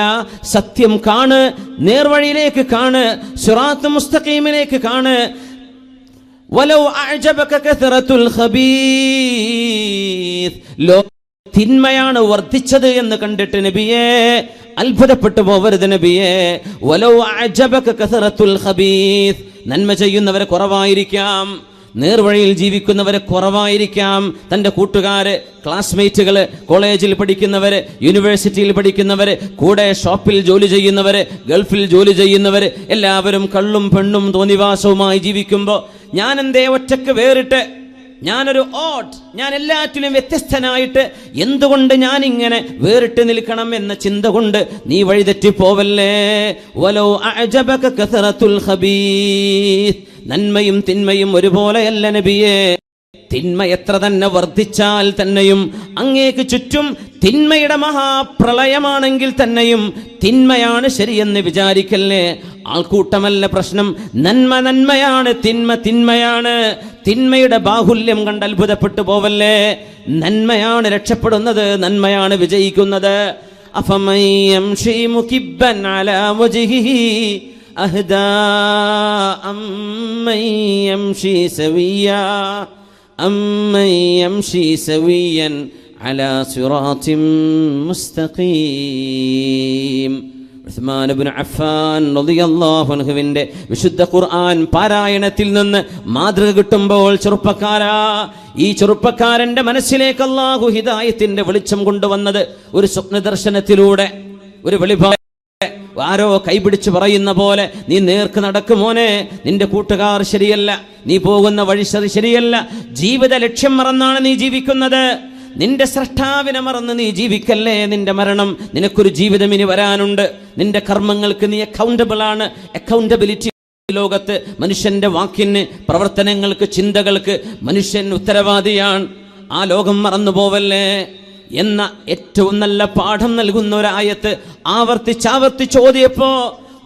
Speaker 1: സത്യം കാണ്, നേർവഴിയിലേക്ക് കാണ്, സിറാത്ത് മുസ്തഖീമിലേക്ക് കാണ്. വലൗ അഅജബക കസറത്തുൽ ഖബീസ്, തിന്മയാണ് വർദ്ധിച്ചത് എന്ന് കണ്ടിട്ട് നബിയേ അത്ഭുതപ്പെട്ടു പോവരുത് നബിയേ. വലൗ അഅജബക കസറത്തുൽ ഖബീസ്, നന്മ ചെയ്യുന്നവരെ കുറവായിരിക്കാം, നേർവഴിയിൽ ജീവിക്കുന്നവരെ കുറവായിരിക്കാം. തൻ്റെ കൂട്ടുകാര്, ക്ലാസ്മേറ്റുകള്, കോളേജിൽ പഠിക്കുന്നവര്, യൂണിവേഴ്സിറ്റിയിൽ പഠിക്കുന്നവര്, കൂടെ ഷോപ്പിൽ ജോലി ചെയ്യുന്നവര്, ഗൾഫിൽ ജോലി ചെയ്യുന്നവര്, എല്ലാവരും കള്ളും പെണ്ണും തോന്നിവാസവുമായി ജീവിക്കുമ്പോൾ ഞാൻ എന്തേ ഒറ്റക്ക് വേറിട്ട്, ഞാനൊരു ഞാൻ എല്ലാറ്റിലും വ്യത്യസ്തനായിട്ട് എന്തുകൊണ്ട് ഞാൻ ഇങ്ങനെ വേറിട്ട് നിൽക്കണം എന്ന ചിന്ത കൊണ്ട് നീ വഴിതെറ്റിപ്പോവല്ലേ. വലൗ അഅജബക കസറത്തുൽ ഖബീസ്, നന്മയും തിന്മയും ഒരുപോലെയല്ല നബിയേ. തിന്മ എത്ര തന്നെ വർദ്ധിച്ചാൽ തന്നെയും അങ്ങേക്ക് ചുറ്റും തിന്മയുടെ മഹാപ്രളയമാണെങ്കിൽ തന്നെയും തിന്മയാണ് ശരിയെന്ന് വിചാരിക്കല്ലേ. ആൾക്കൂട്ടമല്ല പ്രശ്നം, നന്മയാണ്, തിന്മയാണ്. തിന്മയുടെ ബാഹുല്യം കണ്ട് അത്ഭുതപ്പെട്ടു പോവല്ലേ. നന്മയാണ് രക്ഷപ്പെടുന്നത്, നന്മയാണ് വിജയിക്കുന്നത്. അഫമൻ യംശി മുകിബ്ബൻ അലാ വജ്ഹിഹി അഹ്ദാ അമ്മൻ യംശി സവിയ്യൻ അലാ സിറാത്തിൻ മുസ്തഖീം. ഉസ്മാൻ ഇബ്നു അഫ്ഫാൻ റളിയല്ലാഹു അൻഹുവിന്റെ വിശുദ്ധ ഖുർആൻ പാരായണത്തിൽ നിന്ന് മാതൃക കിട്ടുമ്പോൾ ഈ ചെറുപ്പക്കാരന്റെ മനസ്സിലേക്ക് അല്ലാഹു ഹിദായത്തിന്റെ വെളിച്ചം കൊണ്ടുവന്നത് ഒരു സ്വപ്ന ദർശനത്തിലൂടെ, ഒരു വെളിപാട്. ആരോ കൈപിടിച്ച് പറയുന്ന പോലെ നീ നേർക്ക് നടക്കുമോനെ, നിന്റെ കൂട്ടുകാർ ശരിയല്ല, നീ പോകുന്ന വഴി ശരിയല്ല, ജീവിത ലക്ഷ്യം മറന്നാണ് നീ ജീവിക്കുന്നത്, നിന്റെ സ്രഷ്ടാവിനെ മറന്ന് നീ ജീവിക്കല്ലേ. നിന്റെ മരണം, നിനക്കൊരു ജീവിതം ഇനി വരാനുണ്ട്. നിന്റെ കർമ്മങ്ങൾക്ക് നീ അക്കൗണ്ടബിൾ ആണ്. അക്കൗണ്ടബിലിറ്റി ലോകത്ത് മനുഷ്യന്റെ വാക്കിന്, പ്രവർത്തനങ്ങൾക്ക്, ചിന്തകൾക്ക് മനുഷ്യൻ ഉത്തരവാദിയാണ്. ആ ലോകം മറന്നു പോവല്ലേ എന്ന ഏറ്റവും നല്ല പാഠം നൽകുന്ന ഒരായത്ത് ആവർത്തിച്ചോദിയപ്പോ,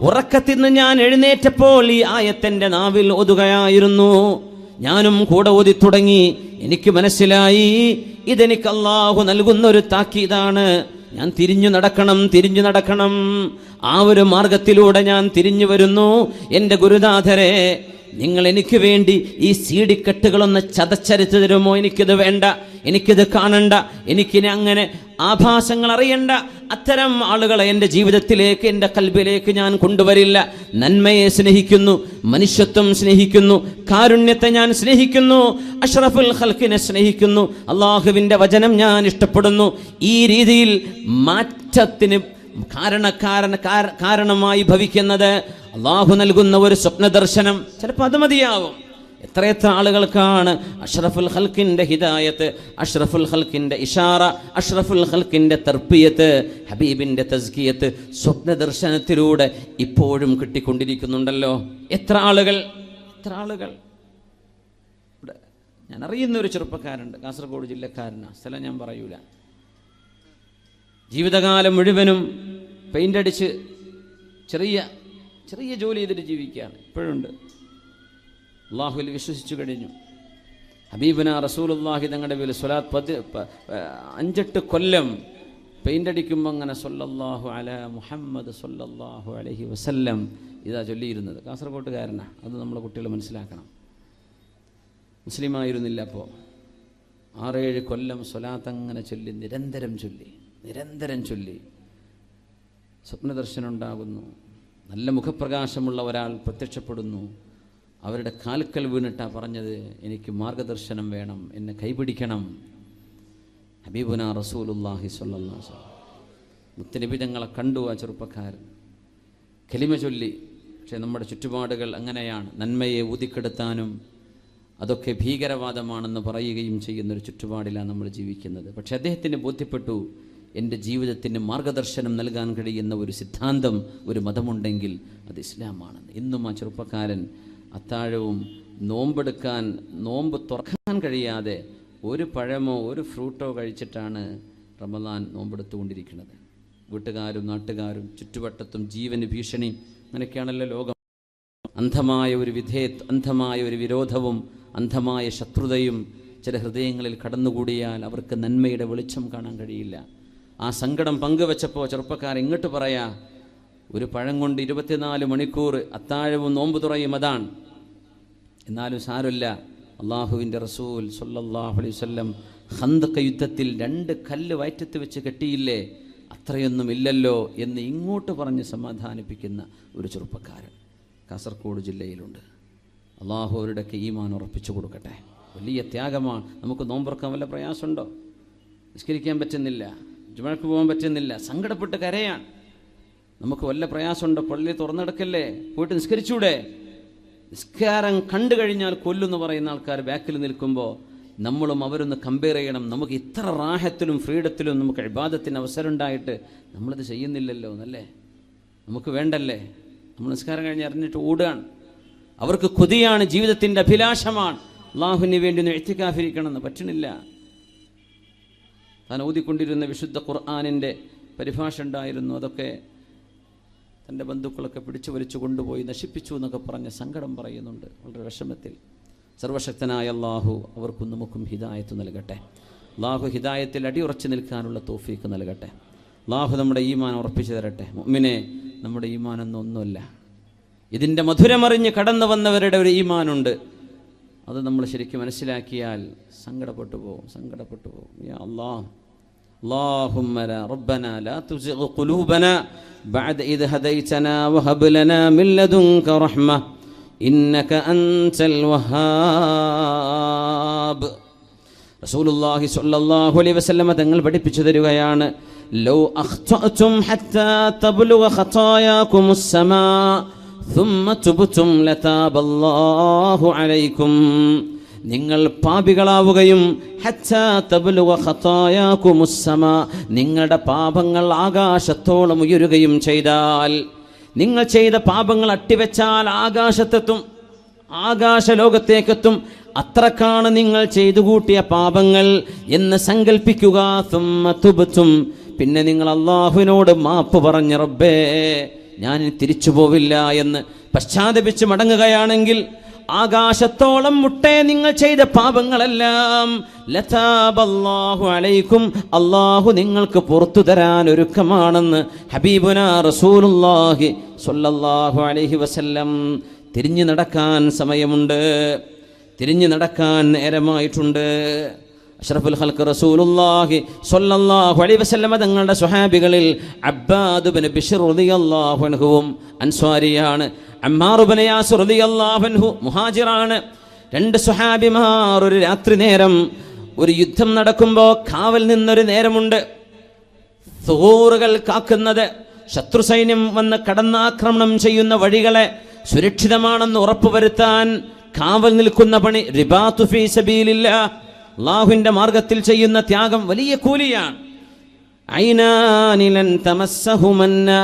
Speaker 1: ഉറക്കത്തിൽ നിന്ന് ഞാൻ എഴുന്നേറ്റപ്പോൾ ഈ ആയത്തിന്റെ നാവിൽ ഓതുകയായിരുന്നു. ഞാനും കൂടെ ഓതി തുടങ്ങി. എനിക്ക് മനസ്സിലായി ഇതെനിക്ക് അല്ലാഹു നൽകുന്ന ഒരു താക്കീതാണ്. ഞാൻ തിരിഞ്ഞു നടക്കണം. ആ ഒരു മാർഗത്തിലൂടെ ഞാൻ തിരിഞ്ഞു വരുന്നു. എൻ്റെ ഗുരുനാഥരെ, നിങ്ങൾ എനിക്ക് വേണ്ടി ഈ സീഡിക്കെട്ടുകളൊന്ന് ചതച്ചരച്ചു തരുമോ? എനിക്കിത് വേണ്ട, എനിക്കിത് കാണണ്ട, എനിക്കിനി അങ്ങനെ ആഭാസങ്ങൾ അറിയണ്ട. അത്തരം ആളുകളെ എൻ്റെ ജീവിതത്തിലേക്ക്, എൻ്റെ കൽബിലേക്ക് ഞാൻ കൊണ്ടുവരില്ല. നന്മയെ സ്നേഹിക്കുന്നു, മനുഷ്യത്വം സ്നേഹിക്കുന്നു, കാരുണ്യത്തെ ഞാൻ സ്നേഹിക്കുന്നു, അഷ്റഫുൽ ഖൽഖിനെ സ്നേഹിക്കുന്നു, അള്ളാഹുവിൻ്റെ വചനം ഞാൻ ഇഷ്ടപ്പെടുന്നു. ഈ രീതിയിൽ മാറ്റത്തിന് കാരണമായി ഭവിക്കുന്നത് അള്ളാഹു നൽകുന്ന ഒരു സ്വപ്ന ദർശനം. ചിലപ്പോൾ അത് മതിയാവും. എത്ര ആളുകൾക്കാണ് അഷ്റഫുൽ ഖൽഖിന്റെ ഹിദായത്ത്, അഷ്റഫുൽ ഖൽഖിന്റെ ഇഷാറ, അഷ്റഫുൽ ഖൽഖിന്റെ തർബിയത്ത്, ഹബീബിന്റെ തസ്കിയത്ത് സ്വപ്ന ദർശനത്തിലൂടെ ഇപ്പോഴും കിട്ടിക്കൊണ്ടിരിക്കുന്നുണ്ടല്ലോ. എത്ര ആളുകൾ. ഞാൻ അറിയുന്ന ഒരു ചെറുപ്പക്കാരുണ്ട്, കാസർഗോഡ് ജില്ലക്കാരനാണ്, സ്ഥലം ഞാൻ പറയൂല. ജീവിതകാലം മുഴുവനും പെയിന്റ് അടിച്ച് ചെറിയ ജോലി ചെയ്തിട്ട് ജീവിക്കുകയാണ്. ഇപ്പോഴുണ്ട്. അള്ളാഹുവിൽ വിശ്വസിച്ചു കഴിഞ്ഞു. ഹബീബന റസൂലുള്ളാഹി തങ്ങളുടെ പേരിൽ സ്വലാത്ത് 5-8 കൊല്ലം പെയിൻ്റ് അടിക്കുമ്പോൾ അങ്ങനെ സല്ലല്ലാഹു അലാ മുഹമ്മദ് സല്ലല്ലാഹു അലൈഹി വസല്ലം ഇതാ ചൊല്ലിയിരുന്നത്. കാസർഗോട്ടുകാരനാണ്, അത് നമ്മളെ കുട്ടികൾ മനസ്സിലാക്കണം. മുസ്ലിമായിരുന്നില്ല അപ്പോൾ. 6-7 കൊല്ലം സ്വലാത്ത് അങ്ങനെ ചൊല്ലി നിരന്തരം ചൊല്ലി സ്വപ്നദർശനം ഉണ്ടാകുന്നു. നല്ല മുഖപ്രകാശമുള്ള ഒരാൾ പ്രത്യക്ഷപ്പെടുന്നു. അവരുടെ കാൽക്കൽ വീണിട്ടാണ് പറഞ്ഞത്, എനിക്ക് മാർഗദർശനം വേണം, എന്നെ കൈപിടിക്കണം. ഹബീബുനാ റസൂലുള്ളാഹി സ്വല്ലല്ലാഹു അലൈഹി വസല്ലം മുത്തനബി തങ്ങളെ കണ്ടു. ആ ചെറുപ്പക്കാരൻ കലിമ ചൊല്ലി. പക്ഷേ നമ്മുടെ ചുറ്റുപാടുകൾ അങ്ങനെയാണ്. നന്മയെ ഊതിക്കെടുത്താനും അതൊക്കെ ഭീകരവാദമാണെന്ന് പറയുകയും ചെയ്യുന്നൊരു ചുറ്റുപാടിലാണ് നമ്മൾ ജീവിക്കുന്നത്. പക്ഷേ അദ്ദേഹത്തിന് ബോധ്യപ്പെട്ടു, എൻ്റെ ജീവിതത്തിന് മാർഗദർശനം നൽകാൻ കഴിയുന്ന ഒരു സിദ്ധാന്തം, ഒരു മതമുണ്ടെങ്കിൽ അത് ഇസ്ലാമാണെന്ന്. ഇന്നും ആ ചെറുപ്പക്കാരൻ അത്താഴവും നോമ്പ് തുറക്കാൻ കഴിയാതെ ഒരു പഴമോ ഒരു ഫ്രൂട്ടോ കഴിച്ചിട്ടാണ് റമദാൻ നോമ്പെടുത്തുകൊണ്ടിരിക്കുന്നത്. വീട്ടുകാരും നാട്ടുകാരും ചുറ്റുവട്ടത്തും ജീവന് ഭീഷണി, അങ്ങനെയൊക്കെയാണല്ലോ ലോകം. അന്ധമായ ഒരു വിരോധവും അന്ധമായ ശത്രുതയും ചില ഹൃദയങ്ങളിൽ കടന്നുകൂടിയാൽ അവർക്ക് നന്മയുടെ വെളിച്ചം കാണാൻ കഴിയില്ല. ആ സങ്കടം പങ്കുവെച്ചപ്പോൾ ചെറുപ്പക്കാർ ഇങ്ങോട്ട് പറയാ, ഒരു പഴം കൊണ്ട് 24 മണിക്കൂർ അത്താഴവും നോമ്പ് തുറയും, അതാണ്. എന്നാലും സാരമില്ല, അള്ളാഹുവിൻ്റെ റസൂൽ സല്ലല്ലാഹു അലൈഹി വസല്ലം ഖന്ദഖ് യുദ്ധത്തിൽ 2 കല്ല് വയറ്റത്ത് വെച്ച് കെട്ടിയില്ലേ, അത്രയൊന്നും ഇല്ലല്ലോ എന്ന് ഇങ്ങോട്ട് പറഞ്ഞ് സമാധാനിപ്പിക്കുന്ന ഒരു ചെറുപ്പക്കാരൻ കാസർഗോഡ് ജില്ലയിലുണ്ട്. അള്ളാഹു അവരുടെയൊക്കെ ഈമാൻ ഉറപ്പിച്ചു കൊടുക്കട്ടെ. വലിയ ത്യാഗമാണ്. നമുക്ക് നോമ്പുറക്കാൻ വല്ല പ്രയാസമുണ്ടോ? നിസ്കരിക്കാൻ പറ്റുന്നില്ല, ജുമഅക്ക് പോകാൻ പറ്റുന്നില്ല, സങ്കടപ്പെട്ട് കരയാണ്. നമുക്ക് വല്ല പ്രയാസമുണ്ടോ? പള്ളി തുറന്നെടുക്കല്ലേ, പോയിട്ട് നിസ്കരിച്ചൂടെ? നിസ്കാരം കണ്ടു കഴിഞ്ഞാൽ കൊല്ലുമെന്ന് പറയുന്ന ആൾക്കാർ ബാക്കിൽ നിൽക്കുമ്പോൾ നമ്മളും അവരൊന്ന് കമ്പയർ ചെയ്യണം. നമുക്ക് ഇത്ര റാഹത്തിലും ഫ്രീഡത്തിലും നമുക്ക് ഇബാദത്തിന് അവസരം ഉണ്ടായിട്ട് നമ്മളിത് ചെയ്യുന്നില്ലല്ലോ എന്നല്ലേ, നമുക്ക് വേണ്ടല്ലേ? നമ്മൾ നിസ്കാരം കഴിഞ്ഞ് അറിഞ്ഞിട്ട് ഓടുകയാണ്. അവർക്ക് കൊതിയാണ്, ജീവിതത്തിൻ്റെ അഭിലാഷമാണ് അള്ളാഹുവിന് വേണ്ടി ഒന്ന് ഇഅ്തികാഫിരിക്കണമെന്ന്. പറ്റണില്ല. താൻ ഓതിക്കൊണ്ടിരുന്ന വിശുദ്ധ ഖുർആനിൻ്റെ പരിഭാഷ ഉണ്ടായിരുന്നു, അതൊക്കെ തൻ്റെ ബന്ധുക്കളൊക്കെ പിടിച്ചു വലിച്ചു കൊണ്ടുപോയി നശിപ്പിച്ചു എന്നൊക്കെ പറഞ്ഞ് സങ്കടം പറയുന്നുണ്ട്, വളരെ വിഷമത്തിൽ. സർവശക്തനായ അള്ളാഹു അവർക്കും നമുക്കും ഹിദായത്ത് നൽകട്ടെ. അള്ളാഹു ഹിദായത്തിൽ അടിയുറച്ചു നിൽക്കാനുള്ള തൗഫീക്ക് നൽകട്ടെ. അള്ളാഹു നമ്മുടെ ഈമാൻ ഉറപ്പിച്ചു തരട്ടെ. മുഅ്മിനെ, നമ്മുടെ ഈമാനൊന്നുമല്ല. ഇതിൻ്റെ മധുരമറിഞ്ഞ് കടന്നു വന്നവരുടെ ഒരു ഈമാനുണ്ട്. അത് നമ്മൾ ശരിക്കും മനസ്സിലാക്കിയാൽ സങ്കടപ്പെട്ടു പോകും. യാ അല്ലാഹ്, اللهم ربنا لا تزغ قلوبنا بعد إذ هديتنا وهب لنا من لدنك رحمة إنك أنت الوهاب. റസൂലുള്ളാഹി സ്വല്ലല്ലാഹു അലൈഹി വസല്ലം തങ്ങൾ പഠിപ്പിച്ചു തരുകയാണ്, ലൗ അഖ്തഅതും ഹത്താ തബ്ലുഗ ഖതായാകുമുസ് സമാ ثم تبتم لتاب الله عليكم. നിങ്ങൾ പാപികളാവുകയും ഹത്താ തബ്ലുഗ ഖതായാകുമുസ് സമാ, നിങ്ങളുടെ പാപങ്ങൾ ആകാശത്തോളം ഉയരുകയും ചെയ്താൽ, നിങ്ങൾ ചെയ്ത പാപങ്ങൾ അട്ടിവെച്ചാൽ ആകാശത്തെത്തും, ആകാശലോകത്തേക്കെത്തും. അത്രക്കാണ് നിങ്ങൾ ചെയ്തു കൂട്ടിയ പാപങ്ങൾ എന്ന് സങ്കല്പിക്കുക. ثم تبتم, പിന്നെ നിങ്ങൾ അല്ലാഹുവിനോട് മാപ്പ് പറഞ്ഞ് റബ്ബേ ഞാൻ തിരിച്ചു പോവില്ല എന്ന് പശ്ചാത്തപിച്ച് മടങ്ങുകയാണെങ്കിൽ ആകാശത്തോളം മുട്ടേ നിങ്ങൾ ചെയ്ത പാപങ്ങളെല്ലാം ലതാബല്ലാഹു അലൈക്കും, അല്ലാഹു നിങ്ങൾക്ക് പുറത്തു തരാൻ ഒരുക്കമാണെന്ന് ഹബീബുനാ റസൂലുള്ളാഹി സ്വല്ലല്ലാഹു അലൈഹി വസല്ലം. തിരിഞ്ഞു നടക്കാൻ സമയമുണ്ട്, തിരിഞ്ഞു നടക്കാൻ നേരമായിട്ടുണ്ട്. അഷ്റഫുൽ ഖൽഖ് റസൂലുള്ളാഹി സ്വല്ലല്ലാഹു അലൈഹി വസല്ലം തങ്ങളുടെ സ്വഹാബികളിൽ അബ്ബാദ് ഇബ്നു ബിശ്ർ റളിയല്ലാഹു അൻഹുവും അൻസ്വാരിയാണ്. അമ്മാർ ഇബ്നു യാസിർ റളിയല്ലാഹു അൻഹു മുഹാജിറാണ്. 2 സ്വഹാബിമാർ ഒരു രാത്രി നേരം ഒരു യുദ്ധം നടക്കുമ്പോൾ കാവൽ നിന്നൊരു നേരമുണ്ട്. സുഹൂറുകൾ കാക്കുന്നത്, ശത്രു സൈന്യം വന്ന് കടന്നാക്രമണം ചെയ്യുന്ന വഴികളെ സുരക്ഷിതമാണെന്ന് ഉറപ്പുവരുത്താൻ കാവൽ നിൽക്കുന്ന പണി റിബാത്തു ഫീ സബീലില്ലാഹ്, അല്ലാഹുവിന്റെ മാർഗത്തിൽ ചെയ്യുന്ന ത്യാഗം വലിയ കൂലിയാണ്. ഐനാനി ലൻ തമസ്സഹുമന്നാർ,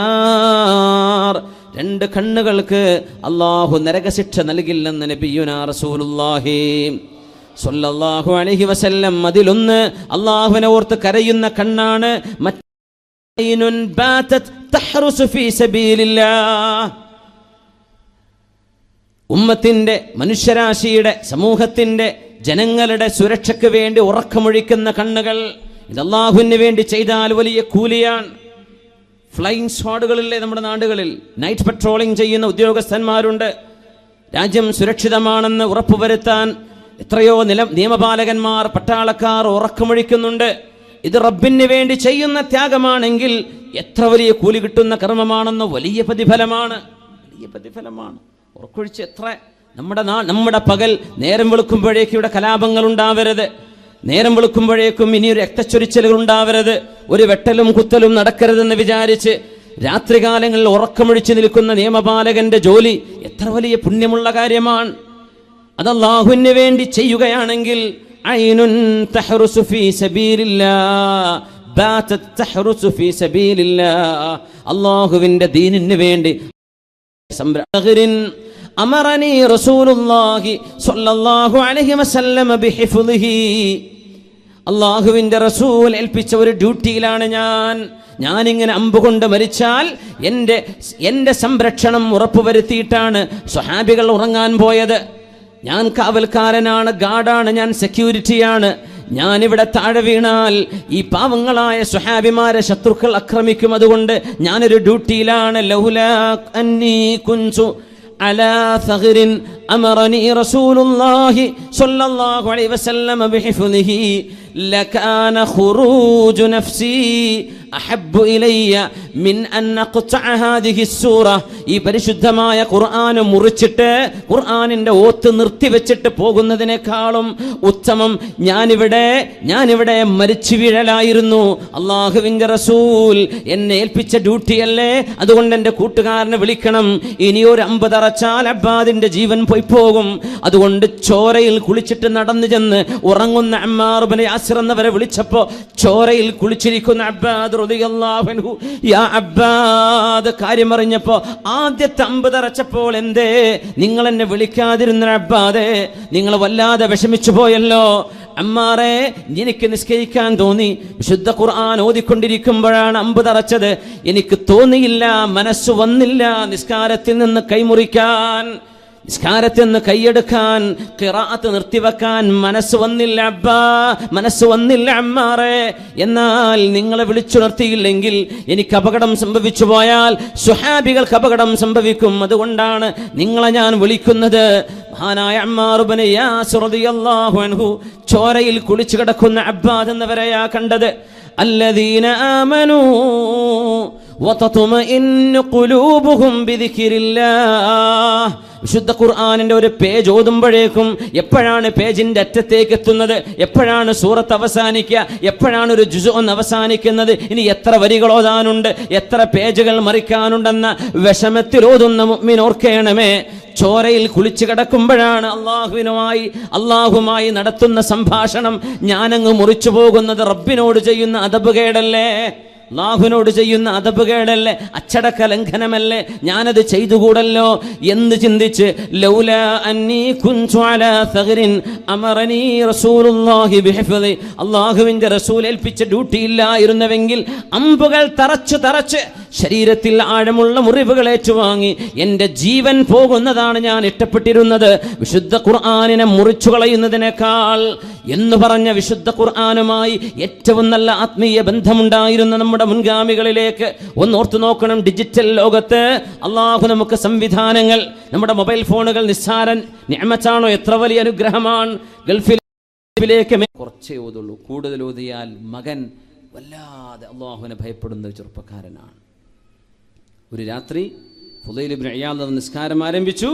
Speaker 1: 2 കണ്ണുകൾക്ക് അല്ലാഹു നരകശിക്ഷ നൽകില്ലെന്ന് നബിയുനാ റസൂലുള്ളാഹി സ്വല്ലല്ലാഹു അലൈഹി വസല്ലം. അതിലൊന്ന് അല്ലാഹുവിനെ ഓർത്ത് കരയുന്ന കണ്ണാണ്. മറ്റൈനുൻ ബാതത് തഹ്റുസു ഫീ സബീലില്ലാഹ്, ഉമ്മത്തിന്റെ, മനുഷ്യരാശിയുടെ, സമൂഹത്തിന്റെ, ജനങ്ങളുടെ സുരക്ഷയ്ക്ക് വേണ്ടി ഉറക്കമൊഴിക്കുന്ന കണ്ണുകൾ. ഇത് അള്ളാഹുവിന് വേണ്ടി ചെയ്താൽ വലിയ കൂലിയാണ്. ഫ്ലൈയിങ് സ്ക്വാഡുകളിലെ നമ്മുടെ നാടുകളിൽ നൈറ്റ് പട്രോളിംഗ് ചെയ്യുന്ന ഉദ്യോഗസ്ഥന്മാരുണ്ട്. രാജ്യം സുരക്ഷിതമാണെന്ന് ഉറപ്പുവരുത്താൻ എത്രയോ നിയമപാലകന്മാർ, പട്ടാളക്കാർ ഉറക്കമൊഴിക്കുന്നുണ്ട്. ഇത് റബ്ബിന് വേണ്ടി ചെയ്യുന്ന ത്യാഗമാണെങ്കിൽ എത്ര വലിയ കൂലി കിട്ടുന്ന കർമ്മമാണെന്ന് വലിയ പ്രതിഫലമാണ്. ഉറക്കൊഴിച്ച് എത്ര നമ്മുടെ പകൽ നേരം വെളുക്കുമ്പോഴേക്കും ഇവിടെ കലാപങ്ങൾ ഉണ്ടാവരുത്. നേരം വെളുക്കുമ്പോഴേക്കും ഇനിയൊരു രക്തച്ചൊരിച്ചലുകൾ ഉണ്ടാവരുത്. ഒരു വെട്ടലും കുത്തലും നടക്കരുതെന്ന് വിചാരിച്ച് രാത്രികാലങ്ങളിൽ ഉറക്കമൊഴിച്ച് നിൽക്കുന്ന നിയമപാലകന്റെ ജോലി എത്ര വലിയ പുണ്യമുള്ള കാര്യമാണ്. അത് അല്ലാഹുവിന് വേണ്ടി ചെയ്യുകയാണെങ്കിൽ ഐനുൻ തഹ്റുസു ഫീ സബീലില്ലാഹ് ബാതത് തഹ്റുസു ഫീ സബീലില്ലാഹ്. അല്ലാഹുവിന്റെ ദീനിന് വേണ്ടി അമറനി റസൂലുള്ളാഹി സ്വല്ലല്ലാഹു അലൈഹി വസല്ലം ബിഹിഫ്ളിഹി. അല്ലാഹുവിന്റെ റസൂൽ ഏൽപ്പിച്ച ഒരു ഡ്യൂട്ടിയിലാണ് ഞാനിങ്ങനെ അമ്പുകൊണ്ട് മരിച്ചാൽ എൻ്റെ സംരക്ഷണം ഉറപ്പുവരുത്തിയിട്ടാണ് സ്വഹാബികൾ ഉറങ്ങാൻ പോയത്. ഞാൻ കാവൽക്കാരനാണ്, ഗാർഡാണ്, ഞാൻ സെക്യൂരിറ്റിയാണ്. ഞാനിവിടെ താഴെ വീണാൽ ഈ പാവങ്ങളായ സ്വഹാബിമാരെ ശത്രുക്കൾ ആക്രമിക്കും. അതുകൊണ്ട് ഞാനൊരു ഡ്യൂട്ടിയിലാണ്. ലൗലാ അന്നീ കുൻതു അലാ സഗ്റിൻ അമറനി റസൂലുള്ളാഹി സ്വല്ലല്ലാഹു അലൈഹി വസല്ലം ബിഹിഫ്ളിഹി ലകാന ഖുറൂജു നഫ്സി അഹബ്ബു ഇലയ്യ മിൻ അൻ അഖ്തഅ ഹാദിഹി സൂറ. ഈ പരിശുദ്ധമായ ഖുർആൻ മുറിച്ചിട്ട് ഖുർആനിന്റെ ഓത്ത് നിർത്തിവെച്ചിട്ട് പോകുന്നതിനേക്കാളും ഉത്തമം ഞാനിവിടെ മരിച്ചു വീഴലായിരുന്നു. അല്ലാഹുവിന്റെ റസൂൽ എന്നെ ഏൽപ്പിച്ച ഡ്യൂട്ടിയല്ലേ, അതുകൊണ്ട് എൻ്റെ കൂട്ടുകാരനെ വിളിക്കണം. ഇനിയൊരു അമ്പ് തറച്ചാൽ അബ്ബാദിന്റെ ജീവൻ പോയി പോകും. അതുകൊണ്ട് ചോരയിൽ കുളിച്ചിട്ട് നടന്നു ചെന്ന് ഉറങ്ങുന്ന അമ്മാർ ഇബ്നു യാസിർ എന്നവരെ വിളിച്ചപ്പോ ചോരയിൽ കുളിച്ചിരിക്കുന്ന അബ്ബാദ് റളിയല്ലാഹു അൻഹു, യാ അബ്ബാദ്, കാര്യം അറിഞ്ഞപ്പോ ആദ്യത്തെ അമ്പ് തറച്ചപ്പോൾ എന്തേ നിങ്ങൾ എന്നെ വിളിക്കാതിരുന്ന അബ്ബാദേ, നിങ്ങൾ വല്ലാതെ വിഷമിച്ചു പോയല്ലോ. അമ്മാറെ, എനിക്ക് നിസ്കരിക്കാൻ തോന്നി. വിശുദ്ധ ഖുർആൻ ഓതിക്കൊണ്ടിരിക്കുമ്പോഴാണ് അമ്പ് തറച്ചത്. എനിക്ക് തോന്നിയില്ല, മനസ്സ് വന്നില്ല നിസ്കാരത്തിൽ നിന്ന് കൈമുറിക്കാൻ, നിസ്കാരത്തിൽ നിന്ന് കൈയെടുക്കാൻ, ഖിറാഅത്ത് നിർത്തിവെക്കാൻ മനസ്സ് വന്നില്ല അബ്ബാ, മനസ്സ് വന്നില്ല അമ്മാറെ. എന്നാൽ നിങ്ങളെ വിളിച്ചുണർത്തിയില്ലെങ്കിൽ എനിക്ക് അപകടം സംഭവിച്ചു പോയാൽ സ്വഹാബികൾക്ക് അപകടം സംഭവിക്കും. അതുകൊണ്ടാണ് നിങ്ങളെ ഞാൻ വിളിക്കുന്നത്. മഹാനായ അമ്മാർ ഇബ്നു യാസിർ റളിയല്ലാഹു അൻഹു ചോരയിൽ കുളിച്ചു കിടക്കുന്ന അബ്ബാദ് എന്നവരെയാ കണ്ടത്. അല്ലദീന ആമനൂ വതത്മഇന്നു ഖുലൂബുഹും ബിദിക്രില്ലാഹ്. വിശുദ്ധ ഖുർആനിന്റെ ഒരു പേജ് ഓതുമ്പോഴേക്കും എപ്പോഴാണ് പേജിന്റെ അറ്റത്തേക്ക് എത്തുന്നത്, എപ്പോഴാണ് സൂറത്ത് അവസാനിക്കുക, എപ്പോഴാണ് ഒരു ജുസ് ഒന്ന് അവസാനിക്കുന്നത്, ഇനി എത്ര വരികൾ ഓതാനുണ്ട്, എത്ര പേജുകൾ മറിക്കാനുണ്ടെന്ന വിഷമത്തിൽ ഓതുന്ന മുഅ്മിൻ ഓർക്കണമേ, ചോരയിൽ കുളിച്ചു കിടക്കുമ്പോഴാണ് അള്ളാഹുമായി നടത്തുന്ന സംഭാഷണം ഞാനങ്ങ് മുറിച്ചു പോകുന്നത്. റബ്ബിനോട് ചെയ്യുന്ന അദബുകേടല്ലേ, അല്ലാഹുവിനോട് ചെയ്യുന്ന അദബുകേടല്ലേ, അച്ചടക്ക ലംഘനമല്ലേ, ഞാനത് ചെയ്തുകൂടല്ലോ എന്ന് ചിന്തിച്ച് ലൗലാ അന്നീ കുൻതു അലാ സഗ്റിൻ അമറനി റസൂലുള്ളാഹി ബിഹിഫ്ളി. അല്ലാഹുവിന്റെ റസൂൽ ഏൽപ്പിച്ച ഡ്യൂട്ടി ഇല്ലായിരുന്നുവെങ്കിൽ അമ്പുകൾ തറച്ച് ശരീരത്തിൽ ആഴമുള്ള മുറിവുകൾ ഏറ്റുവാങ്ങി എൻ്റെ ജീവൻ പോകുന്നതാണ് ഞാൻ ഇഷ്ടപ്പെട്ടിരുന്നത്, വിശുദ്ധ ഖുർആനിനെ മുറിച്ചു കളയുന്നതിനേക്കാൾ എന്ന് പറഞ്ഞ വിശുദ്ധ ഖുർആനുമായി ഏറ്റവും നല്ല ആത്മീയ ബന്ധമുണ്ടായിരുന്ന നമ്മുടെ മുൻഗാമികളിലേക്ക് ഓർത്തു നോക്കണം. ഡിജിറ്റൽ ലോകത്ത് അള്ളാഹു നമുക്ക് സംവിധാനങ്ങൾ, നമ്മുടെ മൊബൈൽ ഫോണുകൾ നിസ്സാര നിഅമത്താണോ, എത്ര വലിയ അനുഗ്രഹമാണ്. ഗൾഫിലേക്ക് കുറച്ചേ ഓതുള്ളൂ, കൂടുതൽ ഓതിയാൽ മകൻ വല്ലാതെ അള്ളാഹുവിനെ ഭയപ്പെടുന്ന ചെറുപ്പക്കാരനാണ്. ഒരു രാത്രി ഫുദൈൽ ഇബ്നു ഇയാദ് നിസ്കാരം ആരംഭിച്ചു.